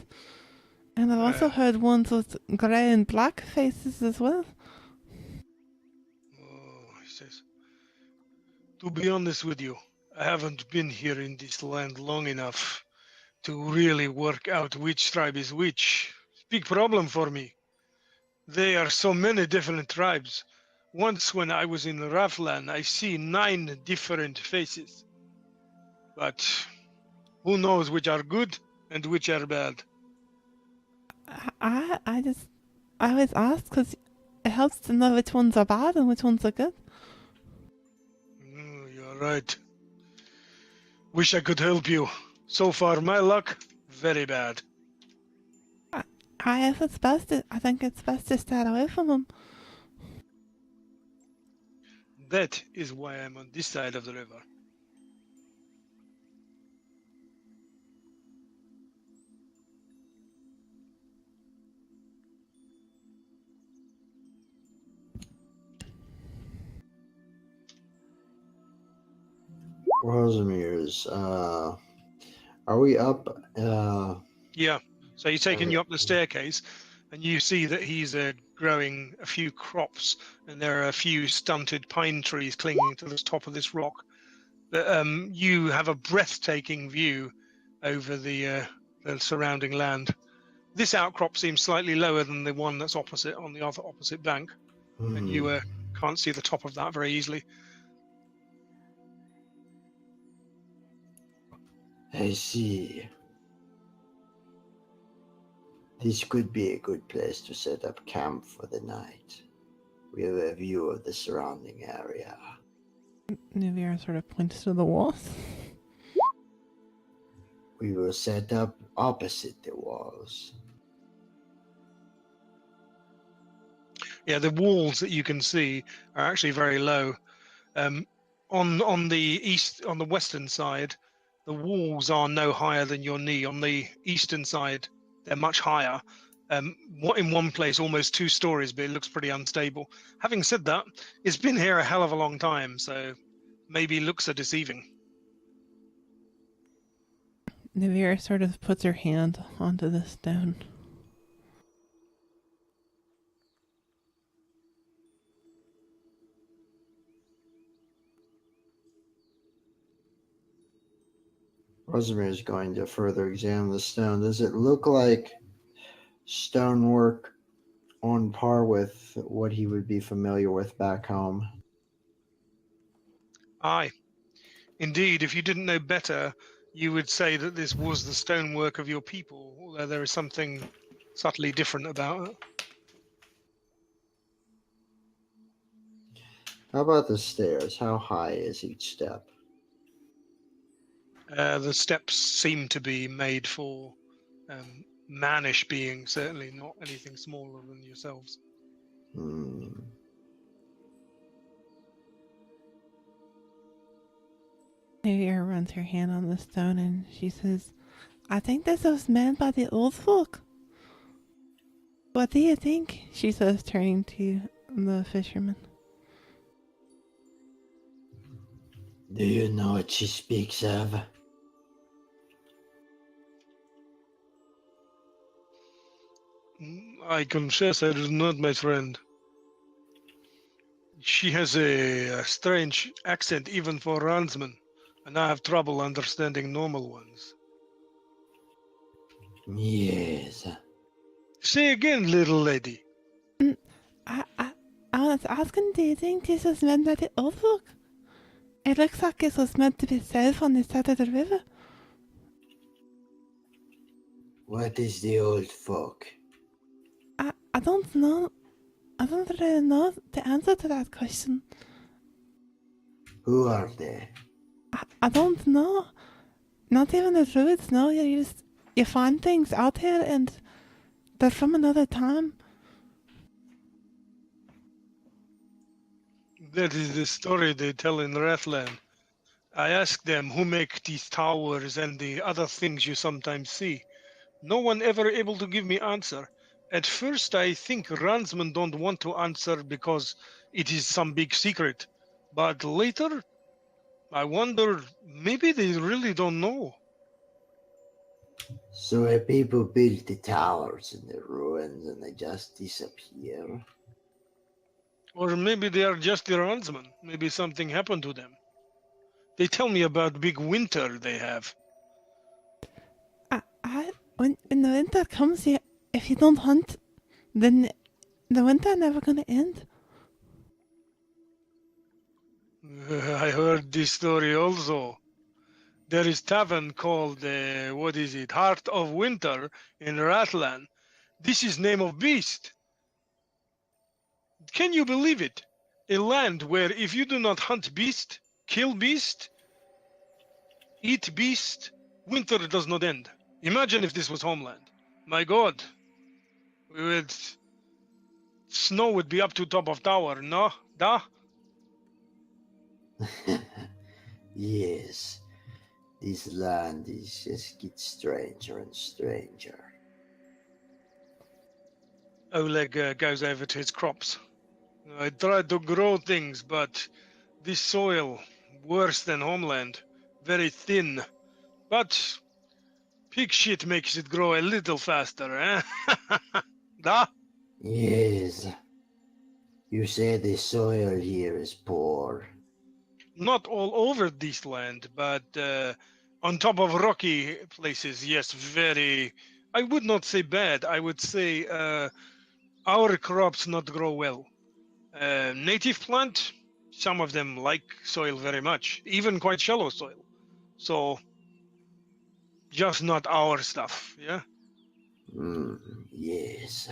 C: And I've also heard ones with grey and black faces as well.
A: Oh, says. To be honest with you, I haven't been here in this land long enough to really work out which tribe is which. Big problem for me. There are so many different tribes. Once when I was in Raflan, I see 9 different faces. But who knows which are good and which are bad?
C: I always ask because it helps to know which ones are bad and which ones are good.
A: You're right. Wish I could help you. So far, my luck, very bad.
C: If it's best, I think it's best to stay away from them.
A: That is why I'm on this side of the river.
B: Rosmir's, are we up?
A: Yeah. So he's taking
B: Okay.
A: you up the staircase, and you see that he's growing a few crops, and there are a few stunted pine trees clinging to the top of this rock. But you have a breathtaking view over the surrounding land. This outcrop seems slightly lower than the one that's opposite on the other opposite bank, and you can't see the top of that very easily.
B: I see. This could be a good place to set up camp for the night. We have a view of the surrounding area.
C: Nivea sort of points to the walls.
B: We will set up opposite the walls.
A: Yeah, the walls that you can see are actually very low. On the western side, the walls are no higher than your knee. On the eastern side, they're much higher. In one place, almost 2 stories, but it looks pretty unstable. Having said that, it's been here a hell of a long time, so maybe looks are deceiving.
C: Nivea sort of puts her hand onto the stone.
B: Rosemary is going to further examine the stone. Does it look like stonework on par with what he would be familiar with back home?
A: Aye. Indeed, if you didn't know better, you would say that this was the stonework of your people, although there is something subtly different about it.
B: How about the stairs? How high is each step?
A: The steps seem to be made for mannish beings, certainly not anything smaller than yourselves.
C: Nivea runs her hand on the stone and she says, I think this was meant by the old folk. What do you think? She says, turning to the fisherman.
B: Do you know what she speaks of?
A: I confess I do not, my friend. She has a strange accent even for Ransman, and I have trouble understanding normal ones.
B: Yes.
A: Say again, little lady.
C: I was asking, do you think this was meant by the old folk? It looks like it was meant to be safe on the side of the river.
B: What is the old folk?
C: I don't know. I don't really know the answer to that question.
B: Who are they?
C: I don't know. Not even the druids know. You find things out here and they're from another time.
A: That is the story they tell in Rathland. I asked them who make these towers and the other things you sometimes see. No one ever able to give me answer. At first, I think Ransmen don't want to answer because it is some big secret. But later, I wonder, maybe they really don't know.
B: So people built the towers in the ruins and they just disappear?
A: Or maybe they are just the Ransmen. Maybe something happened to them. They tell me about big winter they have.
C: When the winter comes, if you don't hunt, then the winter never gonna end.
A: I heard this story also. There is tavern called, what is it, Heart of Winter in Ratland. This is name of beast. Can you believe it? A land where if you do not hunt beast, kill beast, eat beast, winter does not end. Imagine if this was homeland. My God, we would, snow would be up to top of tower, no? Da?
B: Yes, this land is just gets stranger and stranger.
A: Oleg goes over to his crops. I tried to grow things, but this soil, worse than homeland, very thin. But pig shit makes it grow a little faster, eh? Da?
B: Yes, you say the soil here is poor.
A: Not all over this land, but on top of rocky places, yes, very. I would not say bad. I would say our crops not grow well. Native plant, some of them like soil very much, even quite shallow soil. So just not our stuff, yeah.
B: Yes.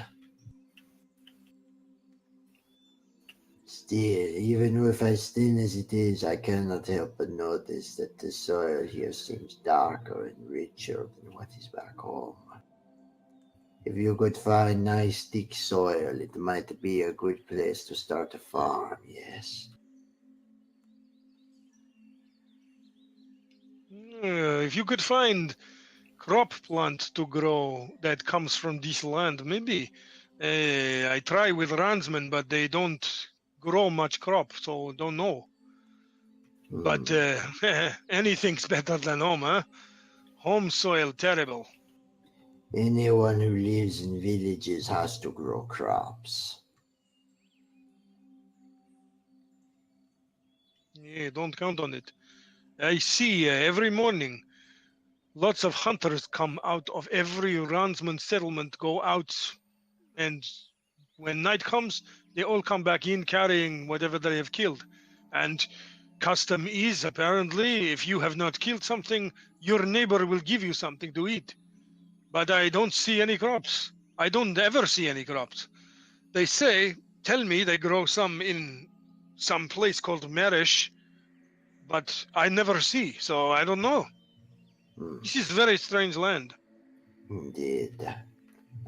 B: Still, even with as thin as it is, I cannot help but notice that the soil here seems darker and richer than what is back home. If you could find nice thick soil, it might be a good place to start a farm, yes.
A: If you could find crop plant to grow that comes from this land, maybe. I try with Ransman, but they don't grow much crop, so don't know. But anything's better than home, huh? Home soil terrible.
B: Anyone who lives in villages has to grow crops.
A: Yeah, don't count on it. I see every morning lots of hunters come out of every Ransman settlement, go out, and when night comes, they all come back in carrying whatever they have killed. And custom is apparently if you have not killed something, your neighbor will give you something to eat. But I don't see any crops. I don't ever see any crops. They tell me they grow some in some place called Merish, but I never see, so I don't know. This is very strange land.
B: Indeed.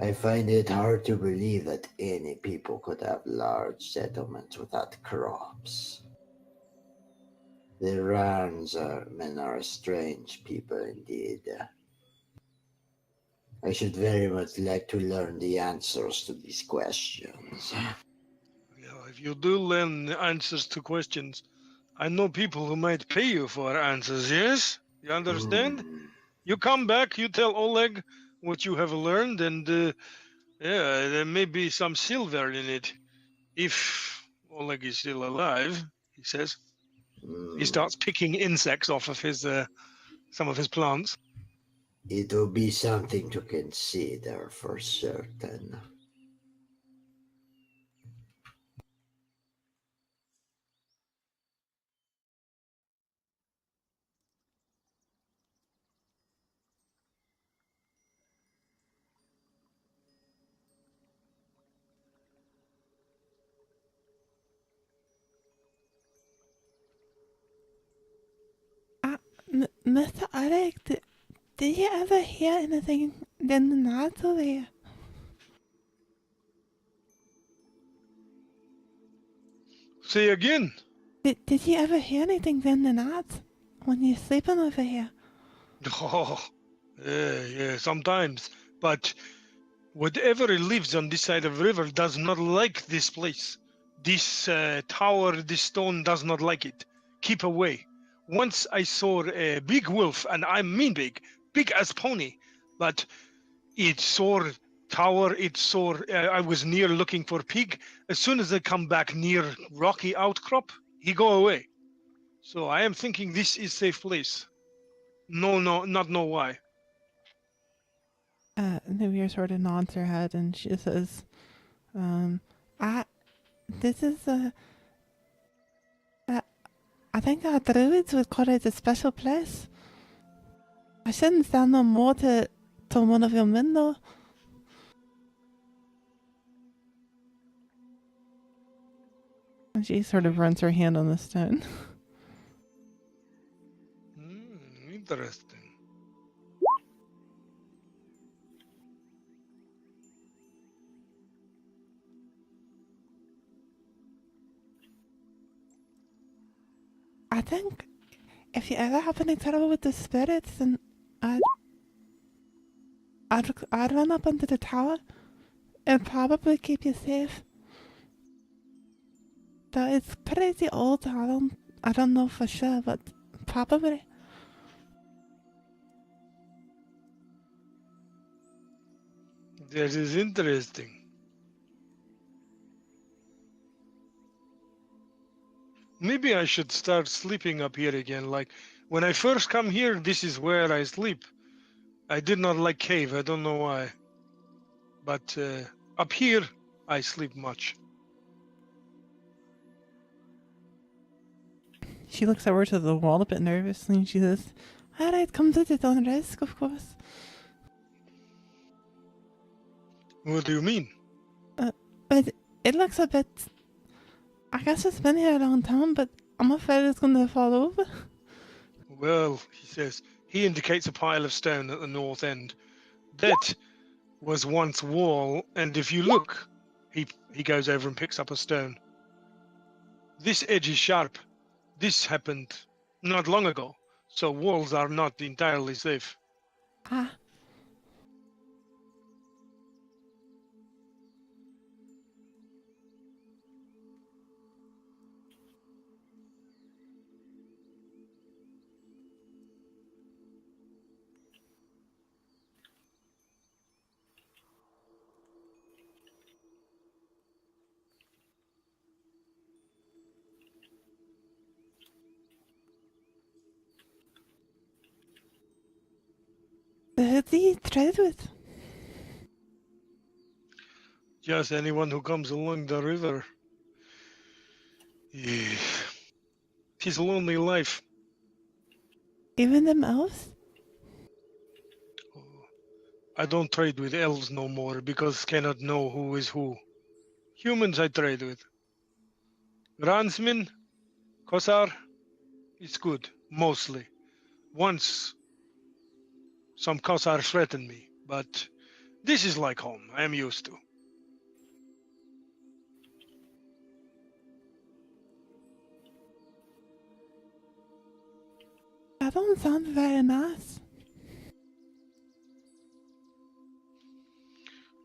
B: I find it hard to believe that any people could have large settlements without crops. The men are a strange people indeed. I should very much like to learn the answers to these questions.
A: If you do learn answers to questions, I know people who might pay you for answers, yes? You understand? You come back, you tell Oleg what you have learned, and yeah, there may be some silver in it. If Oleg is still alive, he says. He starts picking insects off of his some of his plants.
B: It will be something to consider for certain.
C: Mr. Alec, did you ever hear anything in the night over here?
A: Say again.
C: Did you ever hear anything in the night when you're sleeping over here?
A: Oh, yeah, sometimes. But whatever lives on this side of the river does not like this place. This tower, this stone does not like it. Keep away. Once I saw a big wolf, and I mean big, big as pony, but it saw tower, it's sore. I was near looking for pig. As soon as I come back near rocky outcrop, he go away. So I am thinking this is safe place. No, not know why.
C: Nubia sort of nods her head and she says, I, this is I think our druids would call it a special place. I shouldn't stand no more to one of your men though. And she sort of runs her hand on the stone.
A: Interesting.
C: I think if you ever have any trouble with the spirits, then I'd run up under the tower. It'd probably keep you safe. Though it's pretty old. I don't know for sure, but probably.
A: That is interesting. Maybe I should start sleeping up here again. Like when I first come here, this is where I sleep. I did not like cave. I don't know why. But up here, I sleep much.
C: She looks over to the wall a bit nervously and she says, alright, come to the own risk, of course.
A: What do you mean?
C: But it looks a bit... I guess it's been here a long time, but I'm afraid it's going to fall over.
A: Well, he says, he indicates a pile of stone at the north end. That was once wall, and if you look, he goes over and picks up a stone. This edge is sharp. This happened not long ago, so walls are not entirely safe.
C: Ah. Who do you trade with?
A: Just anyone who comes along the river. Yeah. Tis a lonely life.
C: Even them elves?
A: I don't trade with elves no more because cannot know who is who. Humans I trade with. Ransmin, Kosar, it's good, mostly. Once some Kosar threatened me, but this is like home. I am used to.
C: That don't sound very nice.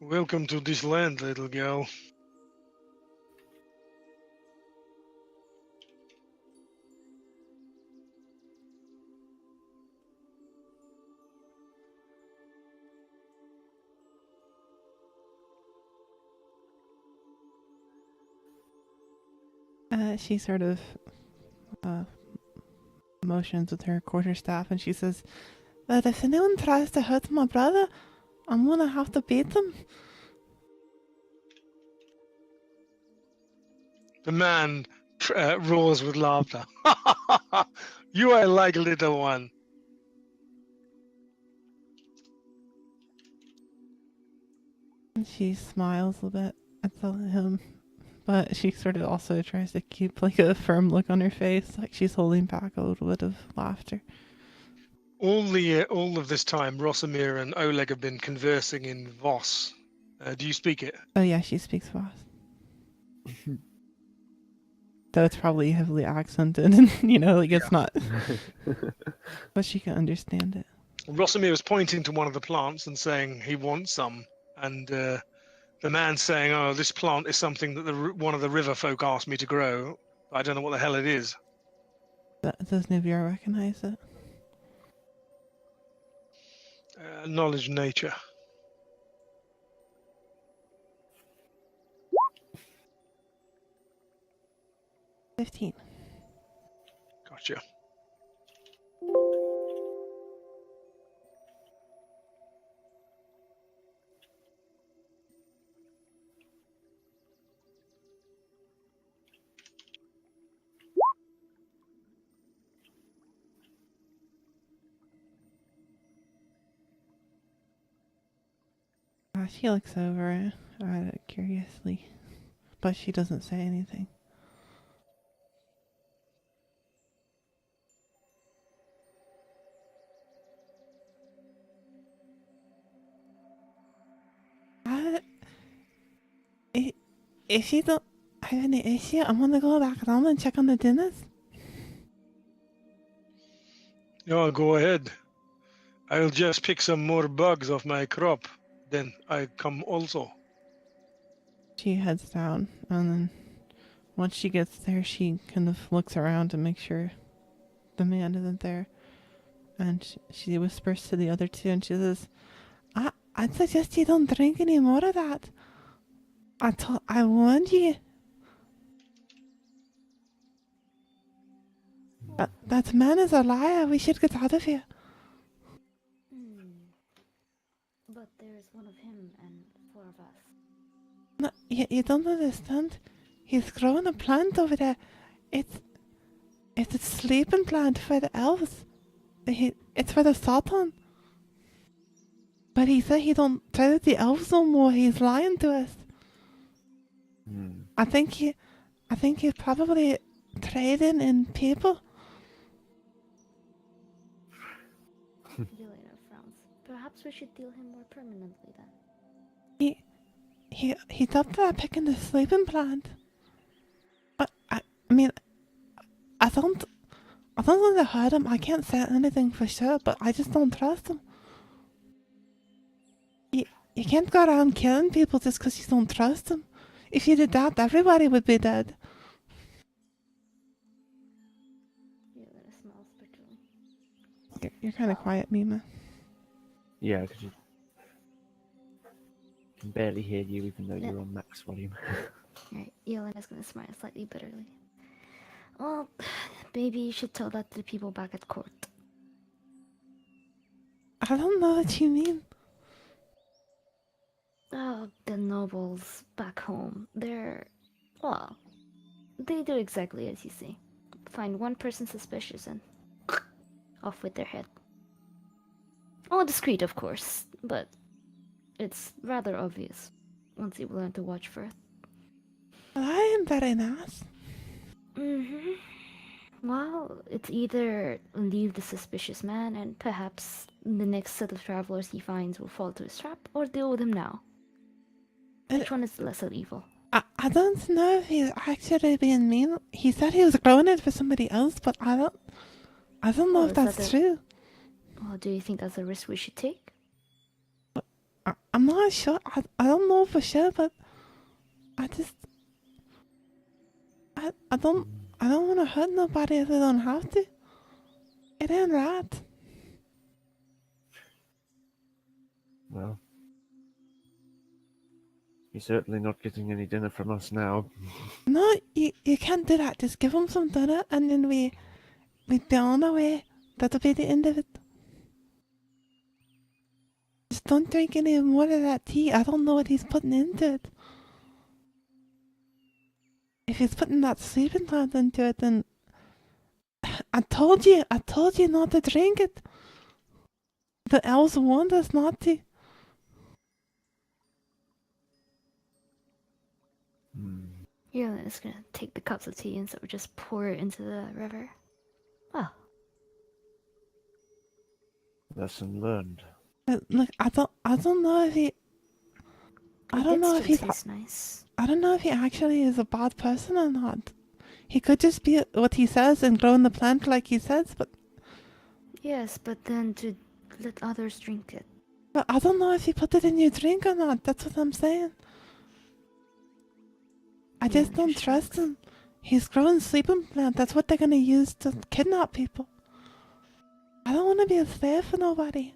A: Welcome to this land, little girl.
C: She sort of motions with her quarterstaff and she says, but if anyone tries to hurt my brother, I'm gonna have to beat them.
A: The man roars with laughter. You are like a little one.
C: And she smiles a bit at him, but she sort of also tries to keep like a firm look on her face, like she's holding back a little bit of laughter.
A: All of this time, Rosamir and Oleg have been conversing in Voss. Do you speak it?
C: Oh yeah, she speaks fast. Though it's probably heavily accented and, like it's not. But she can understand it.
A: Rosamir is pointing to one of the plants and saying he wants some. And the man's saying, oh, this plant is something that one of the river folk asked me to grow. I don't know what the hell it is.
C: Does Nivea recognize it?
A: Knowledge nature.
C: 15.
A: Gotcha.
C: She looks over at it curiously, but she doesn't say anything. If you don't have any issue, I'm gonna go back down and check on the dinners.
A: No, go ahead. I'll just pick some more bugs off my crop. Then I come also.
C: She heads down, and then once she gets there, she kind of looks around to make sure the man isn't there. And she whispers to the other two, and she says, I'd suggest you don't drink any more of that. I warned you. That man is a liar. We should get out of here.
D: But there's one of him and 4 of us.
C: No, you don't understand. He's growing a plant over there. It's a sleeping plant for the elves. It's for the Satan. But he said he don't tell it the elves no more. He's lying to us. I think he's probably trading in people.
D: Yelena frowns. Perhaps we should deal him more permanently then.
C: He's up there picking the sleeping plant. I mean, I don't want to hurt him. I can't say anything for sure, but I just don't trust him. You can't go around killing people just because you don't trust them. If you did that, everybody would be dead.
D: Yelena smiles bitterly.
C: You're kind of quiet, Mima.
E: Yeah, because you can barely hear you even though you're on max volume.
D: Alright, Yelena's gonna smile slightly bitterly. Well, maybe you should tell that to the people back at court.
C: I don't know what you mean.
D: Oh, the nobles back home. Well, they do exactly as you say. Find one person suspicious and off with their head. Oh, discreet, of course, but it's rather obvious once you learn to watch for it.
C: Well, I am very nice.
D: Well, it's either leave the suspicious man and perhaps the next set of travelers he finds will fall to his trap, or deal with him now. Which one is lesser evil?
C: I don't know if he's actually being mean. He said he was growing it for somebody else, but I don't know if that's true.
D: Well, do you think that's a risk we should take?
C: I'm not sure. I don't know for sure, but I don't want to hurt nobody if I don't have to. It ain't right.
E: Well, you're certainly not getting any dinner from us now.
C: No, you can't do that. Just give him some dinner and then we be on our way. That'll be the end of it. Just don't drink any more of that tea. I don't know what he's putting into it. If he's putting that sleeping plant into it, then I told you not to drink it. The elves warned us not to.
D: Yelena's gonna take the cups of tea and sort of just pour it into the river. Oh.
E: Lesson learned.
C: Look, I don't know if he. I don't know if he's.
D: Nice.
C: I don't know if he actually is a bad person or not. He could just be what he says and growing the plant like he says, but.
D: Yes, but then to let others drink it.
C: But I don't know if he put it in your drink or not. That's what I'm saying. I just don't trust him. He's growing sleeping plant. That's what they're gonna use to kidnap people. I don't want to be a slave for nobody.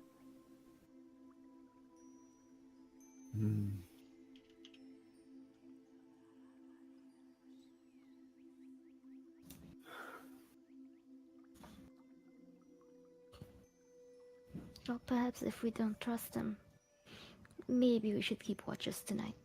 D: Well, perhaps if we don't trust them, maybe we should keep watches tonight.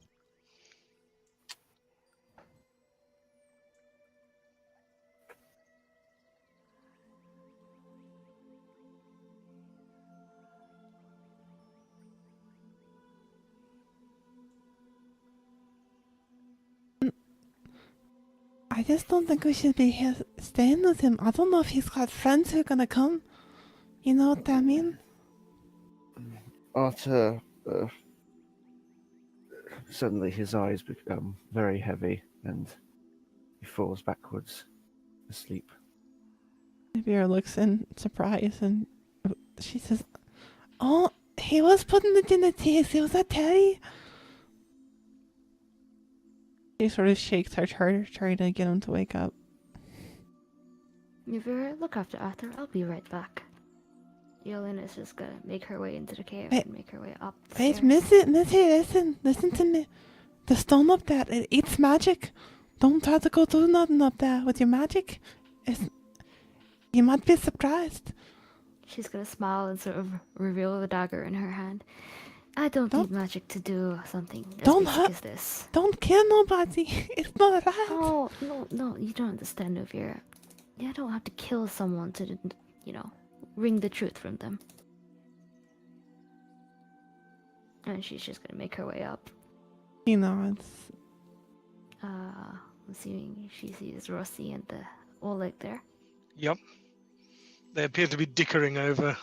C: I just don't think we should be here staying with him. I don't know if he's got friends who are gonna come. You know what I mean?
E: Arthur, suddenly his eyes become very heavy and he falls backwards asleep.
C: Vera looks in surprise and she says, "Oh, he was putting it in the tea. Was that Teddy?" She sort of shakes her chair, trying to get him to wake up.
D: Nivira, look after Arthur. I'll be right back. Yelena's just gonna make her way into the cave
C: Wait.
D: and make her way up the
C: Wait,
D: stairs.
C: Missy, listen to me. The stone up there, it eats magic. Don't try to go do nothing up there with your magic. You might be surprised.
D: She's gonna smile and sort of reveal the dagger in her hand. I don't need magic to do something as
C: Don't
D: basic
C: hurt-
D: as this.
C: Don't kill nobody. It's not right.
D: Oh, no, you don't understand, Novira. You don't have to kill someone to, wring the truth from them. And she's just gonna make her way up.
C: You know, it's...
D: I'm assuming she sees Rossi and the Oleg there.
A: Yep. They appear to be dickering over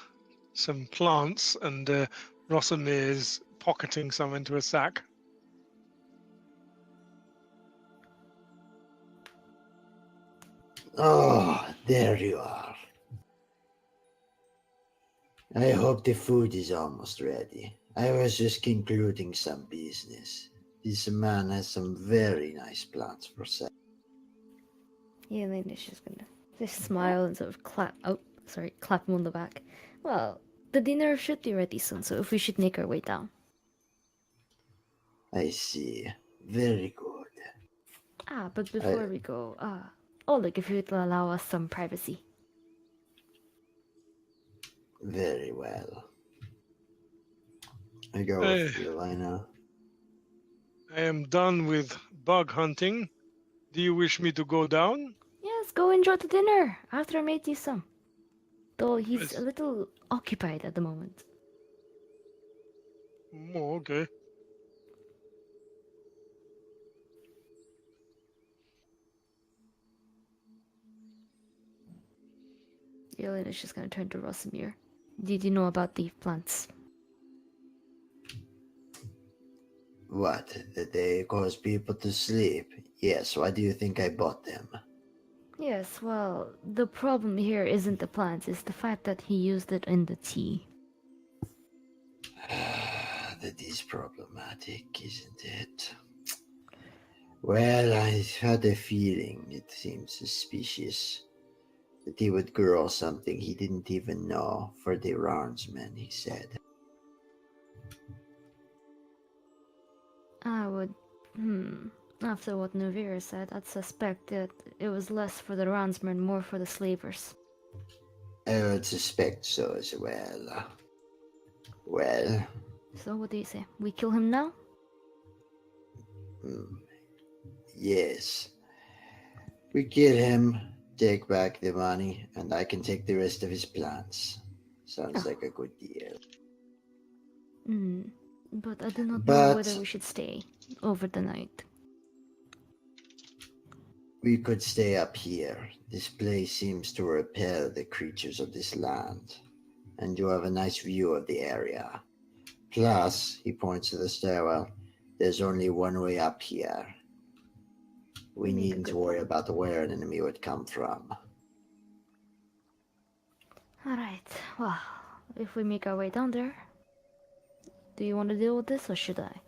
A: some plants, and Rosomir is pocketing some into a sack.
B: Oh, there you are. I hope the food is almost ready. I was just concluding some business. This man has some very nice plants for sale.
D: Yelena's just gonna just smile and sort of clap him on the back. Well, the dinner should be ready soon, so if we should make our way down.
B: I see. Very good.
D: But before we go, Oleg, if you'd allow us some privacy.
B: Very well. I go with you, Lina.
A: I am done with bug hunting. Do you wish me to go down?
D: Yes, go enjoy the dinner. Arthur made you some. Though he's
A: Yes.
D: a little occupied at the moment.
A: Oh, okay.
D: Yelena's just gonna turn to Rosomir. Did you know about the plants?
B: What? That they cause people to sleep? Yes, why do you think I bought them?
D: Yes, well, the problem here isn't the plants, it's the fact that he used it in the tea.
B: That is problematic, isn't it? Well, I had a feeling it seemed suspicious that he would grow something he didn't even know for the roundsman, he said.
D: I would, after what Nuvira said, I'd suspect that it was less for the roundsmen, more for the slavers.
B: I would suspect so as well. Well,
D: So what do you say? We kill him now?
B: yes. We kill him, take back the money, and I can take the rest of his plants. Sounds like a good deal.
D: But I do not know
B: But-
D: whether we should stay over the night.
B: We could stay up here. This place seems to repel the creatures of this land, and you have a nice view of the area. Plus, he points to the stairwell, there's only one way up here. We
D: Make a
B: needn't
D: good
B: worry
D: point.
B: about where an enemy would come from.
D: Alright, well, if we make our way down there, do you want to deal with this or should I?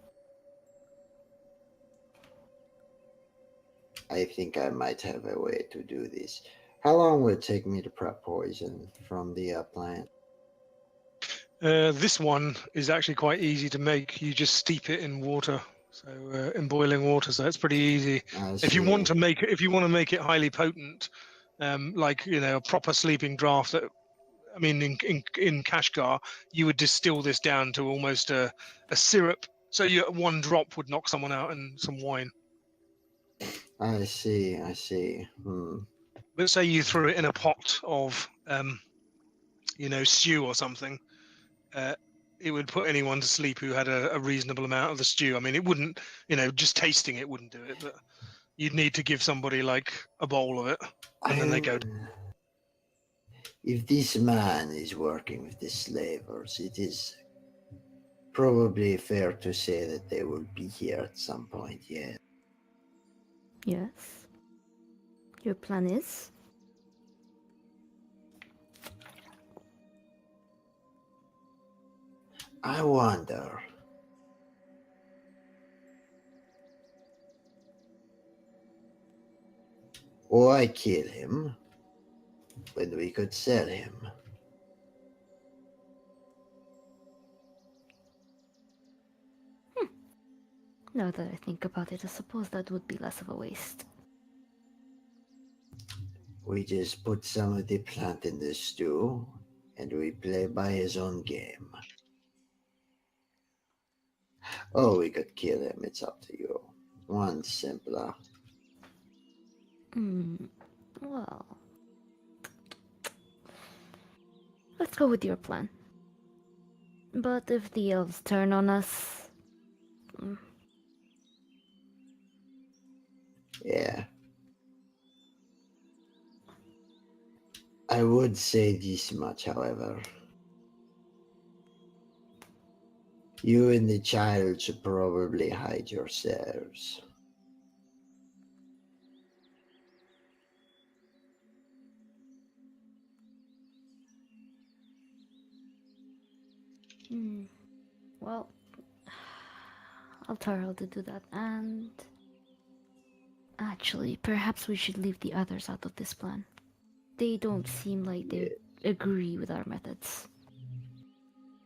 B: I think I might have a way to do this. How long will it take me to prep poison from the plant?
A: This one is actually quite easy to make. You just steep it in water, so in boiling water. So it's pretty easy. If you want to make it, highly potent, like a proper sleeping draft that I mean, in Kashgar, you would distill this down to almost a syrup. So one drop would knock someone out, and some wine.
B: I see.
A: But say you threw it in a pot of, stew or something, it would put anyone to sleep who had a reasonable amount of the stew. I mean, it wouldn't, just tasting it wouldn't do it, but you'd need to give somebody like a bowl of it, and then they go.
B: If this man is working with the slavers, it is probably fair to say that they will be here at some point, yeah.
D: Yes. Your plan is?
B: I wonder. Why kill him when we could sell him?
D: Now that I think about it, I suppose that would be less of a waste.
B: We just put some of the plant in the stew, and we play by his own game. Oh, we could kill him, it's up to you. One simpler.
D: Well... let's go with your plan. But if the elves turn on us...
B: Yeah. I would say this much, however. You and the child should probably hide yourselves.
D: Well, I'll tell her to do that, and... actually, perhaps we should leave the others out of this plan. They don't seem like they agree with our methods.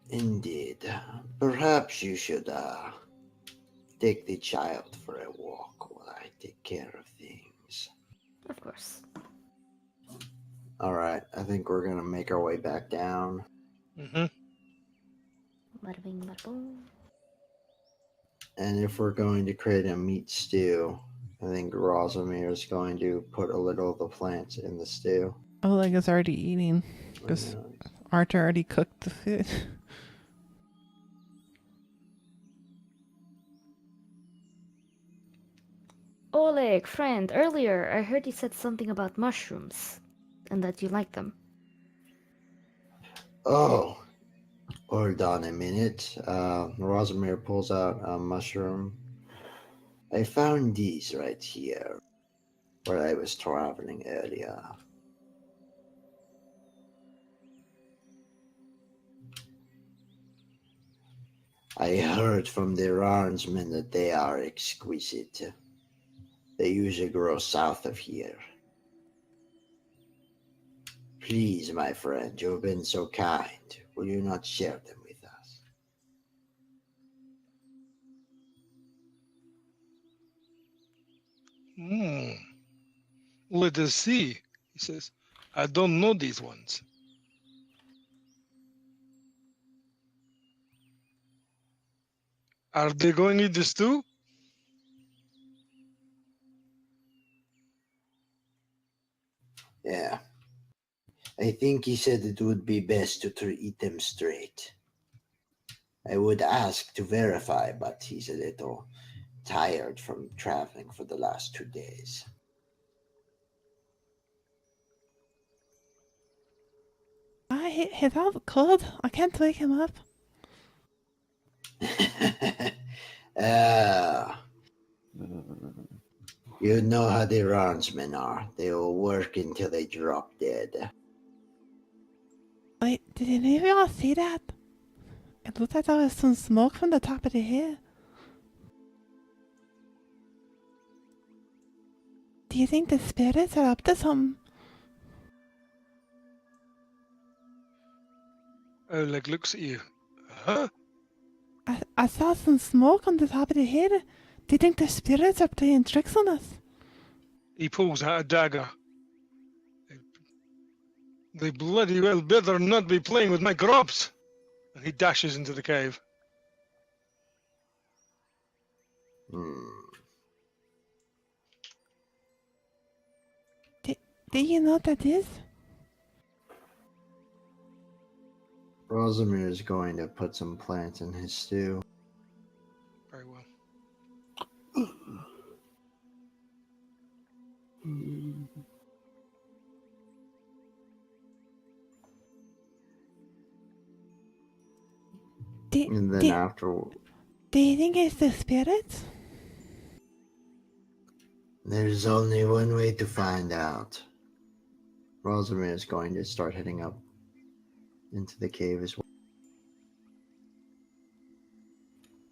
B: Indeed. Perhaps you should take the child for a walk while I take care of things.
D: Of course.
B: Alright, I think we're gonna make our way back down.
A: Mm-hmm.
D: Bada bing, bada boom.
B: And if we're going to create a meat stew, I think Rosamir is going to put a little of the plants in the stew.
C: Oleg is already eating because Arthur already cooked the food.
D: Oleg, friend, earlier I heard you said something about mushrooms and that you like them.
B: Oh, hold on a minute. Rosamir pulls out a mushroom. I found these right here where I was traveling earlier. I heard from the ranchman that they are exquisite. They usually grow south of here. Please, my friend, you have been so kind. Will you not share them with us?
A: Let us see, he says. I don't know these ones. Are they going to eat the stew?
B: Yeah. I think he said it would be best to eat them straight. I would ask to verify, but he's a little tired from traveling for the last 2 days.
C: He's out cold. I can't wake him up.
B: You know how the ranchmen are. They will work until they drop dead.
C: Wait, did any of y'all see that? It looked like there was some smoke from the top of the hill. Do you think the spirits are up to something?
A: Oleg looks at you. Huh?
C: I saw some smoke on the top of the hill. Do you think the spirits are playing tricks on us?
A: He pulls out a dagger. They bloody well better not be playing with my crops. And he dashes into the cave.
C: Do you know what that is?
B: Rosamir is going to put some plants in his stew.
A: Very well.
B: And then after,
C: Do you think it's the spirits?
B: there's only one way to find out. Rosamir is going to start heading up into the cave as well.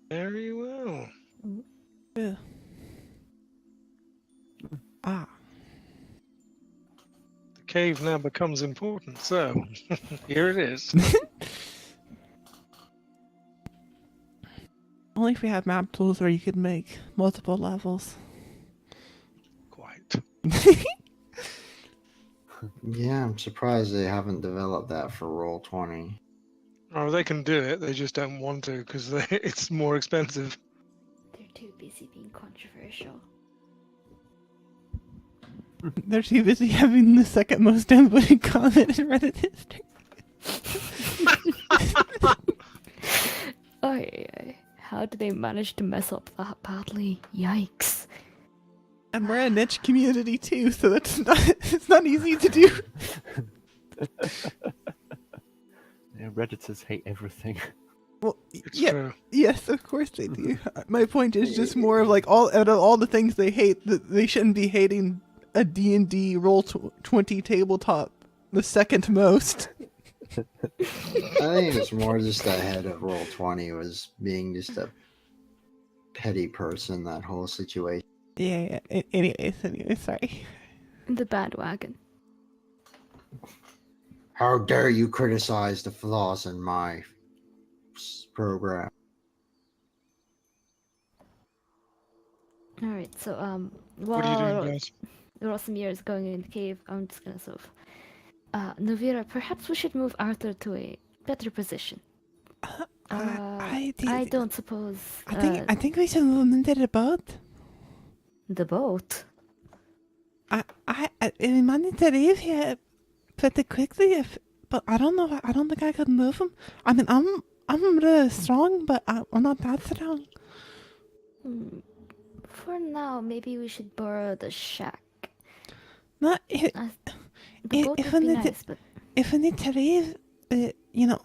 A: Very well.
C: Ugh. Ah.
A: The cave now becomes important, so here it is.
C: Only if we have map tools where you could make multiple levels.
A: Quite.
B: Yeah, I'm surprised they haven't developed that for Roll20.
A: Oh, they can do it. They just don't want to because it's more expensive.
D: They're too busy being controversial.
C: They're too busy having the second most downvoted comment in Reddit history.
D: How did they manage to mess up that badly? Yikes.
C: And we're a niche community too, so it's not easy to do.
E: Yeah, Redditors hate everything.
C: Well,
A: It's
C: yeah,
A: true.
C: yes, of course they do. My point is just more of like out of all the things they hate, that they shouldn't be hating a D&D Roll20 tabletop the second most.
B: I think it's more just the head of Roll20 was being just a petty person, that whole situation.
C: Yeah. Anyways, sorry.
D: The bandwagon.
B: How dare you criticize the flaws in my program?
D: Alright, so,
A: What are you
D: while
A: doing, guys?
D: Rosamir is going in the cave, I'm just gonna sort of... Navira, perhaps we should move Arthur to a better position. I don't suppose...
C: I think we should move him into the boat.
D: The boat?
C: We managed to leave here pretty quickly, but I don't know. I don't think I could move him. I mean, I'm really strong, but I'm not that strong.
D: For now, maybe we should borrow the shack.
C: No,
D: The boat would be nice, but...
C: if we need to leave, I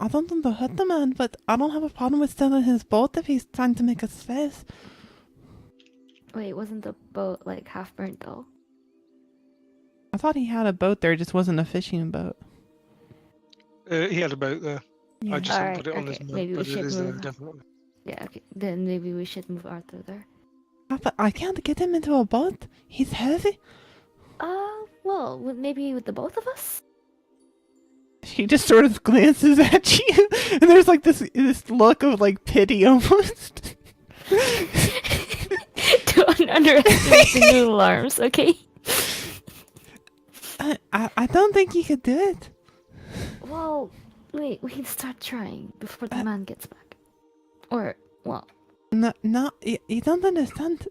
C: don't want to hurt the man, but I don't have a problem with stealing his boat if he's trying to make us space.
D: Wait, wasn't the boat, like, half burnt, though?
C: I thought he had a boat there, it just wasn't a fishing boat.
A: He had a boat there.
C: Yeah.
A: I just didn't
D: Alright,
A: put it on
D: okay,
A: this map,
D: maybe we
A: but it
D: should
A: is there,
D: move.
A: definitely.
D: Yeah, okay. Then maybe we should move Arthur there.
C: But I can't get him into a boat. He's heavy.
D: Well, maybe with the both of us?
C: She just sort of glances at you, and there's like this look of like pity almost.
D: Don't underestimate the noodle arms, okay?
C: I don't think you could do it.
D: Well, wait, we can start trying before the man gets back. Or, well...
C: No, you don't understand.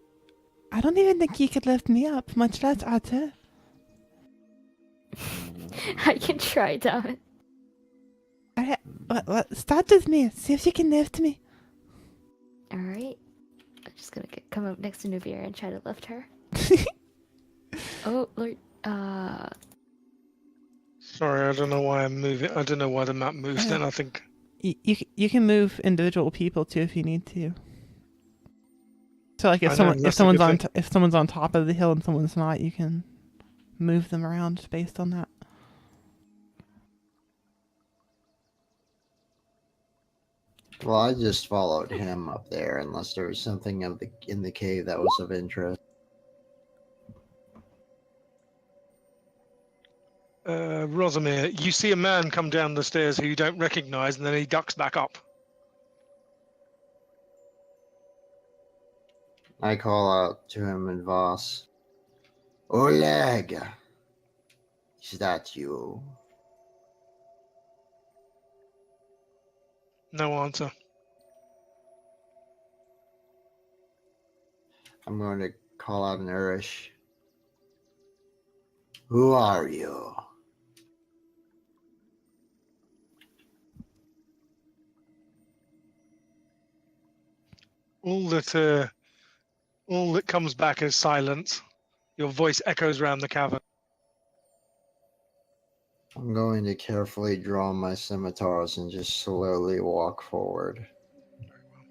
C: I don't even think you could lift me up, much less Arthur.
D: I can try, damn it.
C: Alright, start with me. See if you can lift me.
D: Alright. I'm just gonna come up next to Nuvira and try to lift her. Oh, Lord.
A: Sorry, I don't know why I'm moving. I don't know why the map moves then. I think
C: You can move individual people too if you need to. So like if
A: I know, that's a
C: someone's
A: good
C: if someone's on top of the hill and someone's not, you can move them around based on that.
B: Well, I just followed him up there, unless there was something in the cave that was of interest.
A: Rosamir, you see a man come down the stairs who you don't recognize, and then he ducks back up.
B: I call out to him in Voss. Oleg! Is that you?
A: No answer.
B: I'm going to call out in Irish. Who are you?
A: All that comes back is silence. Your voice echoes around the cavern.
B: I'm going to carefully draw my scimitars and just slowly walk forward.
A: Very well.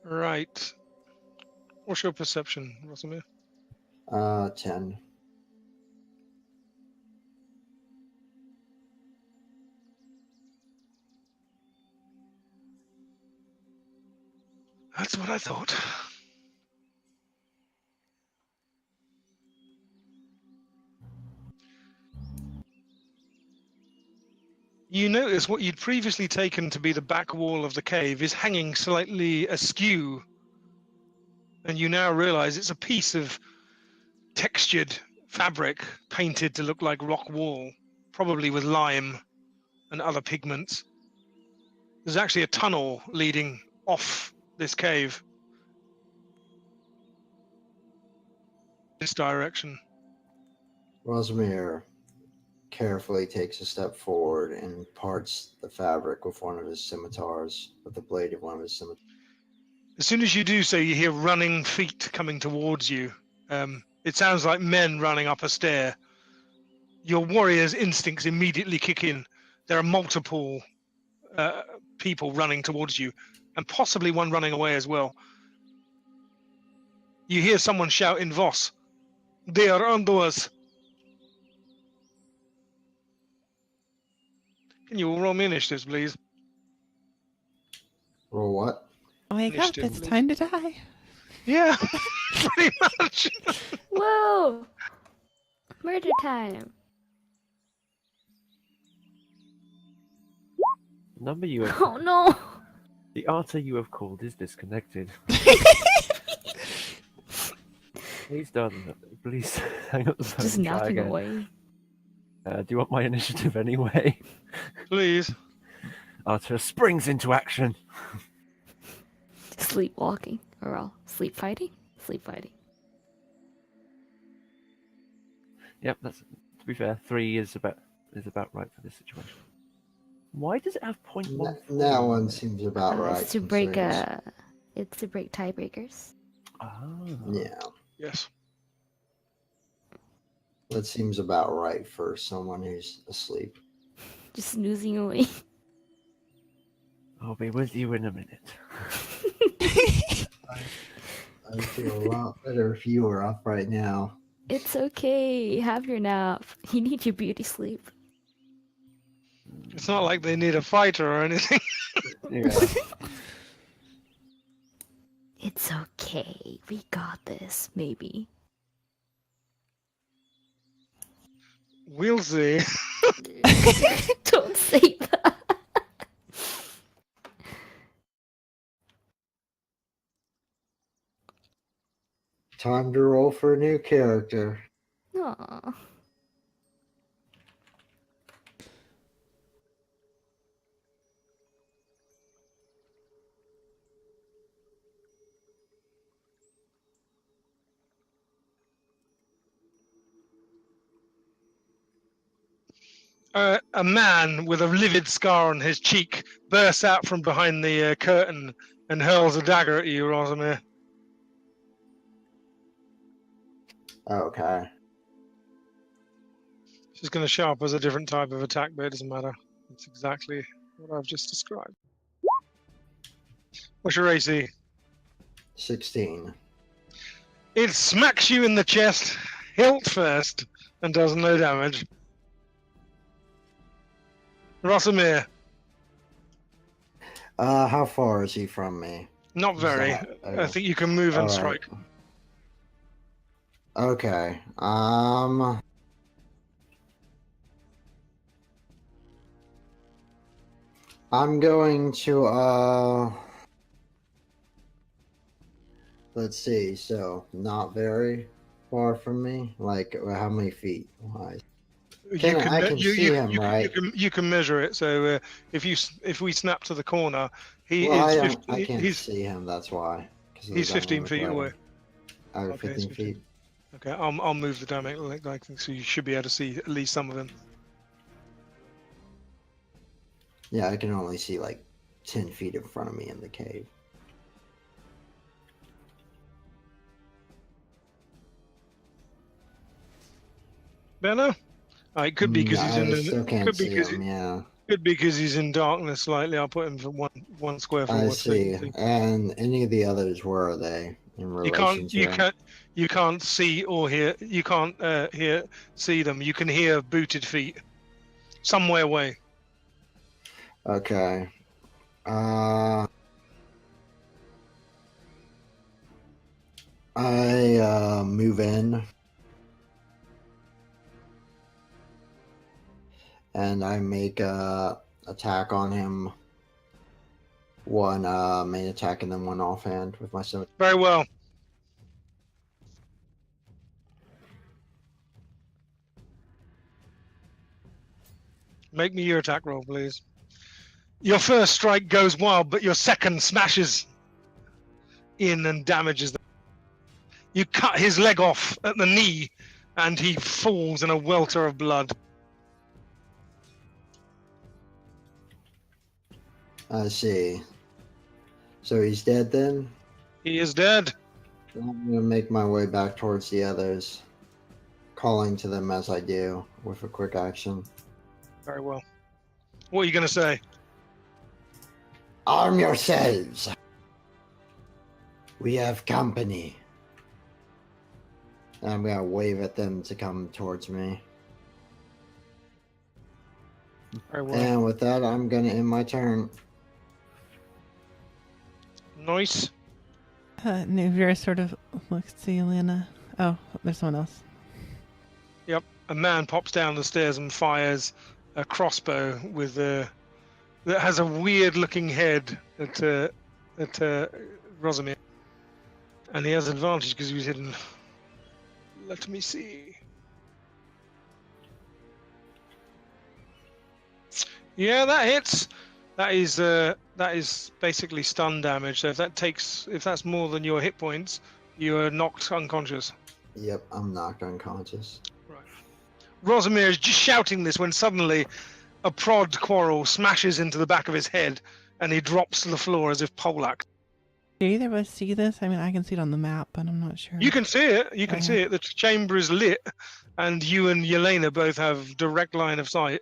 A: Right. What's your perception, Rosamir?
B: 10.
A: That's what I thought. You notice what you'd previously taken to be the back wall of the cave is hanging slightly askew, and you now realize it's a piece of textured fabric painted to look like rock wool, probably with lime and other pigments. There's actually a tunnel leading off this cave, this direction.
B: Rosamir carefully takes a step forward and parts the fabric with one of his scimitars, with the blade of one of his scimitars.
A: As soon as you do so, you hear running feet coming towards you. It sounds like men running up a stair. Your warrior's instincts immediately kick in. There are multiple people running towards you, and possibly one running away as well. You hear someone shout in Voss, "They are onto us!" Can you all roll me initiatives, please?
B: Roll what?
C: Wake up,
A: Initiative,
C: it's
A: please.
C: time to die.
A: Yeah, pretty much.
D: Whoa! Murder time.
E: The number you have,
D: Oh no!
E: the Arthur you have called is disconnected. Please don't. Please hang up the phone.
D: Just
E: and try
D: napping
E: again.
D: away.
E: Do you want my initiative anyway?
A: Please.
E: Arthur springs into action.
D: Sleepwalking. Or all sleep fighting? Sleep fighting.
E: Yep, that's to be fair. 3 is about right for this situation. Why does it have 0.1?
B: That one seems about right.
D: It's to break
B: considering
D: it's to break tiebreakers.
E: Ah.
B: Yeah,
A: Yes.
B: that seems about right for someone who's asleep.
D: Just snoozing away.
E: I'll be with you in a minute.
B: I feel a lot better if you were up right now.
D: It's okay. Have your nap. You need your beauty sleep.
A: It's not like they need a fighter or anything.
E: Yeah.
D: It's okay. We got this, maybe.
A: We'll see.
D: Don't say that.
B: Time to roll for a new character.
D: Aw.
A: A man with a livid scar on his cheek bursts out from behind the curtain and hurls a dagger at you, Rosamir.
B: Okay.
A: She's going to show up as a different type of attack, but it doesn't matter. It's exactly what I've just described. What's your AC?
B: 16.
A: It smacks you in the chest, hilt first, and does no damage. Rosamir,
B: How far is he from me?
A: Not very.
B: that?
A: I think you can move and
B: All right.
A: strike.
B: Okay. I'm going to let's see. So not very far from me. Like how many feet wise?
A: You can
B: I can see him, right?
A: you can measure it. So if we snap to the corner, he
B: Well,
A: is
B: I
A: 50,
B: can't see him. That's why. Because of the
A: he's 15
B: dynamic
A: feet away.
B: lighting. Oh,
A: Okay, it's
B: 15
A: 15.
B: feet.
A: Okay, I'll move the dynamic lighting so you should be able to see at least some of him.
B: Yeah, I can only see like 10 feet in front of me in the cave.
A: Better? It could be because he's in
B: I
A: the.
B: still
A: It
B: can't
A: could be
B: see
A: because
B: him. Yeah,
A: could be because he's in darkness slightly. I'll put him for one square
B: I
A: forward so you
B: see.
A: can see.
B: And any of the others, where are they in relation to him?
A: You can't see or hear. You can't see them. You can hear booted feet somewhere away.
B: Okay. I move in and I make a attack on him. One main attack and then one offhand with my sword.
A: Very well. Make me your attack roll, please. Your first strike goes wild, but your second smashes in and damages them. You cut his leg off at the knee, and he falls in a welter of blood.
B: I see. So he's dead then?
A: He is dead.
B: I'm gonna make my way back towards the others, calling to them as I do with a quick action.
A: Very well. What are you going to say?
B: Arm yourselves! We have company. And I'm gonna wave at them to come towards me.
A: Very well.
B: And with that, I'm gonna end my turn.
A: Nice.
C: Nuvir sort of looks to Yelena. Oh, there's someone else.
A: Yep. A man pops down the stairs and fires a crossbow with that has a weird-looking head at Rosamir, and he has advantage because he was hidden. Let me see. Yeah, that hits. That is basically stun damage. So if that's more than your hit points, you are knocked unconscious.
B: Yep, I'm knocked unconscious.
A: Right. Rosamir is just shouting this when suddenly a prod quarrel smashes into the back of his head, and he drops to the floor as if poleaxed.
C: Do either of us see this? I mean, I can see it on the map, but I'm not sure.
A: You can see it. You can
C: Okay.
A: see it. The chamber is lit, and you and Yelena both have direct line of sight.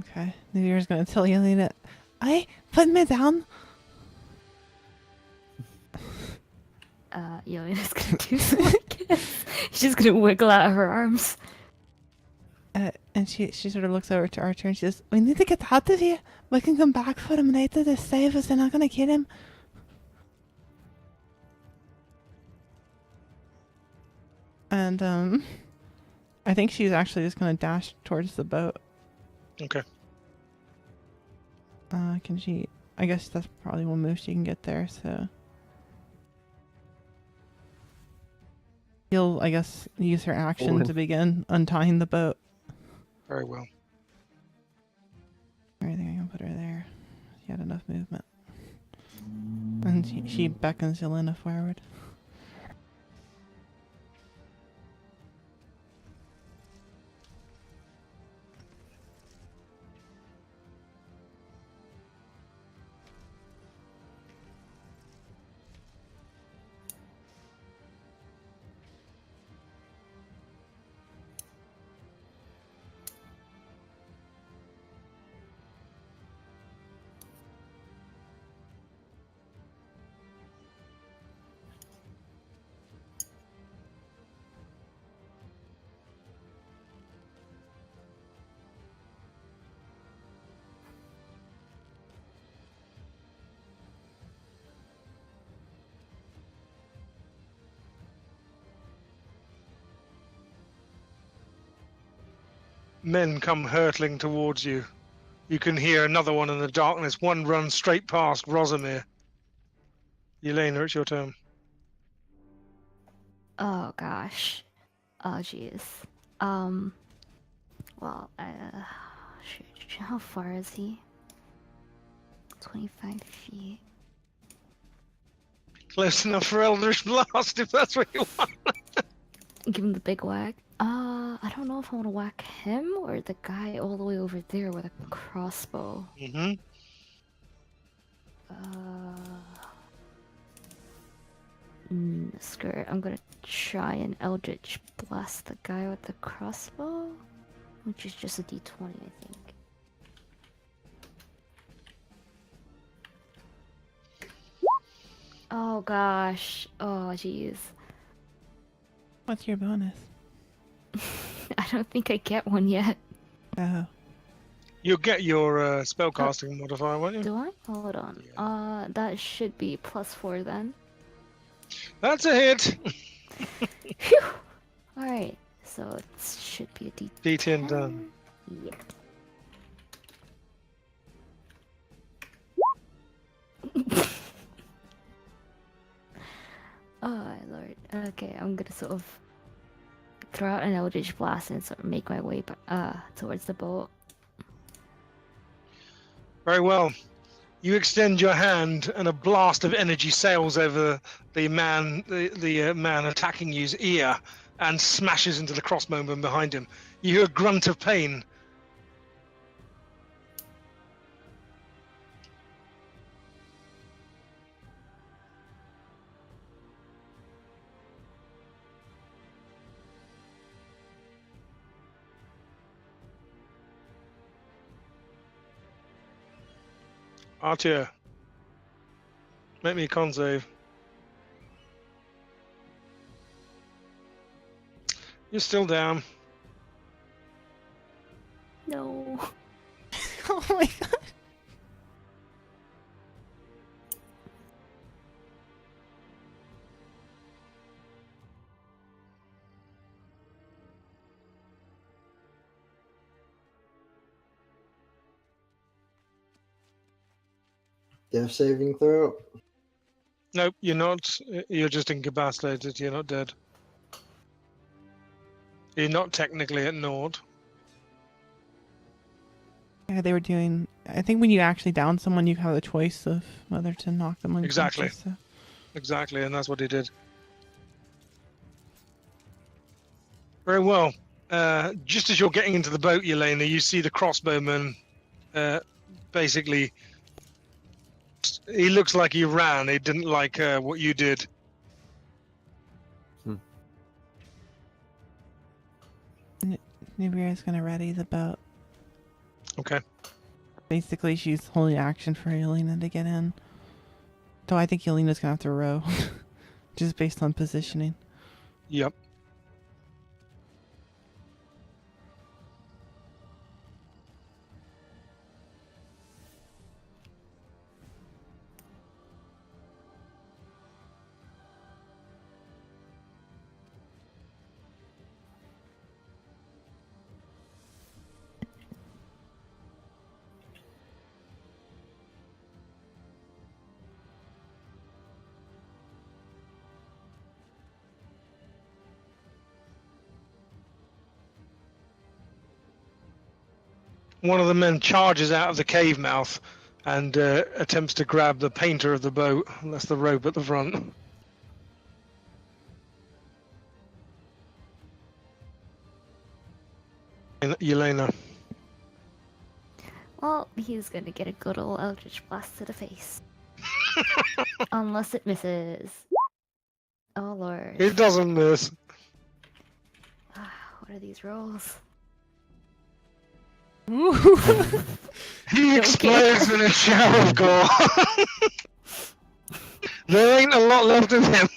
C: Okay. Nuvir's gonna tell Yelena, "Hey, put me down."
D: Yelena's gonna do something. She's gonna wiggle out her arms.
C: And she sort of looks over to Archer and she says, "We need to get out of here. We can come back for him later to save us. They're not gonna kill him." And I think she's actually just gonna dash towards the boat.
A: Okay.
C: Can she? I guess that's probably one move she can get there. So she'll, I guess, use her action to begin untying the boat.
A: Very well.
C: I think I can put her there. She had enough movement. And she beckons Yelena forward.
A: men come hurtling towards you. You can hear another one in the darkness. One runs straight past Rosamir. Yelena, it's your turn.
D: Oh gosh. Oh jeez. Well, shoot, how far is he? 25 feet.
A: Close enough for Eldritch Blast if that's what you want.
D: Give him the big whack. I don't know if I want to whack him or the guy all the way over there with a crossbow.
A: Mm-hmm.
D: Screw it. I'm gonna try and Eldritch Blast the guy with the crossbow, which is just a D20, I think. Oh gosh. Oh jeez.
C: What's your bonus?
D: I don't think I get one yet.
C: Oh.
A: You'll get your spellcasting modifier, won't you?
D: Do I? Hold on.
A: Yeah.
D: That should be +4 then.
A: That's a hit.
D: Phew! Alright, so it should be a
A: D10 done.
D: Yep. Oh my lord. Okay, I'm gonna sort of throw out an Eldritch Blast and sort of make my way towards the boat.
A: Very well. You extend your hand, and a blast of energy sails over the man attacking you's ear, and smashes into the crossbowman behind him. You hear a grunt of pain. Archer, make me a con save. You're still down.
D: No.
C: Oh my god.
B: Death saving throw.
A: Nope, you're not. You're just incapacitated. You're not dead. You're not technically at naught.
C: Yeah, they were doing. I think when you actually down someone, you have the choice of whether to knock them unconscious.
A: Exactly.
C: So.
A: Exactly, and that's what he did. Very well. Just as you're getting into the boat, Yelena, you see the crossbowman. Basically, he looks like he ran. He didn't like what you did.
C: Nubira's gonna ready the boat.
A: Okay.
C: Basically, she's holding action for Yelena to get in. Though I think Yelena's gonna have to row, just based on positioning.
A: Yep. One of the men charges out of the cave mouth and attempts to grab the painter of the boat. That's the rope at the front. Yelena.
D: Well, he's gonna get a good old Eldritch Blast to the face. Unless it misses. Oh lord.
A: It doesn't miss.
D: What are these rolls?
A: He explodes in a shower of gore. There ain't a lot left of him.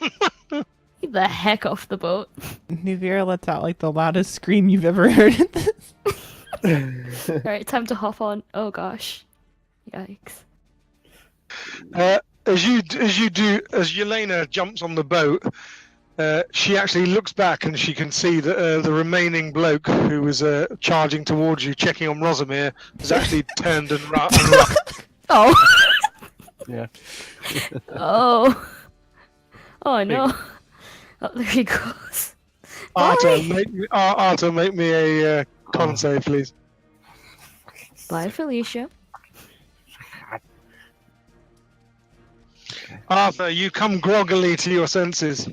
D: Get the heck off the boat.
C: Nuvira lets out like the loudest scream you've ever heard at this.
D: Alright, time to hop on. Oh gosh. Yikes.
A: As Yelena jumps on the boat, She actually looks back and she can see that the remaining bloke who was charging towards you, checking on Rosamir, has actually turned and run.
D: Oh.
E: Yeah.
D: Oh. Oh no. Oh, there he goes.
A: Arthur,
D: Bye.
A: Arthur, make me a con save, please.
D: Bye, Felicia.
A: Arthur, you come groggily to your senses.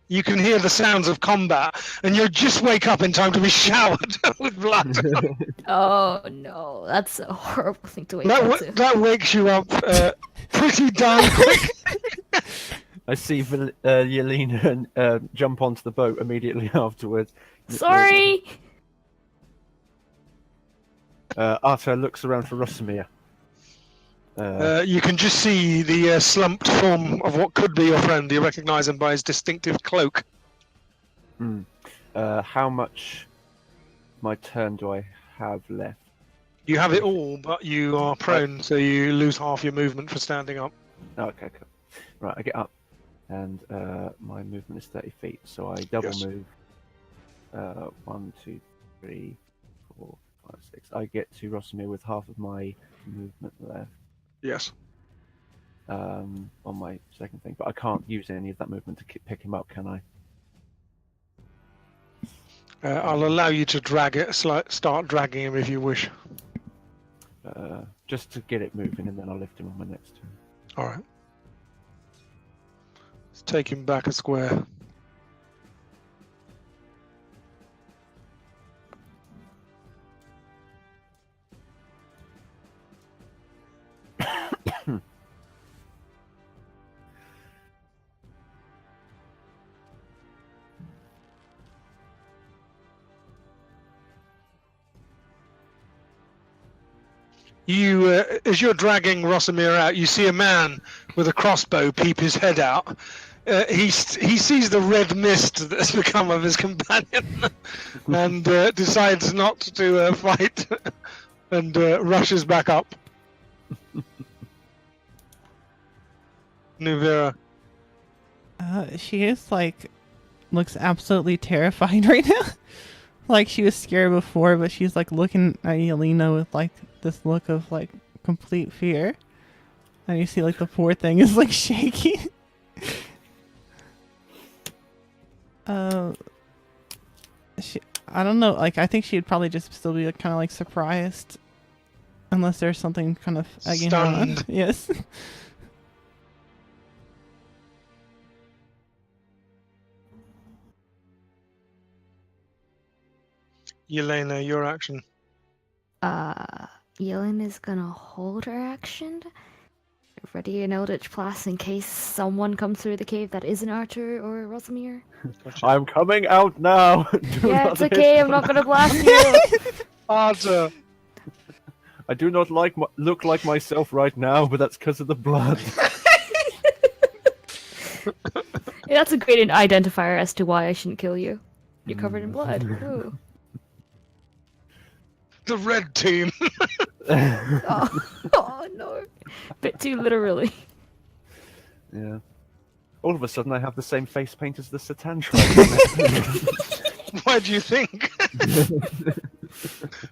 A: You can hear the sounds of combat, and you just wake up in time to be showered with blood.
D: Oh no, that's a horrible thing to wake up to.
A: That wakes you up pretty darn quick.
E: I see Yelena jump onto the boat immediately afterwards.
D: Sorry.
E: Arthur looks around for Rosamir.
A: You can just see the slumped form of what could be your friend. You recognise him by his distinctive cloak.
E: How much my turn do I have left?
A: You have it all, but you are prone, so you lose half your movement for standing up.
E: Okay, cool. Right, I get up, and my movement is 30 feet, so I double move. 1, 2, 3, 4, 5, 6. I get to Rosamir with half of my movement left.
A: Yes.
E: On my second thing, but I can't use any of that movement to pick him up, can I?
A: I'll allow you to drag it. Start dragging him if you wish.
E: Just to get it moving, and then I'll lift him on my next turn.
A: All right. Let's take him back a square. You, as you're dragging Rosamir out, you see a man with a crossbow peep his head out. He sees the red mist that's become of his companion, and decides not to fight, and rushes back up. Nuvera.
C: She is looks absolutely terrified right now. Like she was scared before, but she's looking at Yelena with this look of complete fear. And you see the poor thing is shaking. I don't know, I think she'd probably just still be kind of surprised. Unless there's something kind of egging her on.
A: Stunned.
C: Yes.
A: Yelena, your action.
D: Yelena's gonna hold her action. Ready an Eldritch Blast in case someone comes through the cave that isn't Archer or Rosamir.
E: Gotcha. I'm coming out now!
D: Yeah, it's okay, I'm not gonna blast you!
A: Archer!
E: I do not look like myself right now, but that's because of the blood.
D: Yeah, that's a great identifier as to why I shouldn't kill you. You're covered in blood. Ooh.
A: The red team!
D: Oh no. Bit too literally.
E: Yeah. All of a sudden I have the same face paint as the Satan tribe.
A: Why do you think?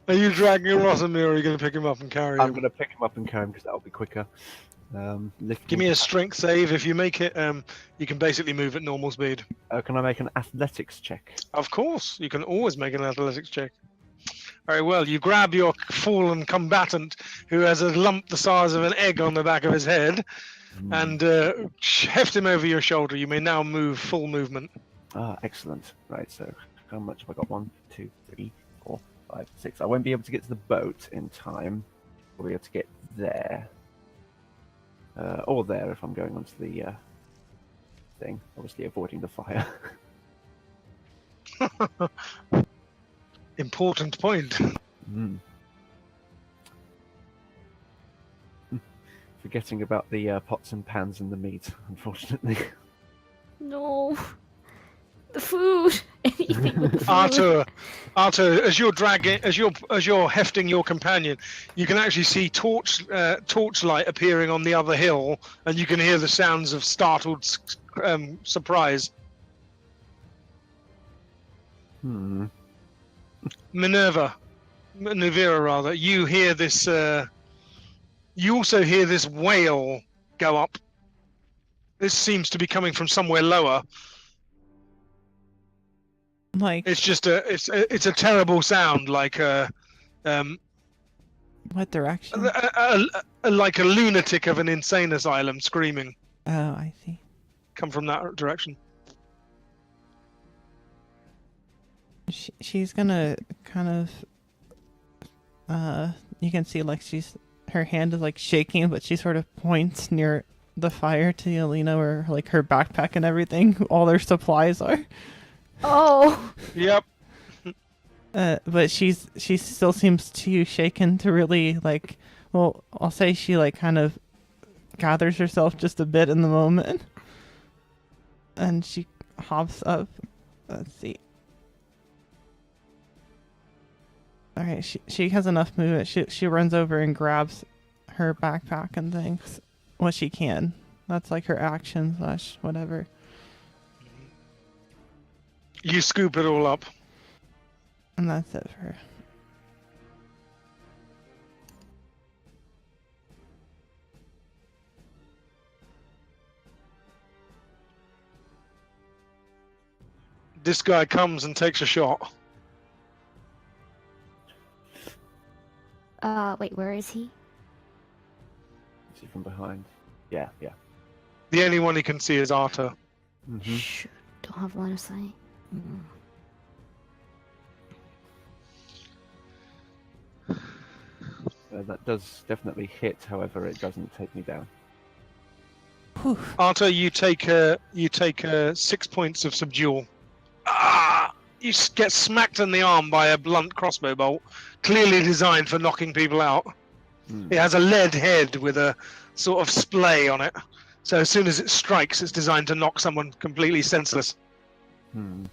A: Are you dragging Rosamir, or are you going to pick him up and carry him?
E: I'm going to pick him up and carry him because that'll be quicker.
A: Give me a strength save. If you make it, you can basically move at normal speed.
E: Can I make an athletics check?
A: Of course, you can always make an athletics check. Very well. You grab your fallen combatant, who has a lump the size of an egg on the back of his head, and heft him over your shoulder. You may now move full movement.
E: Ah, excellent. Right, so how much have I got? 1, 2, 3, 4, 5, 6. I won't be able to get to the boat in time. I'll be able to get there. Or there if I'm going onto the thing. Obviously avoiding the fire.
A: Important point.
E: Forgetting about the pots and pans and the meat, unfortunately.
D: No. The food. Anything with the food.
A: Arthur, as you're hefting your companion, you can actually see torchlight appearing on the other hill, and you can hear the sounds of startled surprise.
E: Hmm.
A: Minerva, Nuvira rather, you hear this. You also hear this wail go up. This seems to be coming from somewhere lower.
C: Like,
A: It's just it's a terrible sound, like um
C: what direction?
A: like a lunatic of an insane asylum screaming.
C: Oh, I see.
A: Come from that direction.
C: She's gonna kind of, you can see like her hand is like shaking, but she sort of points near the fire to Yelena where like her backpack and everything, all their supplies are.
D: Oh!
A: Yep.
C: But she still seems too shaken to really like, well, I'll say she like kind of gathers herself just a bit in the moment. And she hops up. Let's see. Alright, she has enough movement. She runs over and grabs her backpack and things. What she can. That's like her action / whatever.
A: You scoop it all up.
C: And that's it for her.
A: This guy comes and takes a shot.
D: Wait, where is he?
E: Is he from behind? Yeah.
A: The only one he can see is Arta.
E: Mm-hmm.
D: Shh, don't have line of sight.
E: That does definitely hit. However, it doesn't take me down.
C: Whew.
A: Arta, you take 6 points of subdual. You get smacked in the arm by a blunt crossbow bolt, clearly designed for knocking people out. It has a lead head with a sort of splay on it. So as soon as it strikes, it's designed to knock someone completely senseless.
E: Hmm.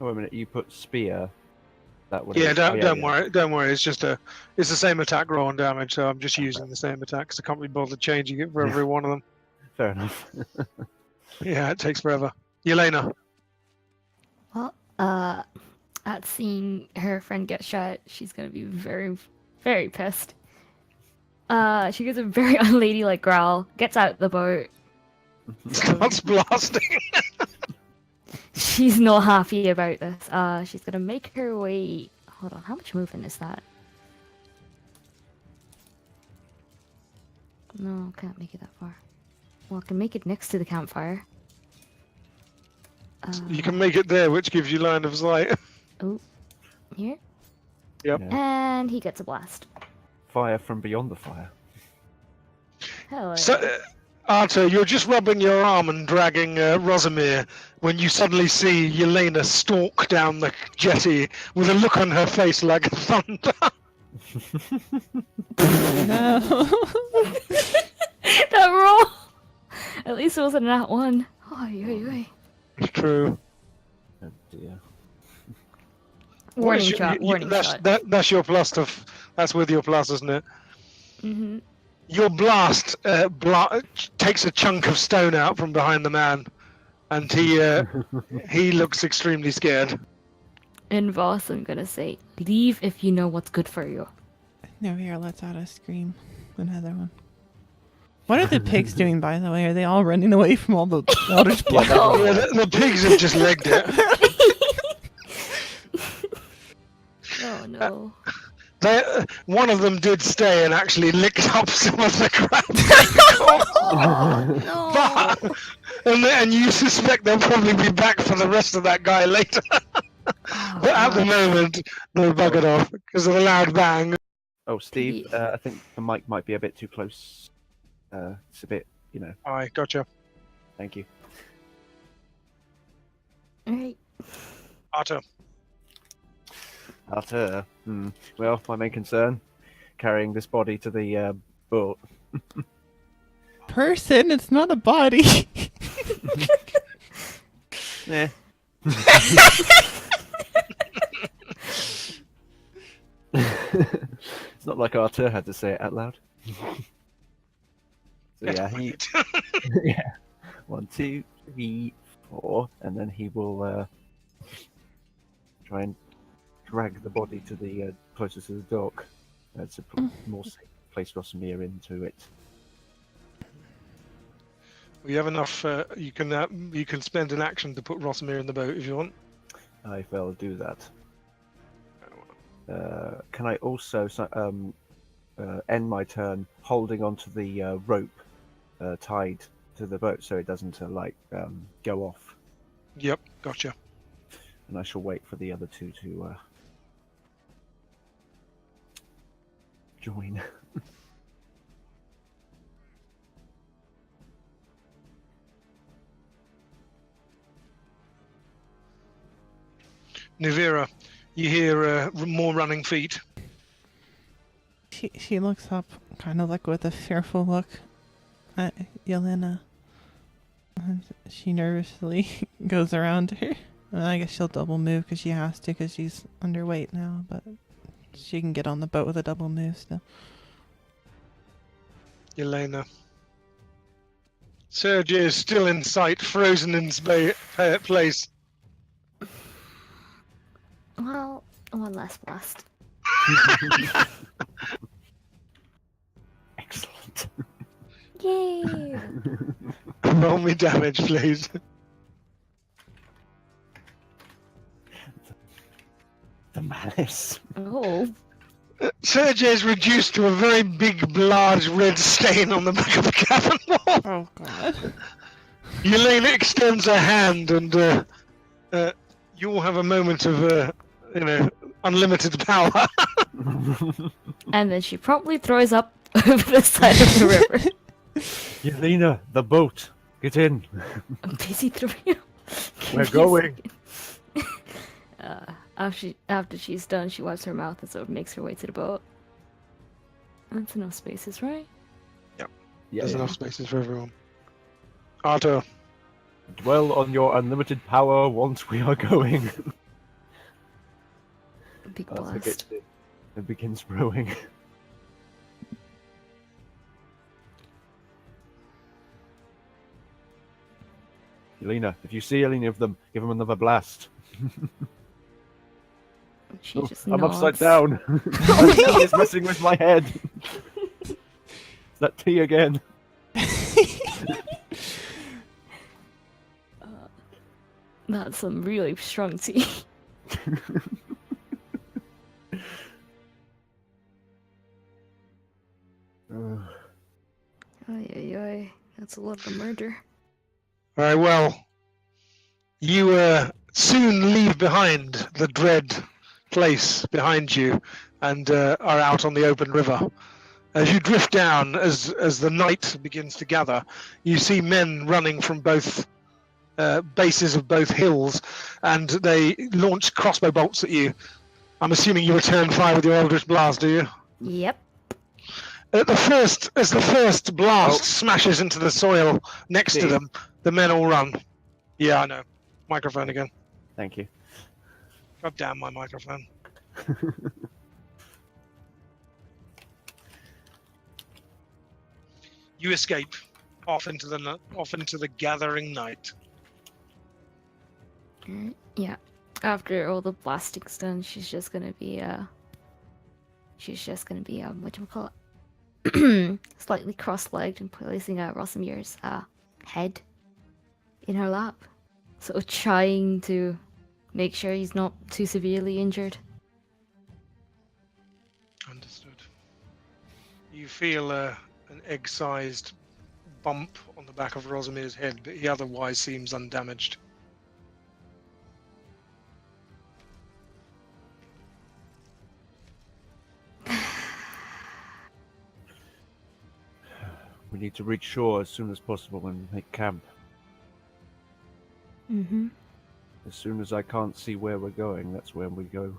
E: Oh, wait a minute. You put spear. That would.
A: Yeah, don't worry. Don't worry. It's the same attack roll and damage. So I'm just using the same attack because I can't be bothered changing it for every one of them.
E: Fair enough.
A: Yeah, it takes forever. Yelena.
D: Well, at seeing her friend get shot, she's gonna be very, very pissed. She gives a very unladylike growl, gets out the boat.
A: Starts blasting.
D: She's not happy about this. She's gonna make her way. Hold on, how much movement is that? No, can't make it that far. Well, I can make it next to the campfire.
A: You can make it there, which gives you line of sight.
D: Oh, here.
A: Yep.
E: Yeah.
D: And he gets a blast.
E: Fire from beyond the fire.
D: Hell
A: So, Arta, you're just rubbing your arm and dragging Rosamir when you suddenly see Yelena stalk down the jetty with a look on her face like thunder.
C: No.
D: that roll! At least it wasn't that one. Oy.
A: It's true.
E: Oh dear.
D: Warning shot, warning shot.
A: That's your plus that's with your plus, isn't it?
D: Mm-hmm.
A: Your blast takes a chunk of stone out from behind the man, and he looks extremely scared.
D: In Voss, I'm gonna say, leave if you know what's good for you.
C: Nuvira lets out a scream. Another one. What are the pigs doing, by the way? Are they all running away from all the eldritch blood?
A: Yeah, the pigs have just legged it.
D: Oh no.
A: One of them did stay and actually licked up some of the crap.
D: No.
A: And you suspect they'll probably be back for the rest of that guy later. But at the moment, they're buggered off because of the loud bang.
E: Oh, Steve, I think the mic might be a bit too close. It's a bit,
A: Alright, gotcha.
E: Thank you.
D: Alright.
A: Arta.
E: Arthur. Well, my main concern, carrying this body to the boat.
C: Person, it's not a body.
E: Yeah. It's not like Arthur had to say it out loud. So
A: Get
E: yeah,
A: on with
E: he
A: it.
E: yeah. 1, 2, 3, 4, and then he will try and drag the body to the closest to the dock. That's a more safe place Rosomir into it.
A: We have enough. You can spend an action to put Rosomir in the boat if you want.
E: I will do that. Can I also end my turn holding onto the rope tied to the boat so it doesn't go off?
A: Yep, gotcha.
E: And I shall wait for the other two to join.
A: Nivira, you hear more running feet.
C: She looks up, kind of like with a fearful look at Yelena. And she nervously goes around her. And I guess she'll double move because she has to because she's underweight now, but she can get on the boat with a double move still.
A: Yelena. Sergei is still in sight, frozen in place.
D: Well, one last blast.
E: Excellent.
D: Yay!
A: Roll me damage, please.
E: The malice.
D: Oh.
A: Sergei is reduced to a very big, large red stain on the back of the cabin wall.
C: Oh god.
A: Yelena extends her hand, and you all have a moment of, unlimited power.
D: And then she promptly throws up over the side of the river.
E: Yelena, the boat. Get in.
D: I'm busy throwing up.
E: We're going.
D: After she's done, she wipes her mouth and sort of makes her way to the boat. That's enough spaces, right?
E: Yeah,
A: There's enough spaces for everyone. Arthur.
E: Dwell on your unlimited power once we are going.
D: Big
E: Arthur
D: blast.
E: gets in and begins rowing. Yelena, if you see any of them, give them another blast.
D: She just
E: I'm
D: nods.
E: upside down. It's messing with my head. It's that tea again.
D: That's some really strong tea. Ay. That's a lot of murder.
A: Very well. You soon leave behind the dread place behind you and are out on the open river. As you drift down, as the night begins to gather, you see men running from both bases of both hills, and they launch crossbow bolts at you. I'm assuming you return fire with your Eldritch Blast, do you?
D: Yep.
A: As the first blast smashes into the soil next to them, the men all run. Yeah, I know. Microphone again.
E: Thank you.
A: God damn my microphone. You escape off into the gathering night.
D: Yeah. After all the blasting's done, she's just gonna be whatchamacallit? Slightly cross-legged and placing Rosamir's head in her lap. So trying to make sure he's not too severely injured.
A: Understood. You feel an egg-sized bump on the back of Rosamir's head, but he otherwise seems undamaged.
E: We need to reach shore as soon as possible and make camp.
D: Mm-hmm.
E: As soon as I can't see where we're going, that's where we go.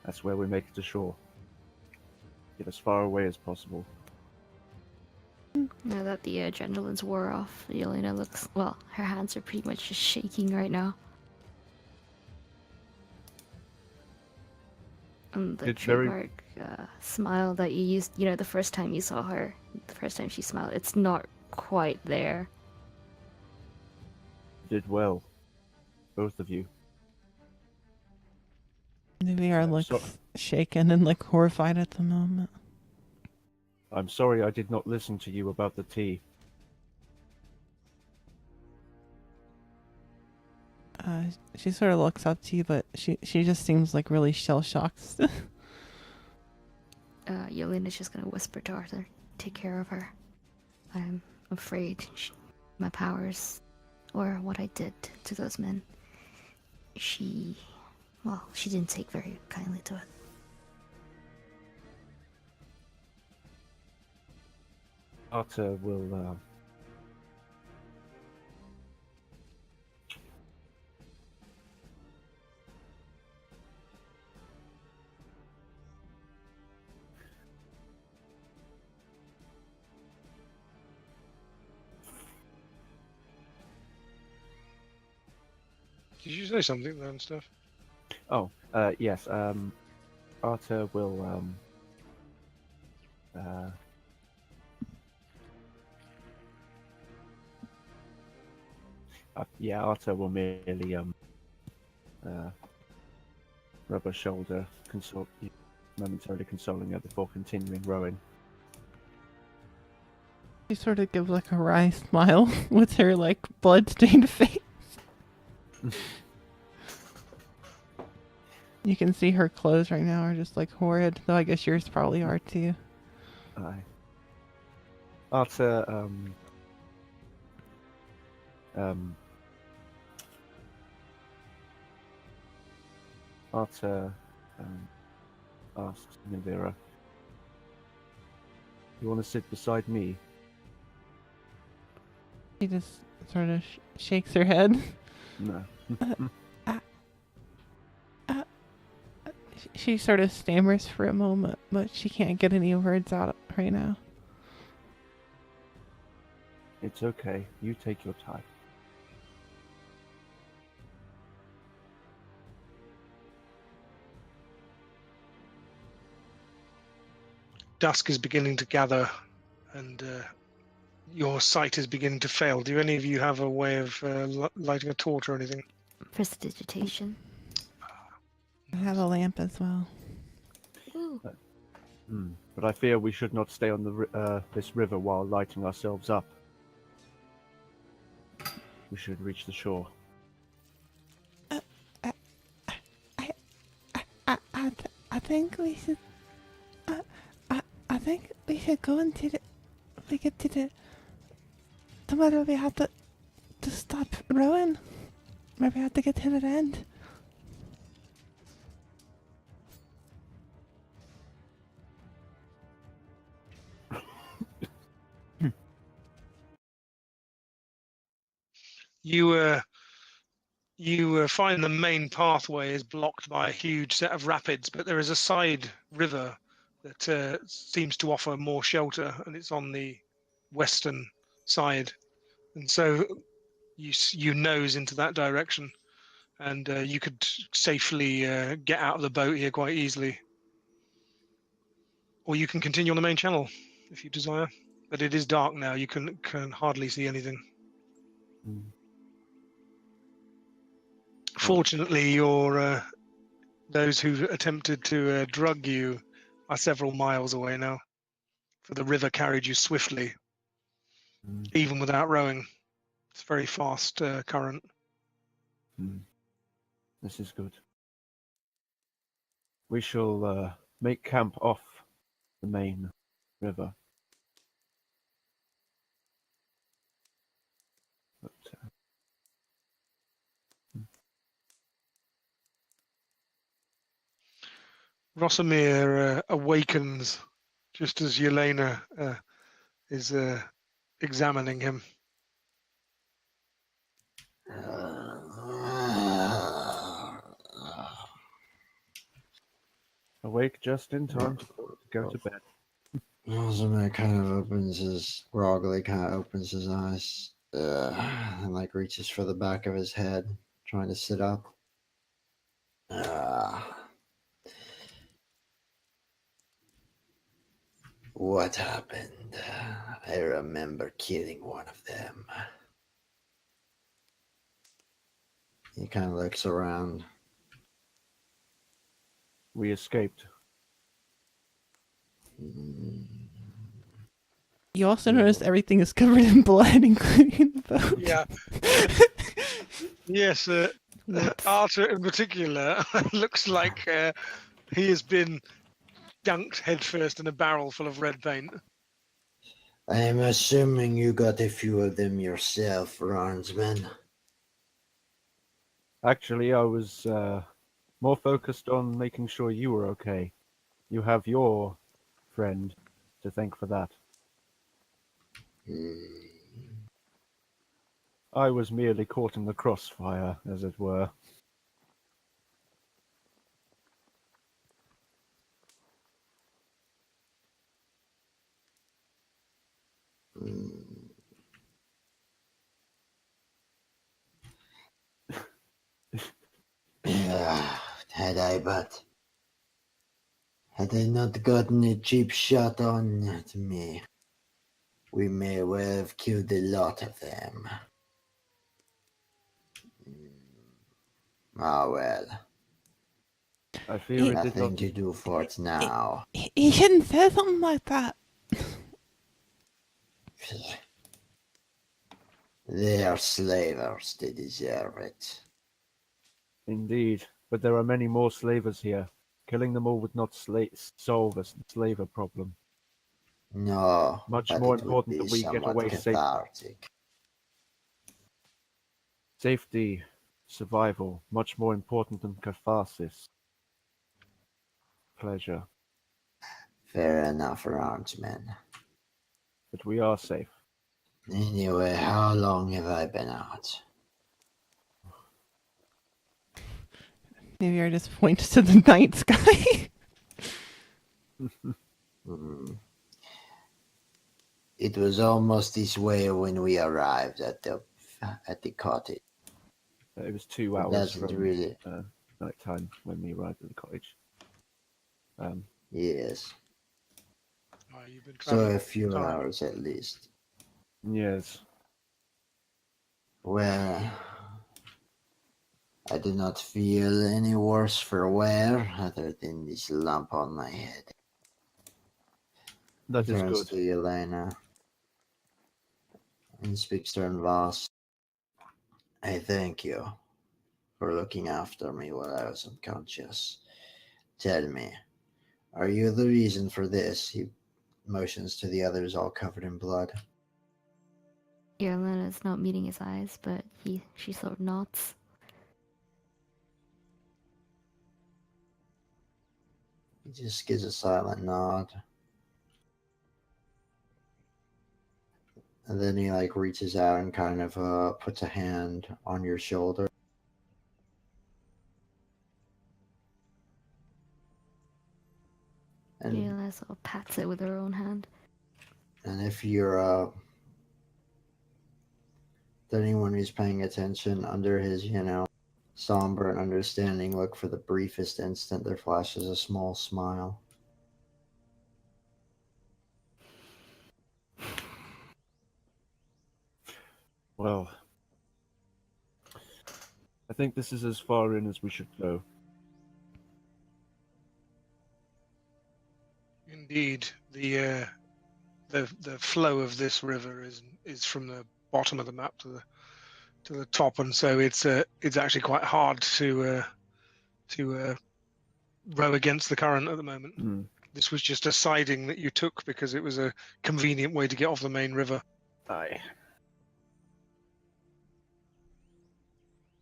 E: That's where we make it to shore. Get as far away as possible.
D: Now that the adrenaline's wore off, Yelena looks, well, her hands are pretty much just shaking right now. And the
E: Did very-
D: trademark smile that you used, you know, the first time you saw her, the first time she smiled, it's not quite there.
E: Did well, both of you.
C: Niviar
E: I'm
C: looks
E: so-
C: shaken and like horrified at the moment.
E: I'm sorry I did not listen to you about the tea.
C: She sort of looks up to you, but she just seems like really shell shocked.
D: Yelena's just gonna whisper to Arthur, "Take care of her. I'm afraid my powers, or what I did to those men, she didn't take very kindly to it."
E: Arthur will.
A: Did you say something then, Steph?
E: Oh, yes. Arthur will. Yeah, Arthur will merely rub her shoulder, momentarily consoling her before continuing rowing.
C: She sort of gives like a wry smile with her like blood-stained face. You can see her clothes right now are just like horrid, though I guess yours probably are too.
E: Aye. Arthur, Arthur asks Nivira, "You want to sit beside me?"
C: She just sort of shakes her head.
E: No.
C: She sort of stammers for a moment, but she can't get any words out right now.
E: It's okay. You take your time.
A: Dusk is beginning to gather, and your sight is beginning to fail. Do any of you have a way of lighting a torch or anything?
D: Prestidigitation.
C: I have a lamp as well.
D: Ooh.
E: But I fear we should not stay on this river while lighting ourselves up. We should reach the shore.
C: I think we should. I think we should go into the. We get to the. Tomorrow we have to stop rowing. Maybe we have to get to the end.
A: You find the main pathway is blocked by a huge set of rapids, but there is a side river that seems to offer more shelter, and it's on the western side. And so you nose into that direction, and you could safely get out of the boat here quite easily. Or you can continue on the main channel if you desire. But it is dark now. You can hardly see anything. Fortunately, those who attempted to drug you are several miles away now, for the river carried you swiftly, even without rowing. It's a very fast current.
E: This is good. We shall make camp off the main river. But,
A: Rosomir awakens just as Yelena is examining him.
E: awake just in time to go to bed.
B: Zimmer kind of groggily opens his eyes, and like reaches for the back of his head, trying to sit up. What happened? I remember killing one of them. He kind of looks around.
E: We escaped.
B: Mm,
C: You also notice everything is covered in blood, including the boat.
A: Yeah. Yes,
C: Whoops.
A: Arthur in particular looks like he has been dunked headfirst in a barrel full of red paint.
B: I'm assuming you got a few of them yourself, Ronsman.
E: Actually, I was more focused on making sure you were okay. You have your friend to thank for that. I was merely caught in the crossfire, as it were.
B: Had I not gotten a cheap shot on me, we may well have killed a lot of them. Ah well,
E: I fear it did
B: nothing
E: not.
B: to do for it now.
C: He shouldn't say something like that.
B: They are slavers, they deserve it.
E: Indeed, but there are many more slavers here. Killing them all would not solve a slaver problem.
B: No,
E: Much
B: but
E: more
B: it would
E: important
B: be
E: that we get
B: somewhat
E: away safe.
B: cathartic.
E: Safety, survival, much more important than catharsis. Pleasure.
B: Fair enough, Roundsman.
E: But we are safe.
B: Anyway, how long have I been out?
C: Maybe I just point to the night sky.
B: Hmm. It was almost this way when we arrived at the cottage.
E: It was 2
B: It
E: hours
B: doesn't
E: from
B: really.
E: night time when we arrived at the cottage.
B: Yes.
A: Oh, you've been
B: So
A: traveling
B: a few
A: time.
B: hours at least.
E: Yes.
B: Well, I do not feel any worse for wear other than this lump on my head.
E: That is
B: Turns
E: good.
B: to Yelena and speaks to Voss. I thank you for looking after me while I was unconscious. Tell me, are you the reason for this? He motions to the others all covered in blood.
D: Irlena not meeting his eyes, but she sort of nods.
B: He just gives a silent nod. And then he reaches out and kind of puts a hand on your shoulder. And
D: Irlena sort of pats it with her own hand.
B: and if you're anyone who's paying attention under his, somber and understanding look, for the briefest instant there flashes a small smile.
E: Well, I think this is as far in as we should go.
A: Indeed, the flow of this river is from the bottom of the map to the top, and so it's actually quite hard to row against the current at the moment.
E: Mm.
A: This was just a siding that you took because it was a convenient way to get off the main river.
E: Aye.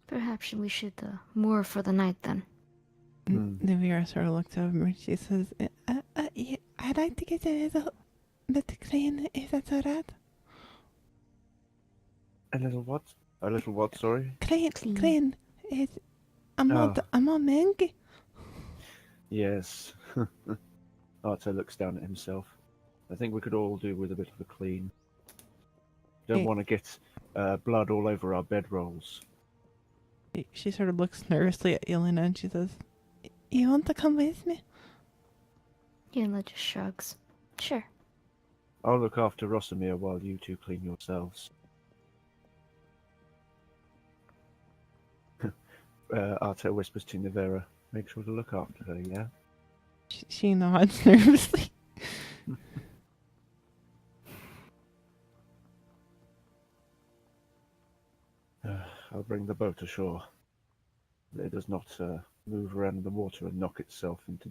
D: Perhaps we should moor for the night then.
C: Navira sort of looks over and she says, yeah, I'd like to get a little bit clean, if that's alright.
E: A little what? A little what, sorry?
C: Clean. I'm all mangy.
E: Yes. Arthur looks down at himself. I think we could all do with a bit of a clean. Don't want to get blood all over our bedrolls.
C: She sort of looks nervously at Yelena and she says, you want to come with me?
D: Irlena just shrugs. Sure.
E: I'll look after Rosamir while you two clean yourselves. Arta whispers to Nivera, make sure to look after her, yeah?
C: She nods nervously.
E: I'll bring the boat ashore. It does not move around in the water and knock itself into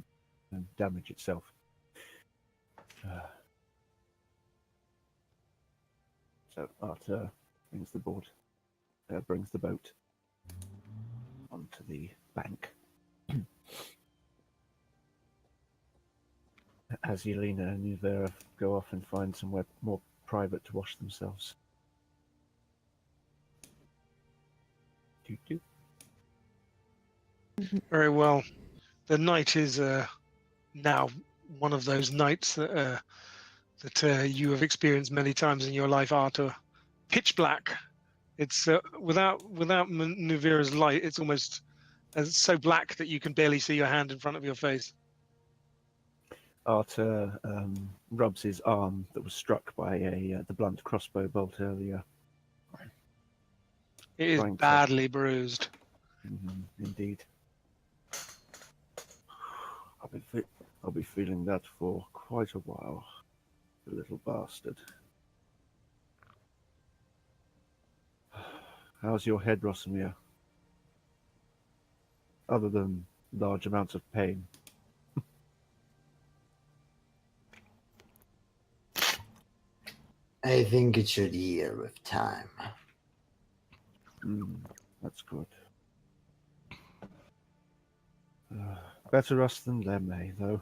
E: and damage itself. So Arta brings the boat onto the bank. As Yelena and Nivera go off and find somewhere more private to wash themselves. Doo-doo.
A: Very well. The night is now one of those nights that you have experienced many times in your life, Arthur. Pitch black. It's without Nuvira's light, it's almost so black that you can barely see your hand in front of your face.
E: Arta rubs his arm that was struck by the blunt crossbow bolt earlier.
A: It is
E: Trying to-
A: badly bruised.
E: Indeed. I'll be feeling that for quite a while, the little bastard. How's your head, Rosamir? Other than large amounts of pain.
B: I think it should heal with time.
E: That's good. Better us than them, eh, though?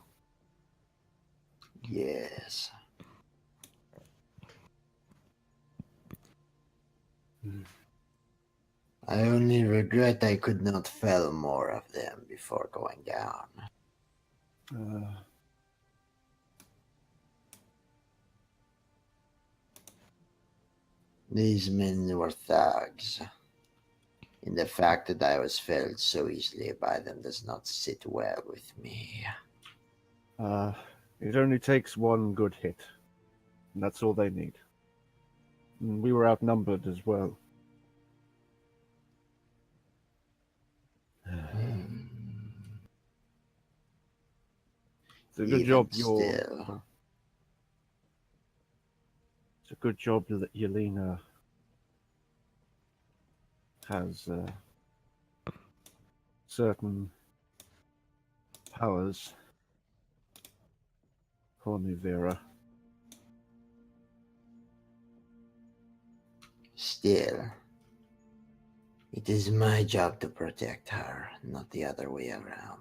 B: Yes. I only regret I could not fell more of them before going down. These men were thugs, and the fact that I was felled so easily by them does not sit well with me.
E: It only takes one good hit, and that's all they need. And we were outnumbered as well. It's a good
B: Even
E: job
B: still.
E: It's a good job that Yelena has certain powers for Nuvera.
B: Still, it is my job to protect her, not the other way around.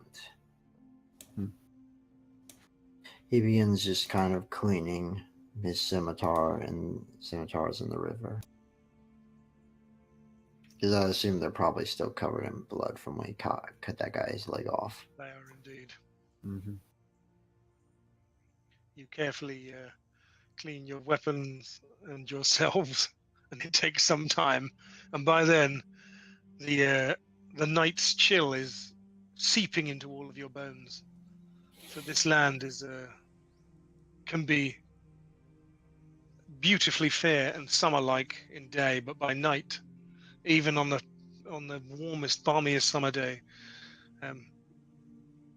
B: He begins just kind of cleaning his scimitar and scimitars in the river. Because I assume they're probably still covered in blood from when he cut that guy's leg off.
A: They are indeed.
E: Mm-hmm.
A: You carefully clean your weapons and yourselves, and it takes some time. And by then, the night's chill is seeping into all of your bones. So this land is can be beautifully fair and summer-like in day, but by night, even on the warmest, balmiest summer day,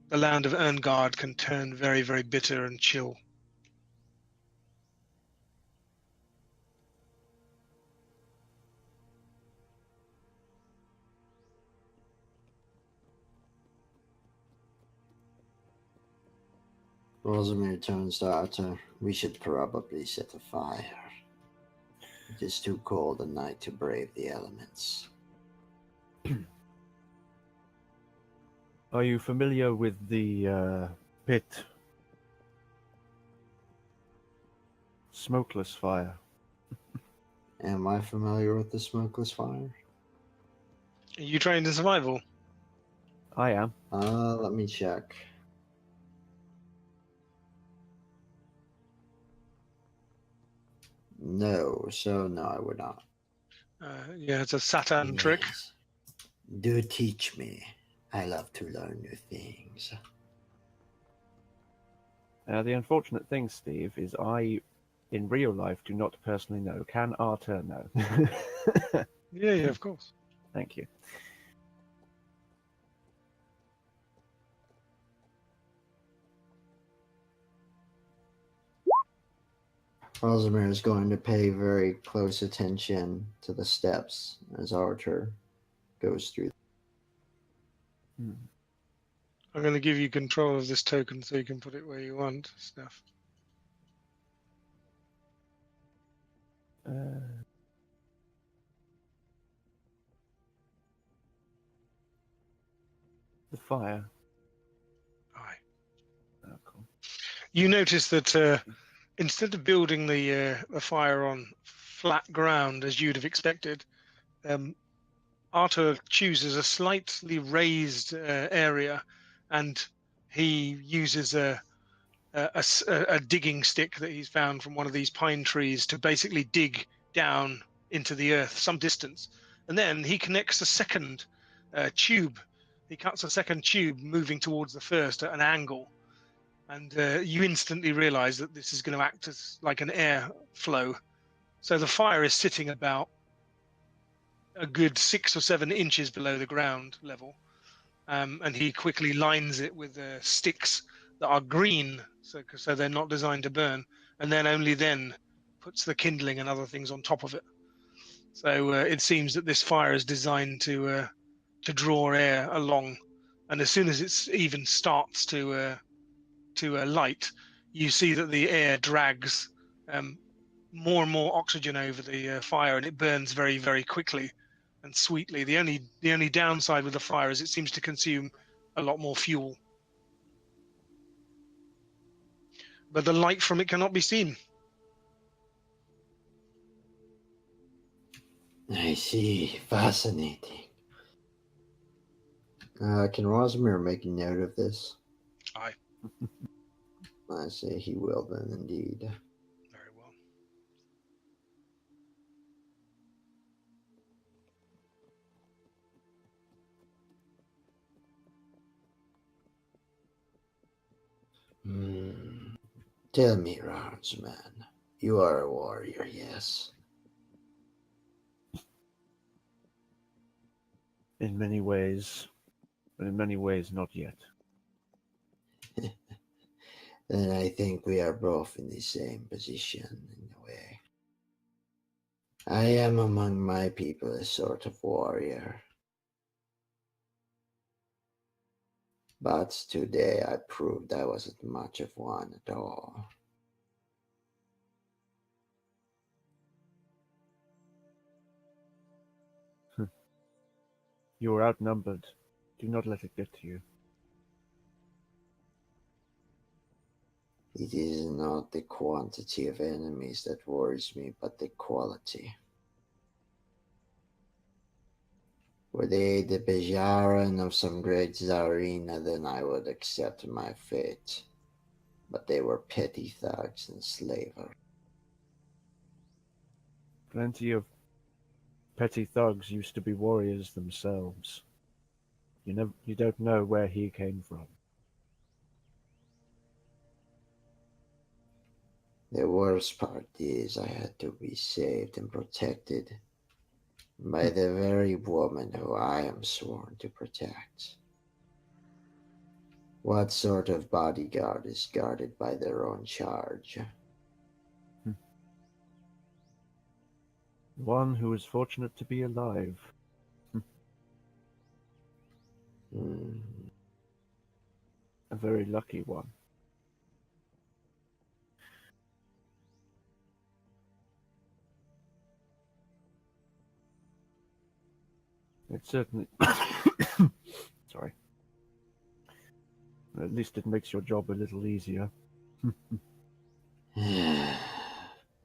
A: the land of Erngard can turn very, very bitter and chill.
B: Rosamir turns to Arta. We should probably set a fire. It is too cold a night to brave the elements.
E: Are you familiar with the pit? Smokeless fire.
B: Am I familiar with the smokeless fire?
A: Are you trained in survival?
E: I am.
B: Let me check. No, I would not.
A: Yeah, it's a Saturn trick.
B: Yes. Do teach me. I love to learn new things.
E: The unfortunate thing, Steve, is I in real life do not personally know. Can Arthur know?
A: Yeah, of course.
E: Thank you.
B: Rosmer is going to pay very close attention to the steps as Arthur goes through.
E: Hmm.
A: I'm going to give you control of this token so you can put it where you want. Stuff.
E: The fire.
A: Aye.
E: Oh, cool.
A: You notice that instead of building the fire on flat ground as you'd have expected, Arthur chooses a slightly raised area, and he uses a digging stick that he's found from one of these pine trees to basically dig down into the earth some distance, and then he connects a second tube. He cuts a second tube moving towards the first at an angle, and you instantly realize that this is going to act as like an air flow. So the fire is sitting about a good 6 or 7 inches below the ground level, and he quickly lines it with sticks that are green, so they're not designed to burn, and then only then puts the kindling and other things on top of it. So it seems that this fire is designed to draw air along, and as soon as it even starts to light, you see that the air drags more and more oxygen over the fire, and it burns very, very quickly and sweetly. The only downside with the fire is it seems to consume a lot more fuel, but the light from it cannot be seen.
B: I see. Fascinating. Can Rosmer make a note of this?
A: Aye.
B: I say he will then, indeed.
A: Very well.
B: Tell me, Roundsman, you are a warrior, yes?
E: In many ways, but in many ways not yet.
B: Then I think we are both in the same position, in a way. I am among my people a sort of warrior. But today I proved I wasn't much of one at all.
E: You are outnumbered. Do not let it get to you.
B: It is not the quantity of enemies that worries me, but the quality. Were they the Bajaran of some great Tsarina, then I would accept my fate. But they were petty thugs and slavers.
E: Plenty of petty thugs used to be warriors themselves. You don't know where he came from.
B: The worst part is I had to be saved and protected by the very woman who I am sworn to protect. What sort of bodyguard is guarded by their own charge?
E: One who is fortunate to be alive. A very lucky one. It certainly... Sorry. At least it makes your job a little easier.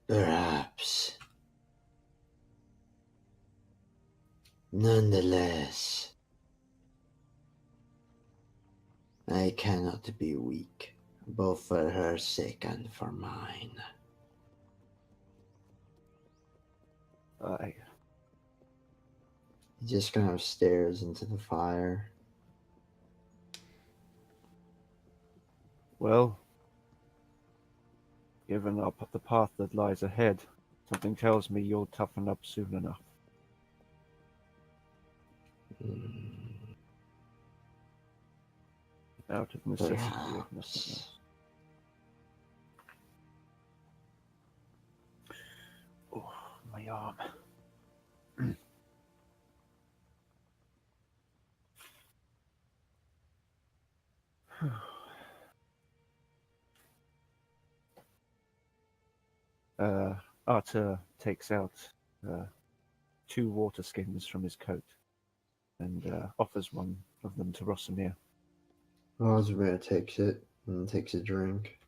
B: Perhaps. Nonetheless, I cannot be weak, both for her sake and for mine.
E: Aye.
B: He just kind of stares into the fire.
E: Well, given up the path that lies ahead, something tells me you'll toughen up soon enough. Out of necessity, if nothing else. Oh, my arm. Arthur takes out 2 water skins from his coat and offers one of them to Rosamir.
B: Rosemary takes it and takes a drink.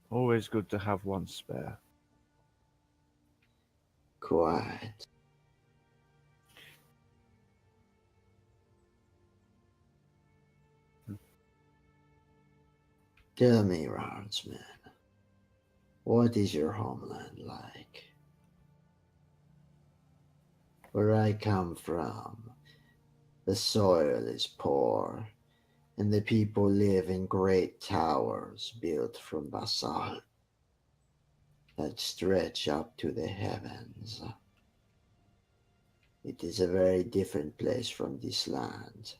E: Always good to have one spare.
B: Quiet. Tell me, Roundsman, what is your homeland like? Where I come from, the soil is poor, and the people live in great towers built from basalt that stretch up to the heavens. It is a very different place from this land.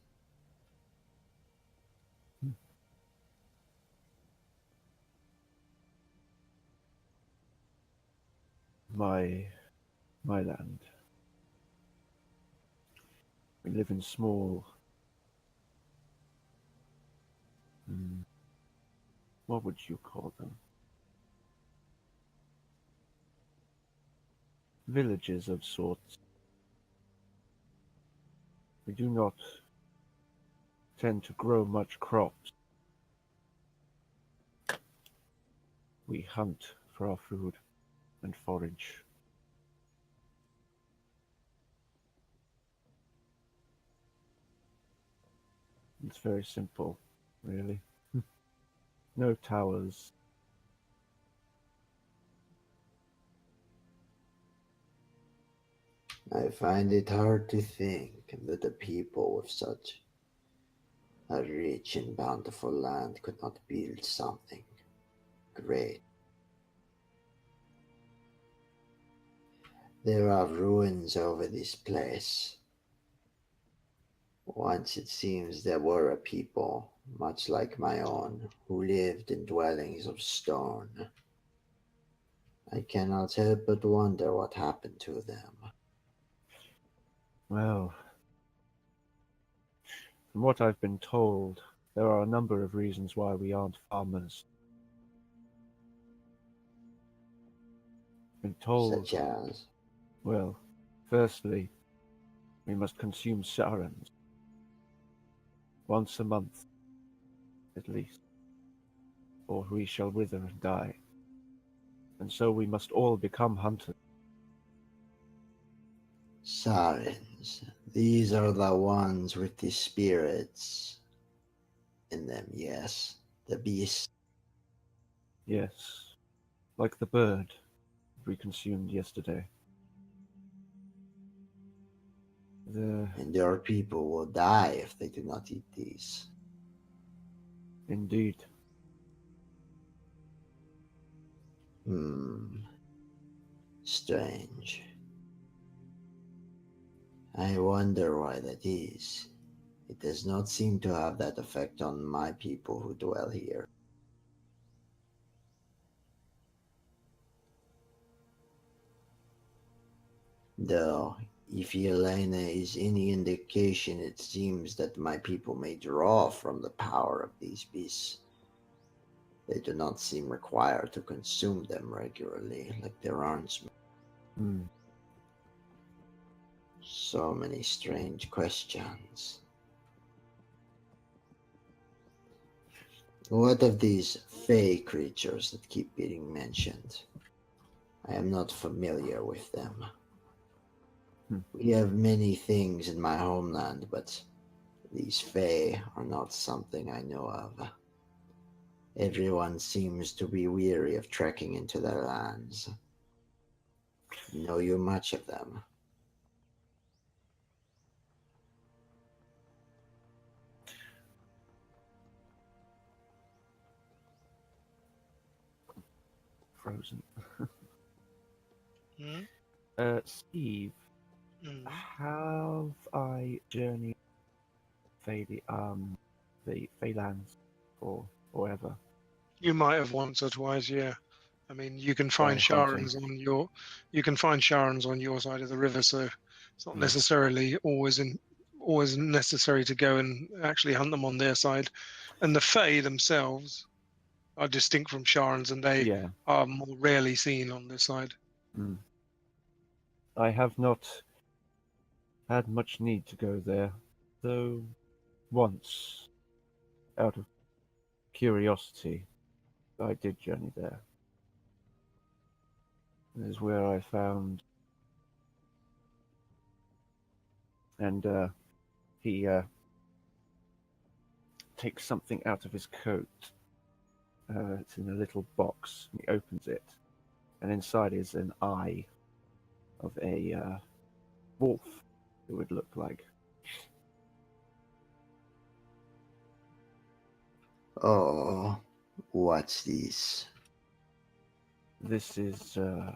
E: My land. We live in small... what would you call them? Villages of sorts. We do not tend to grow much crops. We hunt for our food and forage. It's very simple, really. No towers.
B: I find it hard to think that a people with such a rich and bountiful land could not build something great. There are ruins over this place. Once it seems there were a people, much like my own, who lived in dwellings of stone. I cannot help but wonder what happened to them.
E: Well, from what I've been told, there are a number of reasons why we aren't farmers. Been told,
B: Such as,
E: well, firstly, we must consume sarans. Once a month, at least, or we shall wither and die. And so we must all become hunters.
B: Sarens. These are the ones with the spirits in them, yes. The beast.
E: Yes, like the bird we consumed yesterday.
B: And your people will die if they do not eat these.
E: Indeed.
B: Strange. I wonder why that is. It does not seem to have that effect on my people who dwell here. Though, if Elena is any indication, it seems that my people may draw from the power of these beasts. They do not seem required to consume them regularly, like their armsmen. So many strange questions. What of these fey creatures that keep being mentioned? I am not familiar with them. We have many things in my homeland, but these fey are not something I know of. Everyone seems to be weary of trekking into their lands. Know you much of them?
E: frozen.
A: Hmm?
E: Steve,
A: Mm.
E: have I journeyed the Feylands or ever?
A: You might have once or twice, yeah. I mean, you can
E: By
A: find
E: hunting.
A: Sharons on your side of the river, so it's not
E: Hmm.
A: necessarily always necessary to go and actually hunt them on their side. And the Fae themselves are distinct from Sharons, and they
E: Yeah.
A: are more rarely seen on this side.
E: Hmm. I have not had much need to go there, though once, out of curiosity, I did journey there. It is where I found, and he takes something out of his coat. It's in a little box. And he opens it, and inside is an eye of a wolf. It would look like.
B: Oh, what's this?
E: This is. Oh,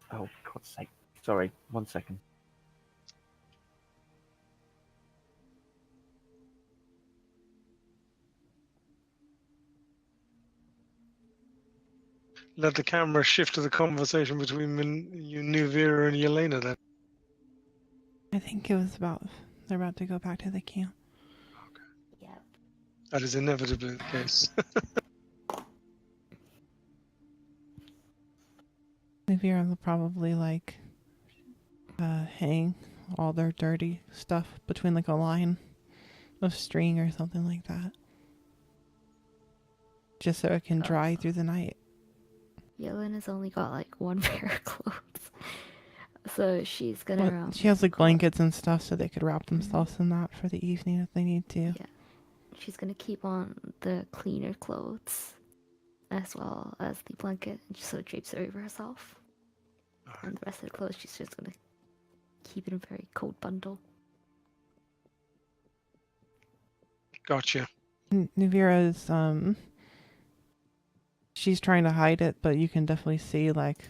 E: God's sake! Sorry, 1 second.
A: Let the camera shift to the conversation between you, Nuvira, and Yelena then.
C: I think it was about they're about to go back to the camp.
D: Yep.
A: That is inevitably the case.
C: Navira will probably like hang all their dirty stuff between like a line of string or something like that. Just so it can dry through the night.
D: Yelena's only got like one pair of clothes. So she's gonna
C: Well, she has like blankets and stuff so they could wrap themselves in that for the evening if they need to.
D: Yeah. She's gonna keep on the cleaner clothes as well as the blanket and just sort of drapes it over herself. And the rest of the clothes she's just gonna keep in a very coat bundle.
A: Gotcha.
C: Navira's she's trying to hide it, but you can definitely see like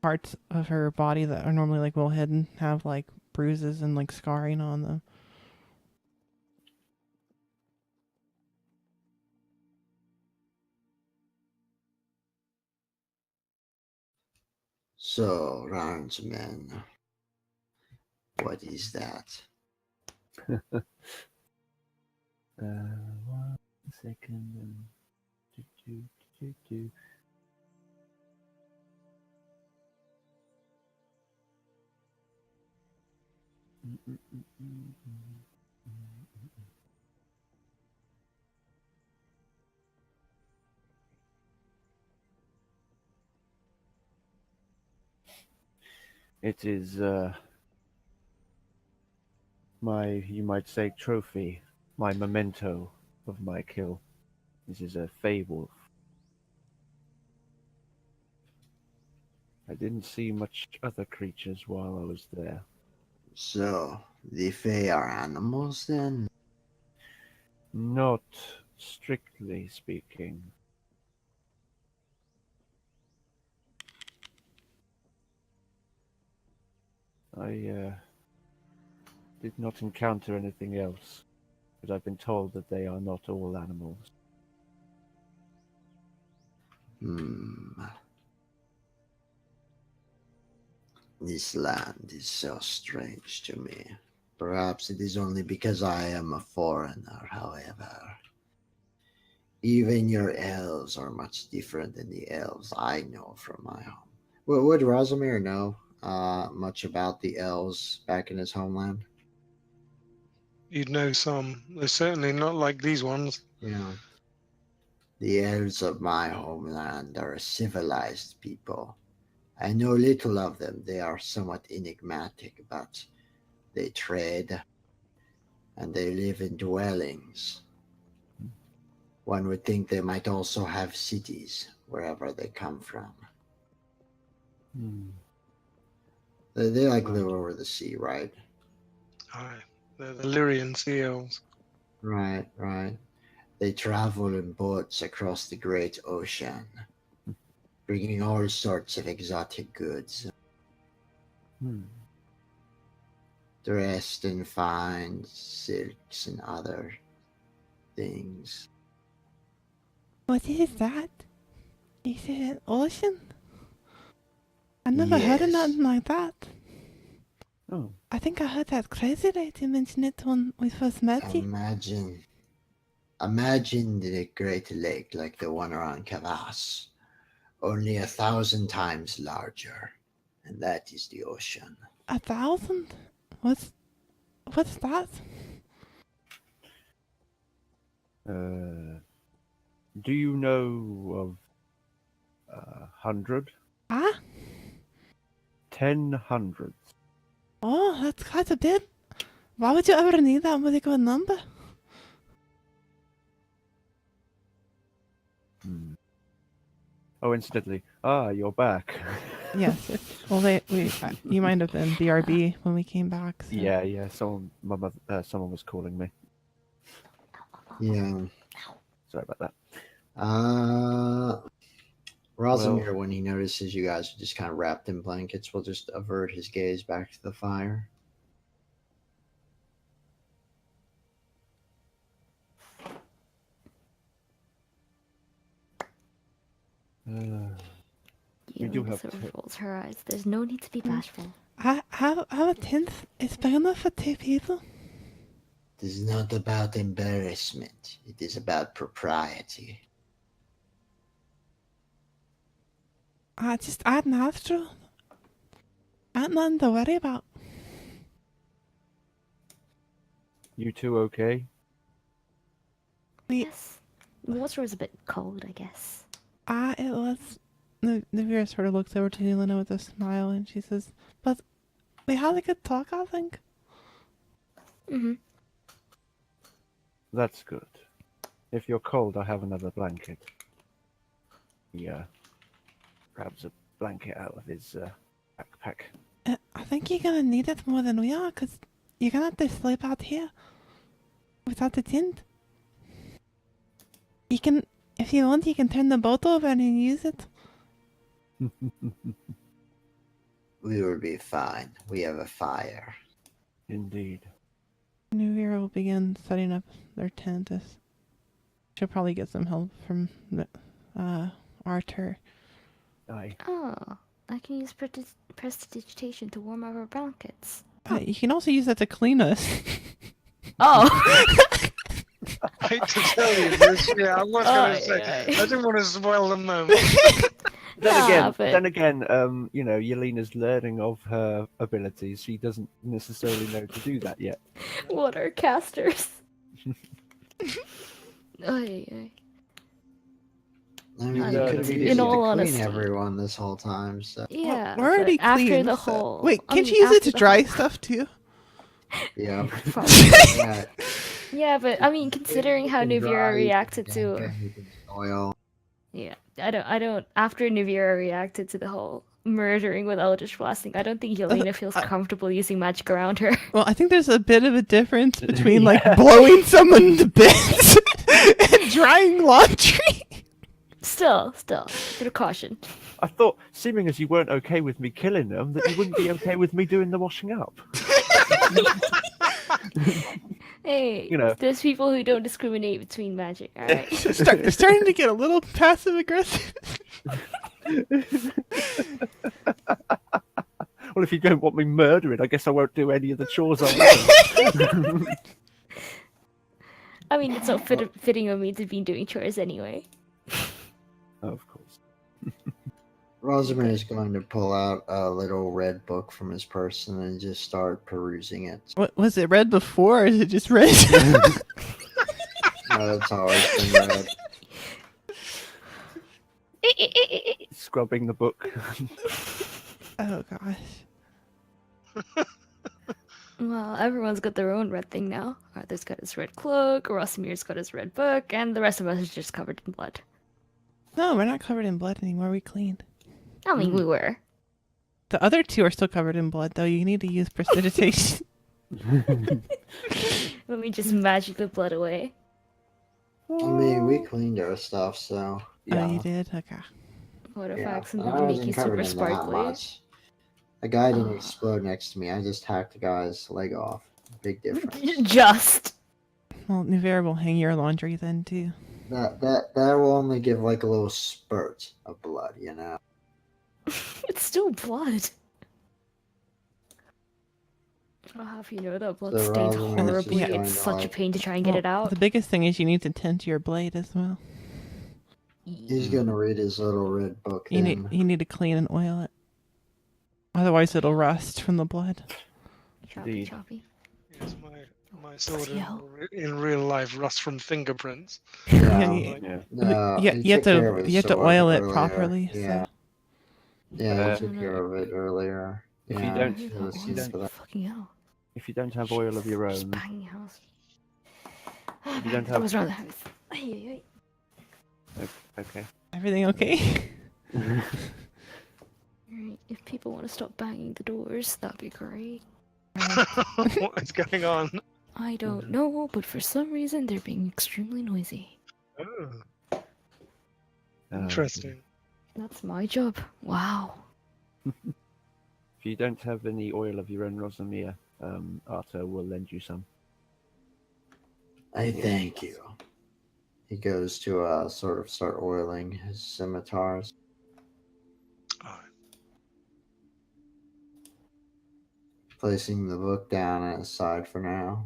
C: parts of her body that are normally like well hidden have like bruises and like scarring on them.
B: So, roundsman, what is that?
E: 1 second. It is my, you might say, trophy, my memento of my kill. This is a Fey wolf. I didn't see much other creatures while I was there.
B: So, the Fae are animals then?
E: Not strictly speaking. I did not encounter anything else, but I've been told that they are not all animals.
B: This land is so strange to me. Perhaps it is only because I am a foreigner, however. Even your elves are much different than the elves I know from my home. Well, would Rosamir know much about the elves back in his homeland?
A: You'd know some. They're certainly not like these ones.
B: Yeah. The elves of my homeland are a civilized people. I know little of them. They are somewhat enigmatic, but they trade and they live in dwellings. One would think they might also have cities wherever they come from. They like live over the sea, right?
A: Aye, they're the Lyrian sea elves.
B: Right, right. They travel in boats across the great ocean, bringing all sorts of exotic goods,
E: Hmm.
B: dressed in fine silks and other things.
C: What is that? Is it an ocean? I never heard of
B: Yes.
C: nothing like that.
E: Oh,
C: I think I heard that crazy lady mention it when we first met you.
B: Imagine the Great Lake like the one around Kavas, only 1,000 times larger, and that is the ocean.
C: 1,000? What's that?
E: do you know of 100?
C: Ah?
E: 10 hundreds.
C: Oh, that's quite a bit. Why would you ever need that with a good number?
E: Hmm. Oh, incidentally, you're back.
C: Yes. Well, you might have been BRB when we came back. So.
E: Yeah. Someone was calling me.
B: Yeah.
E: Sorry about that.
B: Rosimir, when he notices you guys are just kind of wrapped in blankets, will just avert his gaze back to the fire.
E: We do
D: Yelena
E: have
D: sort
E: to-
D: of rolls her eyes. There's no need to be bashful.
C: How a tenth is big enough for 2 people?
B: It is not about embarrassment. It is about propriety.
C: I just add an astro. Ain't nothing to worry about.
E: You two okay?
D: Yes. The water was a bit cold, I guess.
C: It was. Navira sort of looks over to Helena with a smile and she says, but we had a good talk, I think.
D: Mm-hmm.
E: That's good. If you're cold, I have another blanket. He grabs a blanket out of his backpack.
C: I think you're gonna need it more than we are, because you're gonna have to sleep out here without the tent. You can, if you want, you can turn the boat over and use it.
B: We will be fine. We have a fire.
E: Indeed.
C: Navira will begin setting up their tent. She'll probably get some help from Arthur.
E: Aye.
D: Oh, I can use prestidigitation to warm our blankets.
C: You can also use that to clean us.
D: Oh!
A: I hate to tell you this. Yeah, I was going to say.
D: Aye,
A: I
D: aye.
A: didn't want to spoil the moment.
E: Then again, Yelena's learning of her abilities. She doesn't necessarily know to do that yet.
D: What are casters? Aye, aye.
B: I mean,
E: In
B: you could have used it
D: all
B: to clean
D: honesty.
B: everyone this whole time, so
D: Yeah.
C: We're already
D: but after
C: clean,
D: the
C: so-
D: whole.
C: Wait,
D: I
C: can't
D: mean,
C: you use it
D: after
C: to
D: the
C: dry
D: whole-
C: stuff too?
B: yeah.
D: Probably.
B: Yeah.
D: Yeah, but I mean, considering how
B: You can
D: Nuvira
B: dry, you
D: reacted
B: can
D: to.
B: dampen, you can oil.
D: Yeah, I don't. After Nuvira reacted to the whole murdering with Eldritch Blasting, I don't think Yelena feels comfortable using magic around her.
C: Well, I think there's a bit of a difference between like blowing someone to bits and drying laundry.
D: Still, bit of caution.
E: I thought, seeming as you weren't okay with me killing them, that you wouldn't be okay with me doing the washing up.
D: Hey,
E: You know.
D: there's people who don't discriminate between magic. All right.
C: It's starting to get a little passive aggressive.
E: Well, if you don't want me murdering, I guess I won't do any of the chores I want.
D: I mean, it's not fitting of me to be doing chores anyway.
E: Of course.
B: Rosamund is going to pull out a little red book from his person and just start perusing it.
C: What was it red before, or is it just red?
B: No, it's always been red.
E: Scrubbing the book.
C: Oh gosh.
D: Well, everyone's got their own red thing now. Arthur's got his red cloak, Rosimir's got his red book, and the rest of us are just covered in blood.
C: No, we're not covered in blood anymore. We cleaned.
D: I mean, we were.
C: The other two are still covered in blood, though. You need to use prestidigitation.
D: Let me just magic the blood away.
B: I mean, we cleaned our stuff, so
C: Oh, you
B: yeah.
C: did? Okay.
D: What if I
B: Yeah,
D: accidentally
B: I
D: make you
B: wasn't
D: super
B: covered in that
D: sparkly?
B: much. A guy didn't
D: Oh.
B: explode next to me. I just hacked the guy's leg off. Big difference.
D: Just.
C: Well, Nuvera will hang your laundry then, too.
B: That will only give like a little spurt of blood, you know.
D: It's still blood. I'll have you know that blood
B: So
D: stains
B: Rosamund is just
D: horribly.
C: going
D: It's
B: to,
D: such a
B: like-
D: pain to try and get it out.
C: The biggest thing is you need to tend to your blade as well.
B: He's gonna read his little red book
C: You
B: then.
C: need to clean and oil it. Otherwise it'll rust from the blood.
D: Choppy,
E: Indeed.
D: choppy.
A: Yes, my sword
D: Bloody hell.
A: in real life rusts from fingerprints.
B: Yeah.
C: Yeah,
A: Like,
E: Yeah.
B: No,
C: you
B: he
C: have
B: took care of
C: to
B: his
C: you have to
B: sword
C: oil it
B: earlier.
C: properly.
B: Yeah.
C: So.
B: Yeah, he took
D: No,
B: care of it earlier.
E: If you
B: Yeah,
E: don't-
B: he
D: If
B: was
D: you
B: used
D: don't,
B: for that.
D: fucking hell.
E: If you don't have oil of your
D: Just
E: own,
D: banging your house.
E: If you don't have-
D: Doors around the house. Ay, ay,
E: okay.
C: Everything okay?
D: ay. Alright, if people want to stop banging the doors, that'd be great.
A: what is going on?
D: I don't know, but for some reason they're being extremely noisy.
A: Oh,
E: Uh,
A: interesting.
D: That's my job. Wow.
E: If you don't have any oil of your own, Rosamir, Arthur will lend you some.
B: I thank you. He goes to sort of start oiling his scimitars.
A: Oh,
B: Placing the book down at his side for now.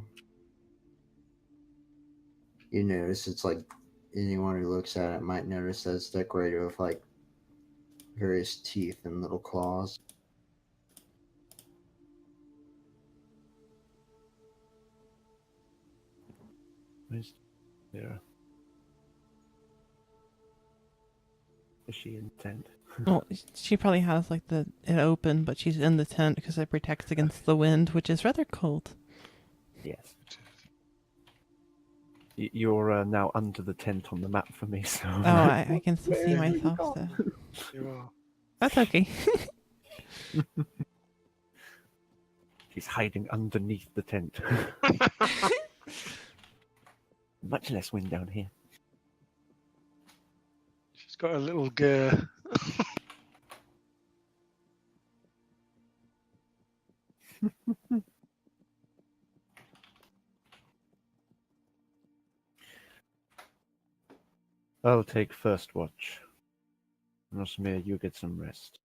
B: You notice it's like anyone who looks at it might notice that it's decorated with like various teeth and little claws.
E: Where's Vera? Is she in the tent?
C: Well, she probably has like it open, but she's in the tent because it protects against the wind, which is rather cold.
E: Yes. You're now under the tent on the map for me, so.
C: Oh, I can still see
E: Where
C: myself,
E: you
C: so
A: you are.
C: that's okay.
E: She's hiding underneath the tent. Much less wind down here.
A: She's got a little gur.
E: I'll take first watch. Rosmir, you get some rest.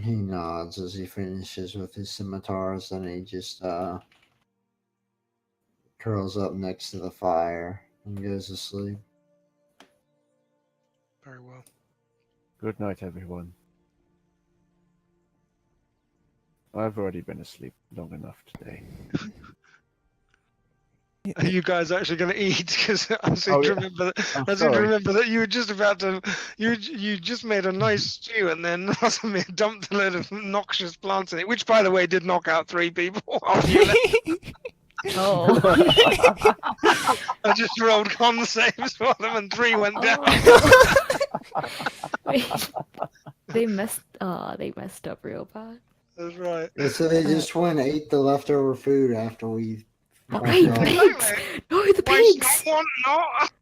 B: He nods as he finishes with his scimitars, and he just curls up next to the fire and goes to sleep.
A: Very well.
E: Good night, everyone. I've already been asleep long enough today.
A: Are you guys actually going to eat? Because I seem
E: Oh,
A: to
E: yeah.
A: remember that.
E: I'm
A: I seem to
E: sorry.
A: remember that you were just about to. You just made a nice stew, and then Rosamir dumped a load of noxious plants in it, which, by the way, did knock out 3 people. After you left.
D: Oh.
A: I just rolled con saves for them, and 3 went down.
D: Wait. They messed up real bad.
A: That's right.
B: And so they just went and ate the leftover food after we.
D: Right,
B: fucked off.
D: pigs! No, the
A: Waste
D: pigs!
A: not, want not.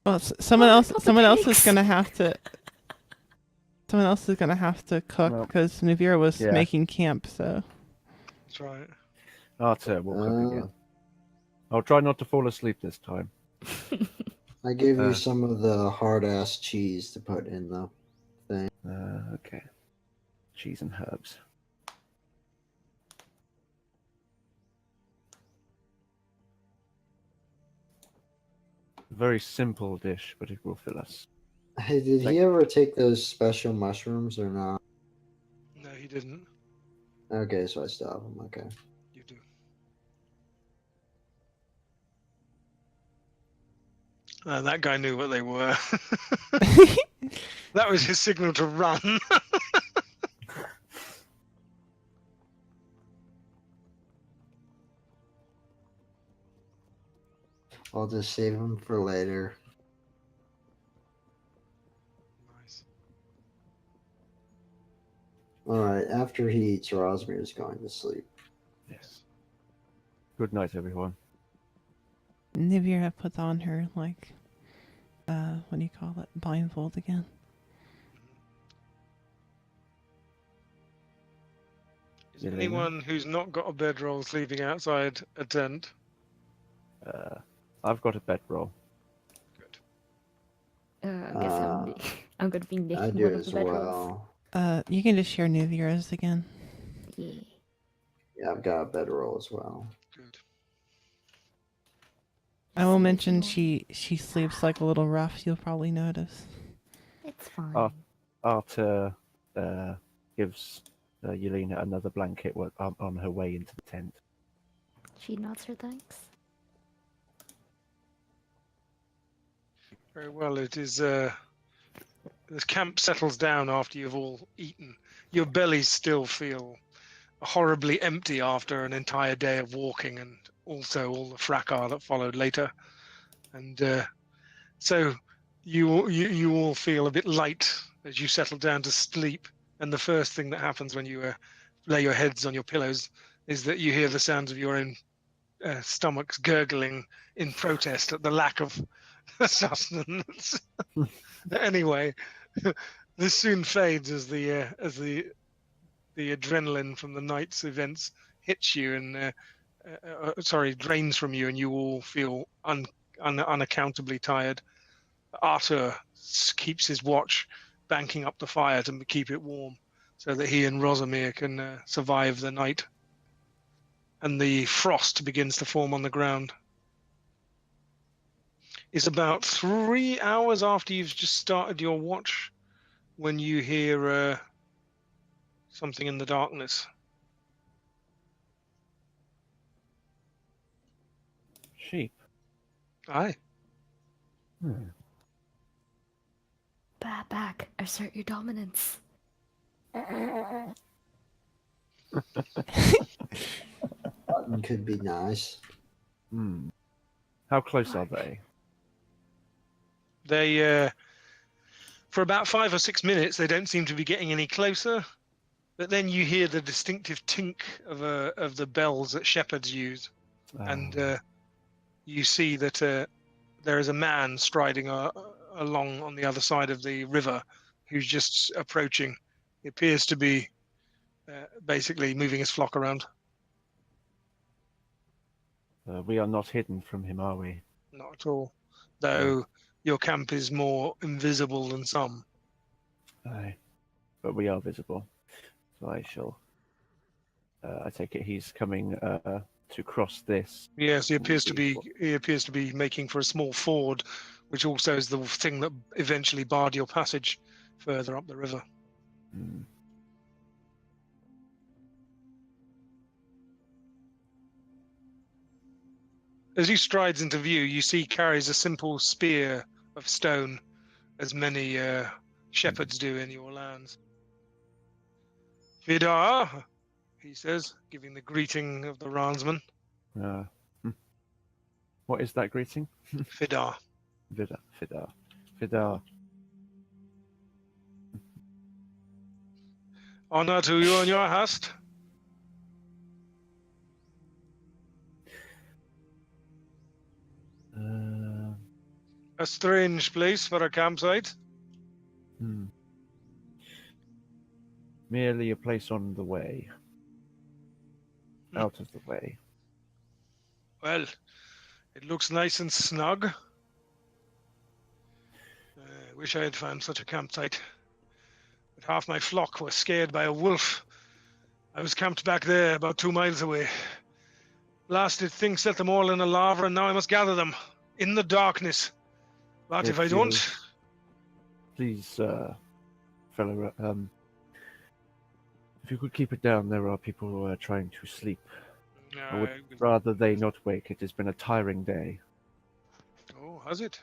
C: Well, someone
D: Oh,
C: else.
D: not the
C: Someone else is
D: pigs.
C: gonna have to. Someone else is gonna have to cook
E: Well,
C: because Nuvira was
E: yeah.
C: making camp. So
A: That's right.
E: Arthur will cook again. I'll try not to fall asleep this time.
B: I gave you
E: Uh.
B: some of the hard ass cheese to put in the thing.
E: Okay. Cheese and herbs. Very simple dish, but it will fill us.
B: Hey, did he ever take those special mushrooms or not?
A: No, he didn't.
B: Okay, so I still have them. Okay.
A: You do. That guy knew what they were. That was his signal to run.
B: I'll just save them for later.
A: Nice.
B: Alright, after he eats, Rosmir's going to sleep.
E: Good night, everyone.
C: Nivira puts on her, like, what do you call it? Blindfold again.
A: Is
E: Yelena?
A: anyone who's not got a bedroll sleeping outside a tent?
E: I've got a bedroll.
A: Good.
D: I guess I'm gonna be
B: I
D: nicking
B: do
D: one of
B: as
D: the bedrolls.
B: well.
C: You can just share Nivira's again.
D: Yeah.
B: Yeah, I've got a bedroll as well.
A: Good.
C: I will
D: See,
C: mention
D: it's annoying.
C: she sleeps like a little rough. You'll probably notice.
D: It's fine.
E: Arthur gives Yelena another blanket on her way into the tent.
D: She nods her thanks.
A: Very well. It is. The camp settles down after you've all eaten. Your bellies still feel horribly empty after an entire day of walking, and also all the fracas that followed later. And so you all feel a bit light as you settle down to sleep. And the first thing that happens when you lay your heads on your pillows is that you hear the sounds of your own stomachs gurgling in protest at the lack of sustenance. Anyway, this soon fades as the adrenaline from the night's events hits you and drains from you, and you all feel unaccountably tired. Arthur keeps his watch, banking up the fire to keep it warm, so that he and Rosamir can survive the night. And the frost begins to form on the ground. It's about 3 hours after you've just started your watch when you hear something in the darkness.
E: Sheep.
A: Aye.
D: Back. Assert your dominance.
B: Button could be nice.
E: How close are they?
A: They, for about 5 or 6 minutes, they don't seem to be getting any closer. But then you hear the distinctive tink of the bells that shepherds use, and you see that there is a man striding along on the other side of the river, who's just approaching. He appears to be basically moving his flock around.
E: We are not hidden from him, are we?
A: Not at all. Though your camp is more invisible than some.
E: Aye. But we are visible. So I shall. I take it he's coming to cross this.
A: Yes, he appears to be making for a small ford, which also is the thing that eventually barred your passage further up the river. As he strides into view, you see he carries a simple spear of stone, as many shepherds do in your lands. Vidar, he says, giving the greeting of the Ransman.
E: What is that greeting?
A: Vidar.
E: Vidar.
A: Honor to you and your host. A strange place for a campsite.
E: Merely a place on the way. Out of the way.
A: Well, it looks nice and snug. Wish I had found such a campsite. But half my flock was scared by a wolf. I was camped back there about 2 miles away. Blasted thing set them all in a lava, and now I must gather them in the darkness. But if I don't...
E: Please, fellow, if you could keep it down, there are people who are trying to sleep. I would rather they not wake. It has been a tiring day.
A: Oh, has it?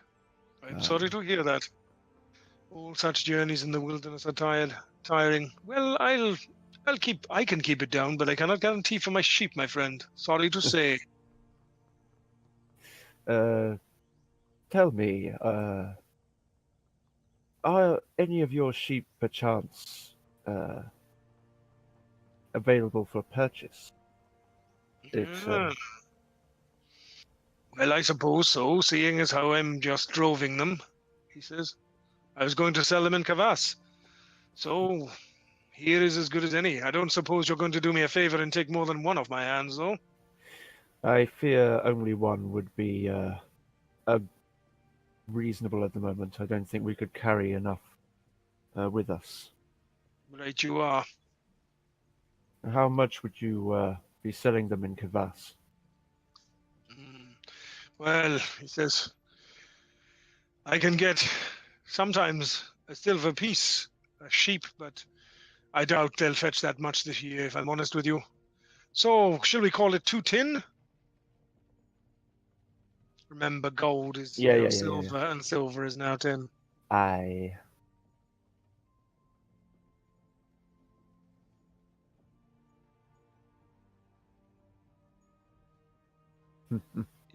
A: I'm sorry to hear that. All such journeys in the wilderness are tiring. Well, I can keep it down, but I cannot guarantee for my sheep, my friend. Sorry to say.
E: Tell me, are any of your sheep perchance available for purchase?
A: Well, I suppose so, seeing as how I'm just droving them, he says. I was going to sell them in Kavas. So, here is as good as any. I don't suppose you're going to do me a favor and take more than one off my hands, though?
E: I fear only one would be reasonable at the moment. I don't think we could carry enough with us.
A: Right you are.
E: How much would you be selling them in Kavas?
A: Well, he says, I can get sometimes a silver piece, a sheep, but I doubt they'll fetch that much this year, if I'm honest with you. So, shall we call it 2 tin? Remember, gold is
E: Yeah.
A: silver, and silver is now tin.
E: Aye.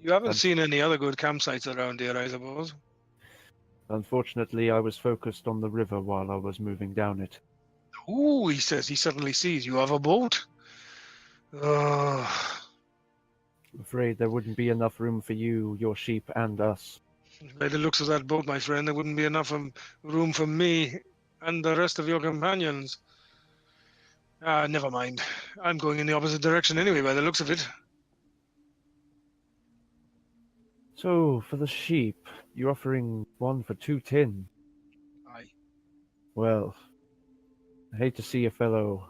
A: You haven't
E: Um,
A: seen any other good campsites around here, I suppose.
E: Unfortunately, I was focused on the river while I was moving down it.
A: Ooh, he says he suddenly sees you have a boat. Oh,
E: I'm afraid there wouldn't be enough room for you, your sheep, and us.
A: by the looks of that boat, my friend, there wouldn't be enough room for me and the rest of your companions. Ah, never mind. I'm going in the opposite direction anyway, by the looks of it.
E: So, for the sheep, you're offering one for 2 tin.
A: Aye.
E: Well, I hate to see a fellow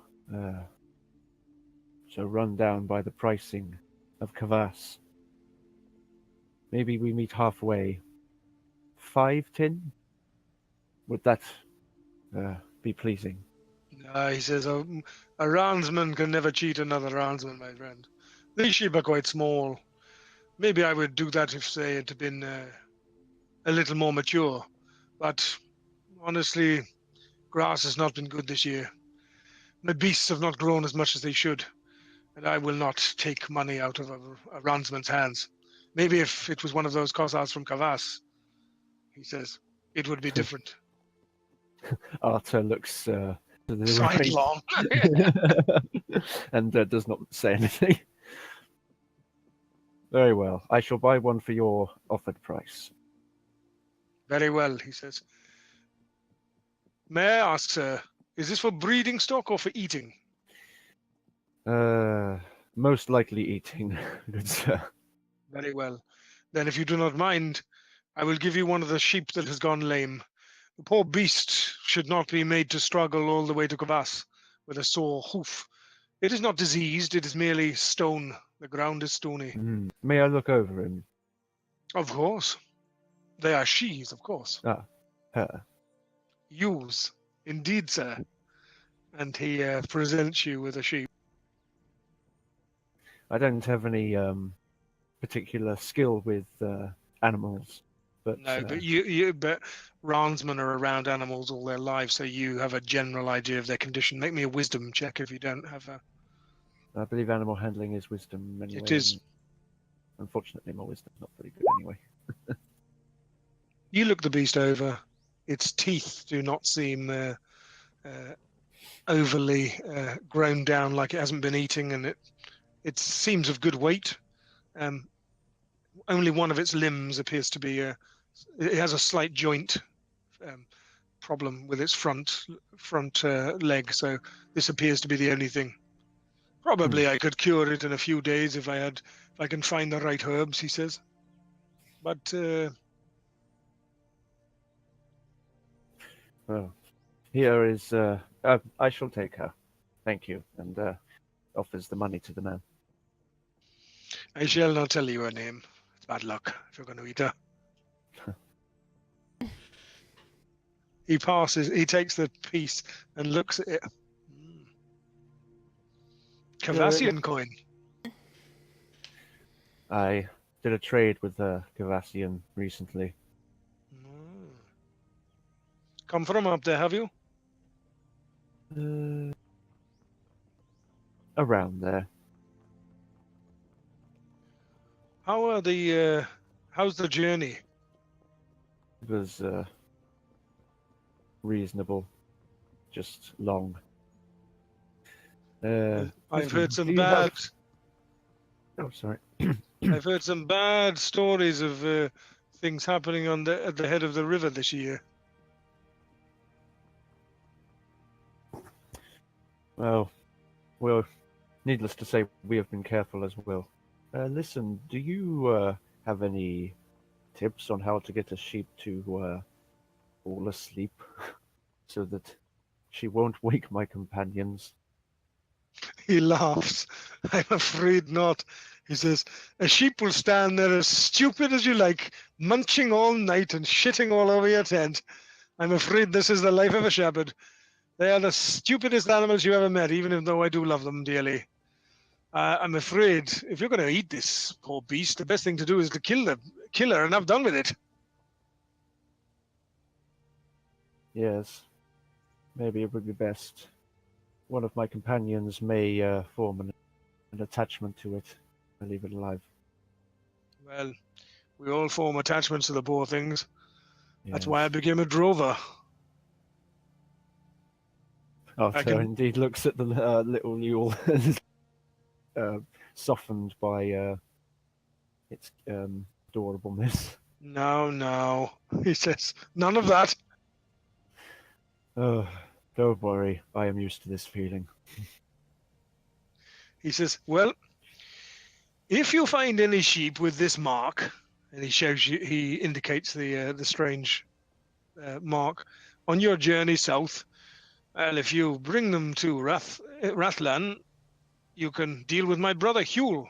E: so run down by the pricing of Kavas. Maybe we meet halfway. 5 tin? Would that be pleasing?
A: He says a roundsman can never cheat another roundsman, my friend. These sheep are quite small. Maybe I would do that if, say, it had been a little more mature. But honestly, grass has not been good this year. My beasts have not grown as much as they should, and I will not take money out of a roundsman's hands. Maybe if it was one of those cossards from Kavas, he says, it would be different.
E: Arthur looks to the
A: Sidelong.
E: right and does not say anything. Very well. I shall buy one for your offered price.
A: Very well, he says. May I ask, sir, is this for breeding stock or for eating?
E: Most likely eating, good sir.
A: Very well. Then, if you do not mind, I will give you one of the sheep that has gone lame. The poor beast should not be made to struggle all the way to Kavas with a sore hoof. It is not diseased, it is merely stone. The ground is stony.
E: May I look over him?
A: Of course. They are she's, of course.
E: Ah, her.
A: Ewes. Indeed, sir. And he presents you with a sheep.
E: I don't have any particular skill with animals, but
A: No, but roundsmen are around animals all their lives, so you have a general idea of their condition. Make me a wisdom check if you don't have a.
E: I believe animal handling is wisdom anyway.
A: It is.
E: Unfortunately, my wisdom's not very good anyway.
A: You look the beast over. Its teeth do not seem overly grown down, like it hasn't been eating, and it seems of good weight. Only one of its limbs appears to be it has a slight joint problem with its front leg, so this appears to be the only thing. Probably I could cure it in a few days if I can find the right herbs, he says. But
E: Well, here is. I shall take her. Thank you, and offers the money to the man.
A: I shall not tell you her name. It's bad luck if you're going to eat her. He takes the piece and looks at it. Kavassian coin.
E: I did a trade with Kavassian recently.
A: Come from up there, have you?
E: Around there.
A: How's the journey?
E: It was reasonable, just long.
A: I've heard some
E: do you
A: bad.
E: Oh, sorry.
A: I've heard some bad stories of things happening at the head of the river this year.
E: Well, needless to say, we have been careful as well. Listen, do you have any tips on how to get a sheep to fall asleep so that she won't wake my companions?
A: He laughs. I'm afraid not. He says, a sheep will stand there as stupid as you like, munching all night and shitting all over your tent. I'm afraid this is the life of a shepherd. They are the stupidest animals you ever met, even though I do love them dearly. I'm afraid if you're going to eat this poor beast, the best thing to do is to kill her and have done with it.
E: Yes, maybe it would be best. One of my companions may form an attachment to it and leave it alive.
A: Well, we all form attachments to the poor things. That's why I
E: Yes.
A: became a drover.
E: Arthur indeed looks at the little mule and is softened by its adorableness.
A: No, he says, none of that.
E: Oh, don't worry, I am used to this feeling.
A: He says, well, if you find any sheep with this mark, and he indicates the strange mark on your journey south, well, if you bring them to Rathlan, you can deal with my brother Huel.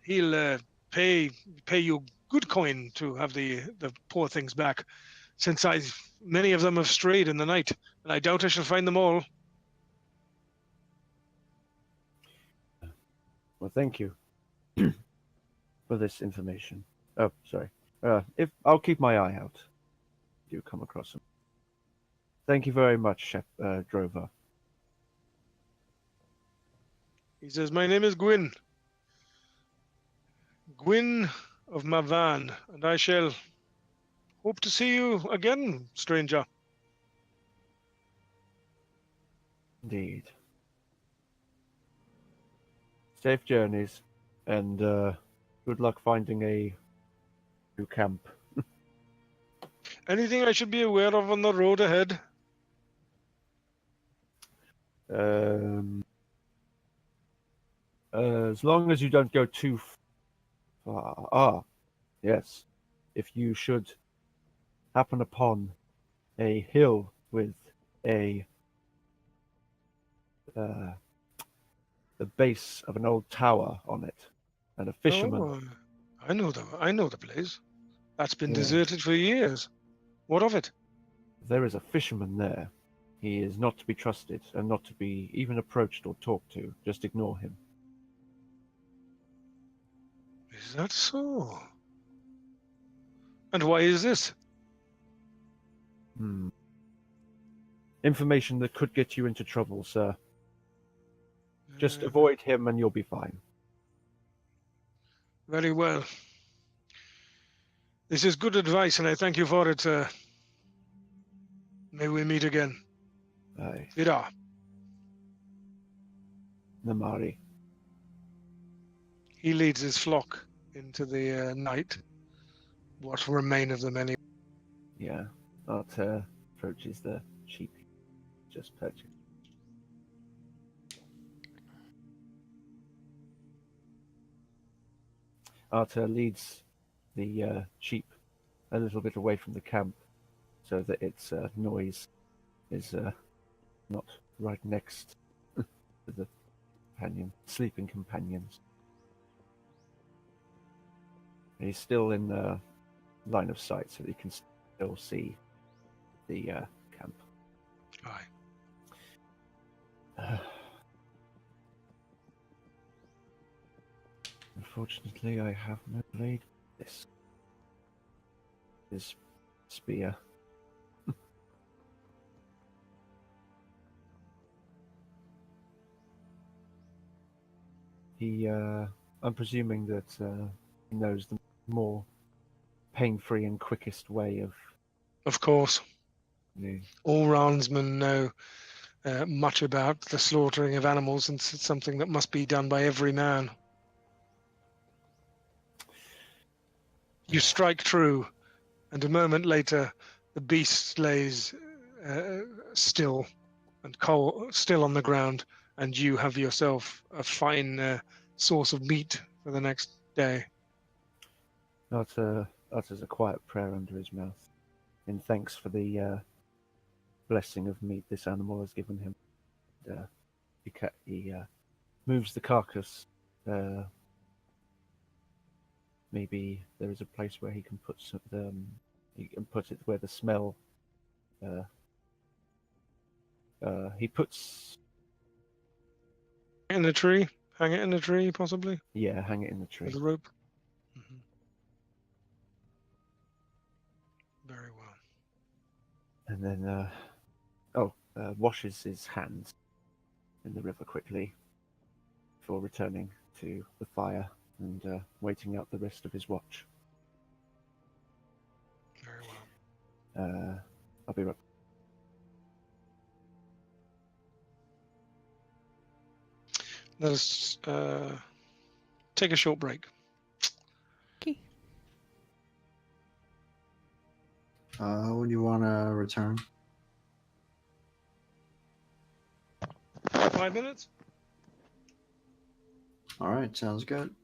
A: He'll pay you good coin to have the poor things back, since many of them have strayed in the night, and I doubt I shall find them all.
E: Well, thank you for this information. Oh, sorry. If I'll keep my eye out. If you come across them. Thank you very much, Drover.
A: He says, my name is Gwyn of Mavan, and I shall hope to see you again, stranger.
E: Indeed. Safe journeys, and good luck finding a new camp.
A: Anything I should be aware of on the road ahead?
E: As long as you don't go too far. Ah, yes. If you should happen upon a hill with the base of an old tower on it, and a fisherman.
A: Oh, I know the place. That's been
E: Yeah.
A: deserted for years. What of it?
E: There is a fisherman there. He is not to be trusted and not to be even approached or talked to. Just ignore him.
A: Is that so? And why is this?
E: Information that could get you into trouble, sir. Just avoid him and you'll be fine.
A: Very well. This is good advice, and I thank you for it, sir. May we meet again.
E: Aye.
A: Ira.
E: Namari.
A: He leads his flock into the night. What remain of them anyway?
E: Yeah. Arthur approaches the sheep he just purchased. Arthur leads the sheep a little bit away from the camp so that its noise is not right next to the sleeping companions. He's still in line of sight, so that you can still see the camp.
A: Aye.
E: Unfortunately, I have no blade. This is spear. I'm presuming that he knows the more pain-free and quickest way of.
A: Of course.
E: The...
A: All roundsmen know much about the slaughtering of animals, and it's something that must be done by every man. You strike true, and a moment later, the beast lays still and still on the ground, and you have yourself a fine source of meat for the next day.
E: Arthur utters a quiet prayer under his mouth, in thanks for the blessing of meat this animal has given him. He moves the carcass. Maybe there is a place where he can put he can put it where the smell. He puts.
A: In a tree? Hang it in a tree, possibly?
E: Yeah, hang it in the tree.
A: With a rope? Mm-hmm. Very well.
E: And then, washes his hands in the river quickly before returning to the fire and waiting out the rest of his watch.
A: Very well.
E: I'll be right.
A: Let us take a short break.
C: Okay.
B: When you want to return?
A: 5 minutes?
B: All right, sounds good.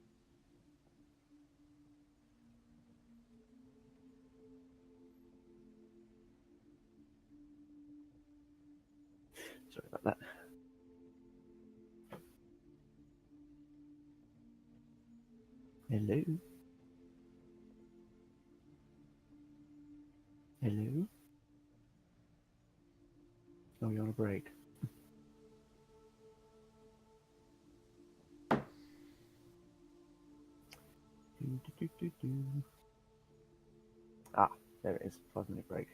E: Sorry about that. Hello? Hello? Oh, you're on a break. Ah, there it is. 5-minute break.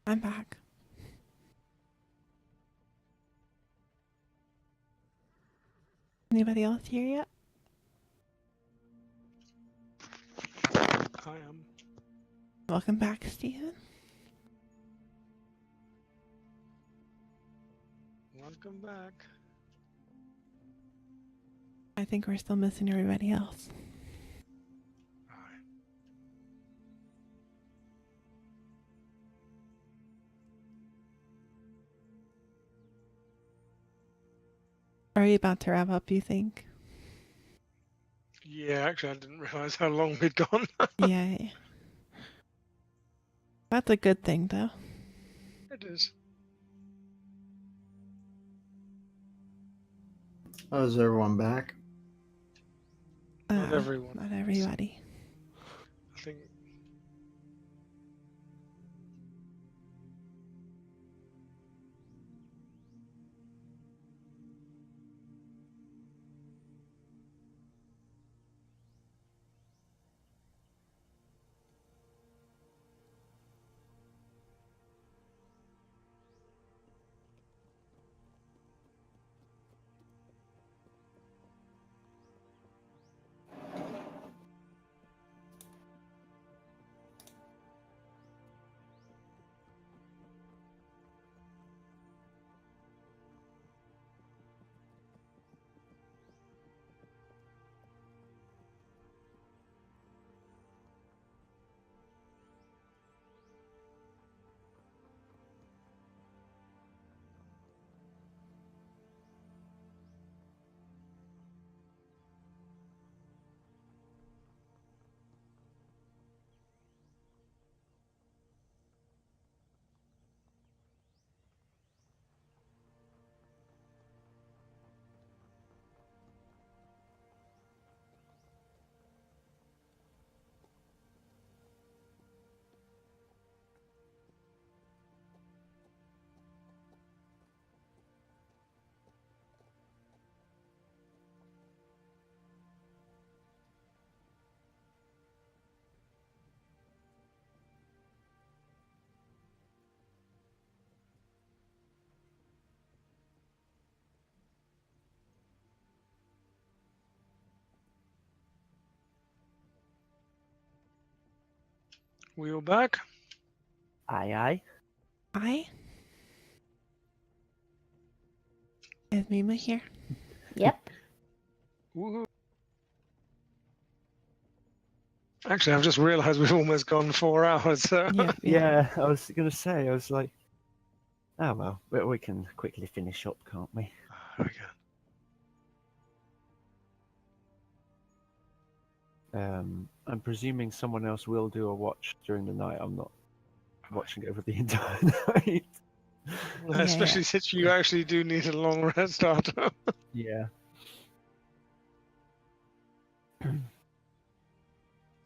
C: I'm back. Anybody else here yet?
A: I am.
C: Welcome back, Stephen.
A: Welcome back.
C: I think we're still missing everybody else.
A: Aye.
C: Are you about to wrap up, you think?
A: Yeah, actually, I didn't realize how long we'd gone.
C: Yay. That's a good thing, though.
A: It is.
B: Oh, is everyone back?
A: Not everyone.
C: Not everybody.
A: I think. We all back?
E: Aye, aye.
C: Hi. Is Mima here?
D: Yep.
A: Woohoo. Actually, I've just realised we've almost gone 4 hours. So.
C: Yeah.
E: Yeah, I was gonna say, I was like, oh well, we can quickly finish up, can't we?
A: There we go.
E: I'm presuming someone else will do a watch during the night. I'm not watching over the entire night.
C: Yeah.
A: Especially since you actually do need a long rest after.
E: Yeah.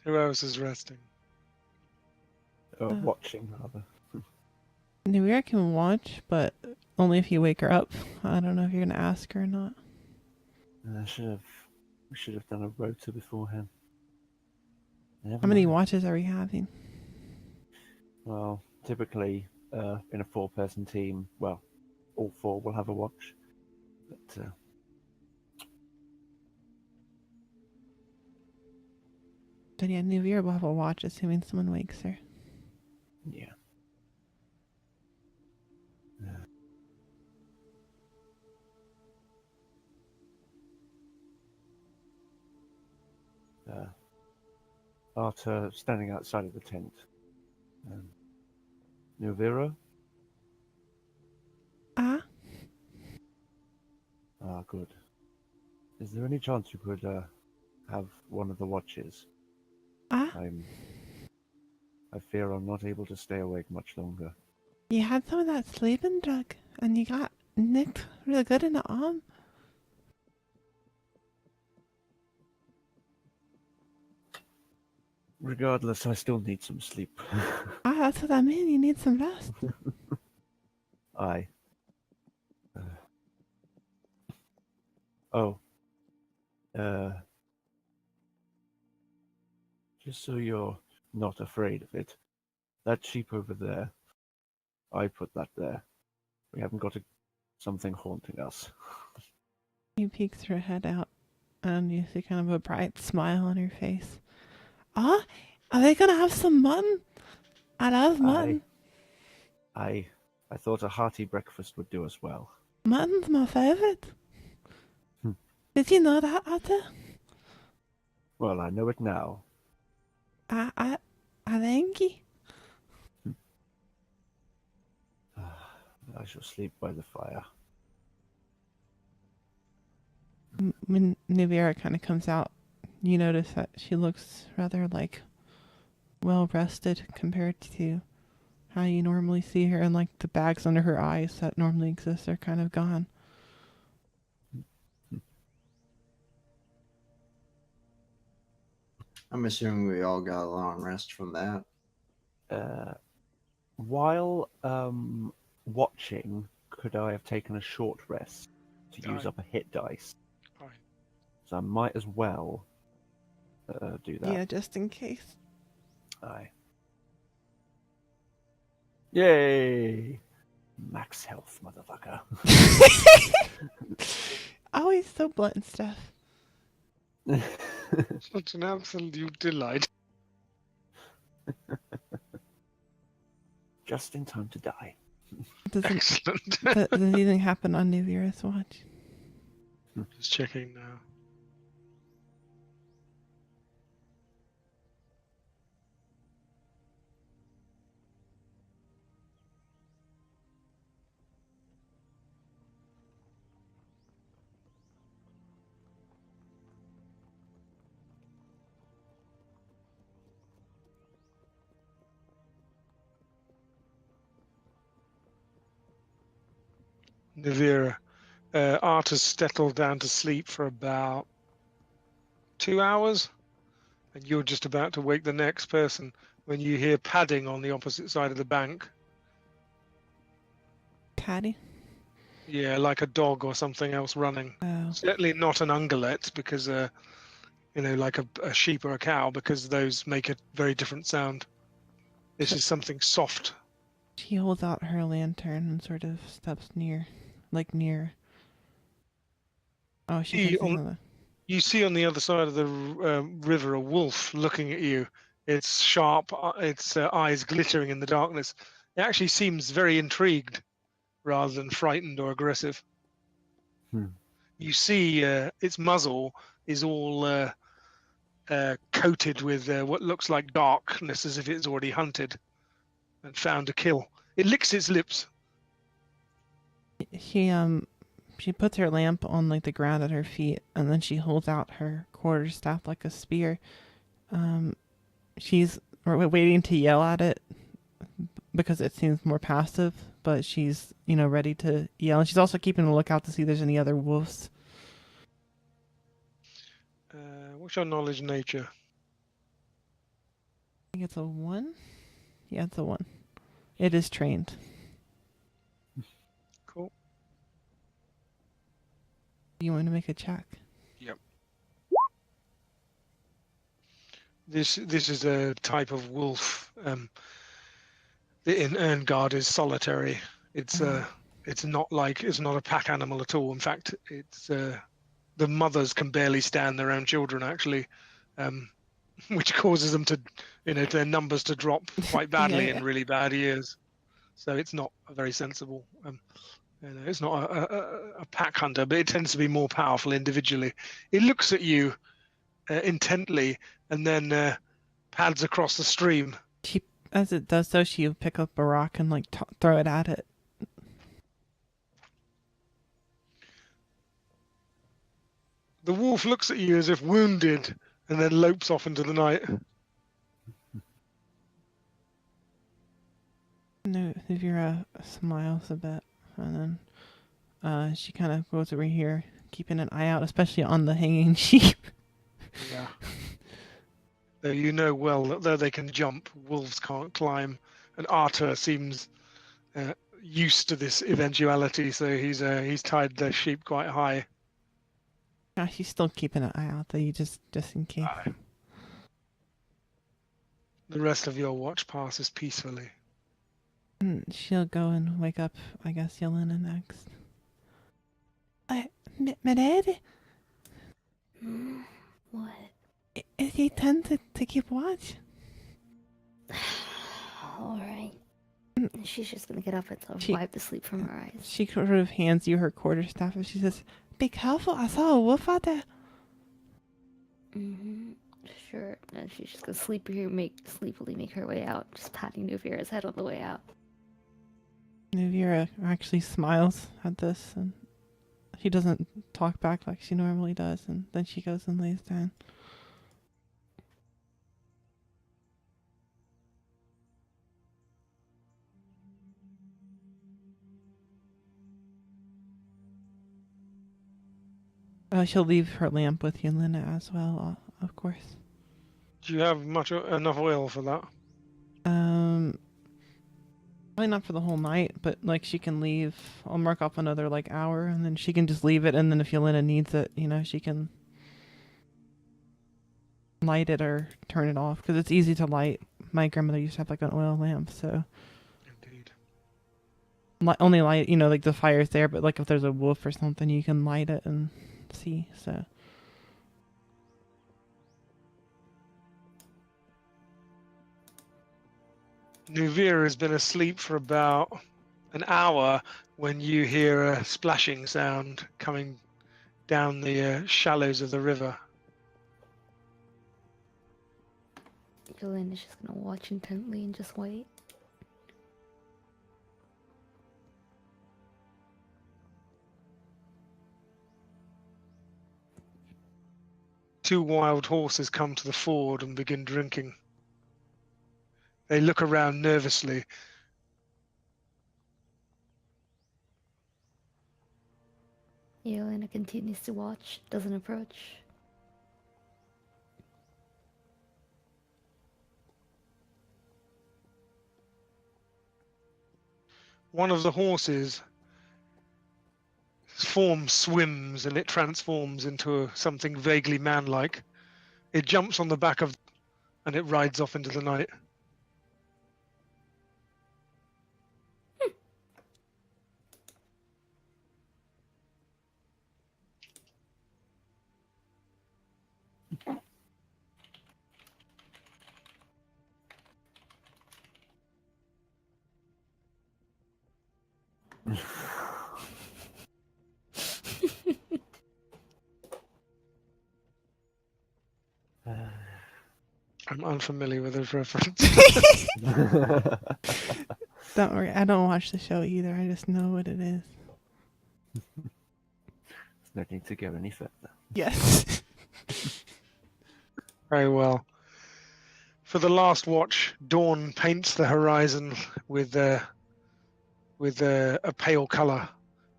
A: Who else is resting?
E: Watching, rather.
C: New Year can watch, but only if you wake her up. I don't know if you're gonna ask her or not.
E: We should have done a rota beforehand. Never
C: How many
E: mind.
C: watches are we having?
E: Well, typically, in a 4-person team, well, all 4 will have a watch. But
C: Then yeah, New Year will have a watch, assuming someone wakes her.
E: yeah. Arthur standing outside of the tent. Nuvira?
C: Ah?
E: Ah, good. Is there any chance you could have one of the watches?
C: Ah?
E: I fear I'm not able to stay awake much longer.
C: You had some of that sleeping drug, and you got nicked really good in the arm.
E: Regardless, I still need some sleep.
C: Ah, that's what I mean. You need some rest.
E: Aye. Oh. Just so you're not afraid of it, that sheep over there, I put that there. We haven't got something haunting us.
C: She peeks her head out, and you see kind of a bright smile on her face. Ah, are they gonna have some mutton? I love mutton.
E: I thought a hearty breakfast would do us well.
C: Mutton's my favorite. Did you know that, Otter?
E: Well, I know it now.
C: I thank you.
E: I shall sleep by the fire.
C: When Nivera kind of comes out, you notice that she looks rather well rested compared to how you normally see her, and the bags under her eyes that normally exist are kind of gone.
B: I'm assuming we all got a long rest from that.
E: While watching, could I have taken a short rest to use
A: Aye.
E: up a hit dice?
A: Aye.
E: So I might as well do that.
C: Yeah, just in case.
E: Aye. Yay! Max health, motherfucker.
C: Always so blunt and stuff.
A: Such an absolute delight.
E: Just in time to die.
A: Excellent.
C: Does anything happen on Nivira's watch?
A: Just checking now. Navira, Art has settled down to sleep for about 2 hours, and you're just about to wake the next person when you hear padding on the opposite side of the bank.
C: Caddy?
A: Yeah, like a dog or something else running.
C: Oh.
A: Certainly not an ungulate, because like a sheep or a cow, because those make a very different sound. This is something soft.
C: She holds out her lantern and sort of steps near. Oh, she comes
A: You see on the other side of the river a wolf looking at you. Its sharp, its eyes glittering in the darkness. It actually seems very intrigued, rather than frightened or aggressive. You see its muzzle is all coated with what looks like darkness, as if it's already hunted and found a kill. It licks its lips.
C: She puts her lamp on the ground at her feet, and then she holds out her quarterstaff like a spear. She's waiting to yell at it because it seems more passive, but she's ready to yell. And she's also keeping a lookout to see if there's any other wolves.
A: What's your knowledge nature?
C: I think it's a 1. Yeah, it's a 1. It is trained.
A: Cool.
C: You want to make a check?
A: Yep. This is a type of wolf. In Erngard is solitary. It's not a pack animal at all. In fact, it's the mothers can barely stand their own children actually, which causes them to their numbers to drop quite badly in really bad years. So it's not a very sensible. It's not a pack hunter, but it tends to be more powerful individually. It looks at you intently and then pads across the stream.
C: As it does so, she would pick up a rock and throw it at it.
A: The wolf looks at you as if wounded and then lopes off into the night.
C: No, Vera smiles a bit, and then she kind of goes over here, keeping an eye out, especially on the hanging sheep.
A: Yeah. You know well that though they can jump, wolves can't climb, and Arthur seems used to this eventuality, so he's tied the sheep quite high.
C: Yeah, she's still keeping an eye out, though, just in case.
A: The rest of your watch passes peacefully.
C: And she'll go and wake up, I guess, Yelena next. Milady,
D: What?
C: is he tend to keep watch?
D: Alright. She's just gonna get up and sort of
C: She-
D: wipe the sleep from her eyes.
C: She sort of hands you her quarterstaff and she says, "Be careful, I saw a wolf out there."
D: Sure. And she's just gonna sleepily make her way out, just patting Nuvira's head on the way out.
C: Nuvira actually smiles at this, and she doesn't talk back like she normally does, and then she goes and lays down. She'll leave her lamp with Yelena as well, of course.
A: Do you have enough oil for that?
C: Probably not for the whole night, but like she can leave. I'll mark off another like hour, and then she can just leave it. And then if Yelena needs it, she can light it or turn it off because it's easy to light. My grandmother used to have like an oil lamp, so
A: Indeed.
C: only light, like the fire's there, but like if there's a wolf or something, you can light it and see. So.
A: Nuvira has been asleep for about an hour when you hear a splashing sound coming down the shallows of the river.
D: Yelena's just gonna watch intently and just wait.
A: Two wild horses come to the ford and begin drinking. They look around nervously.
D: Yelena continues to watch, doesn't approach.
A: One of the horses' form swims and it transforms into something vaguely man-like. It jumps on the back of and it rides off into the night. I'm unfamiliar with this reference.
C: Don't worry, I don't watch the show either. I just know what it is.
E: There's no need to go any further.
C: Yes.
A: Very well. For the last watch, dawn paints the horizon with a pale color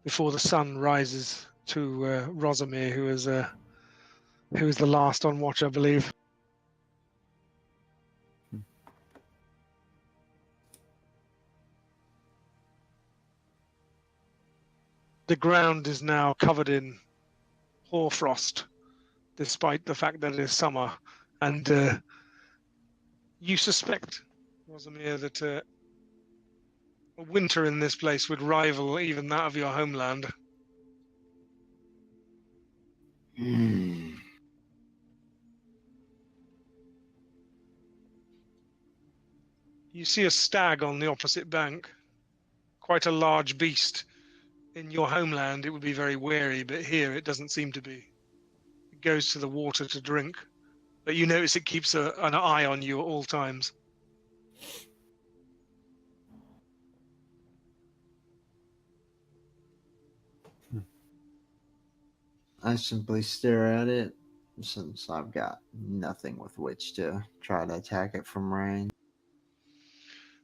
A: before the sun rises to Rosamir, who is the last on watch, I believe. The ground is now covered in hoarfrost, despite the fact that it is summer, and you suspect, Rosamir, that a winter in this place would rival even that of your homeland.
B: Hmm.
A: You see a stag on the opposite bank, quite a large beast. In your homeland, it would be very wary, but here it doesn't seem to be. It goes to the water to drink, but you notice it keeps an eye on you at all times.
B: I simply stare at it since I've got nothing with which to try to attack it from range.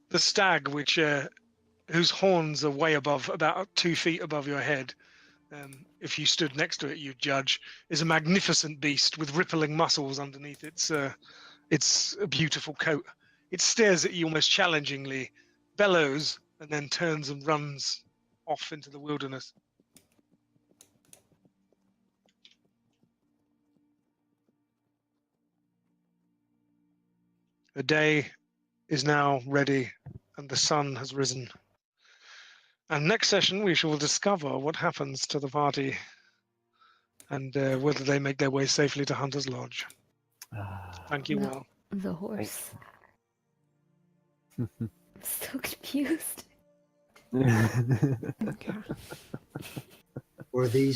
A: The stag, whose horns are way above, about 2 feet above your head, if you stood next to it, you'd judge, is a magnificent beast with rippling muscles underneath its beautiful coat. It stares at you almost challengingly, bellows, and then turns and runs off into the wilderness. The day is now ready, and the sun has risen. And next session, we shall discover what happens to the party and whether they make their way safely to Hunter's Lodge. Thank you
D: No.
A: all.
D: The horse. I'm so confused.
C: Okay.
B: Were these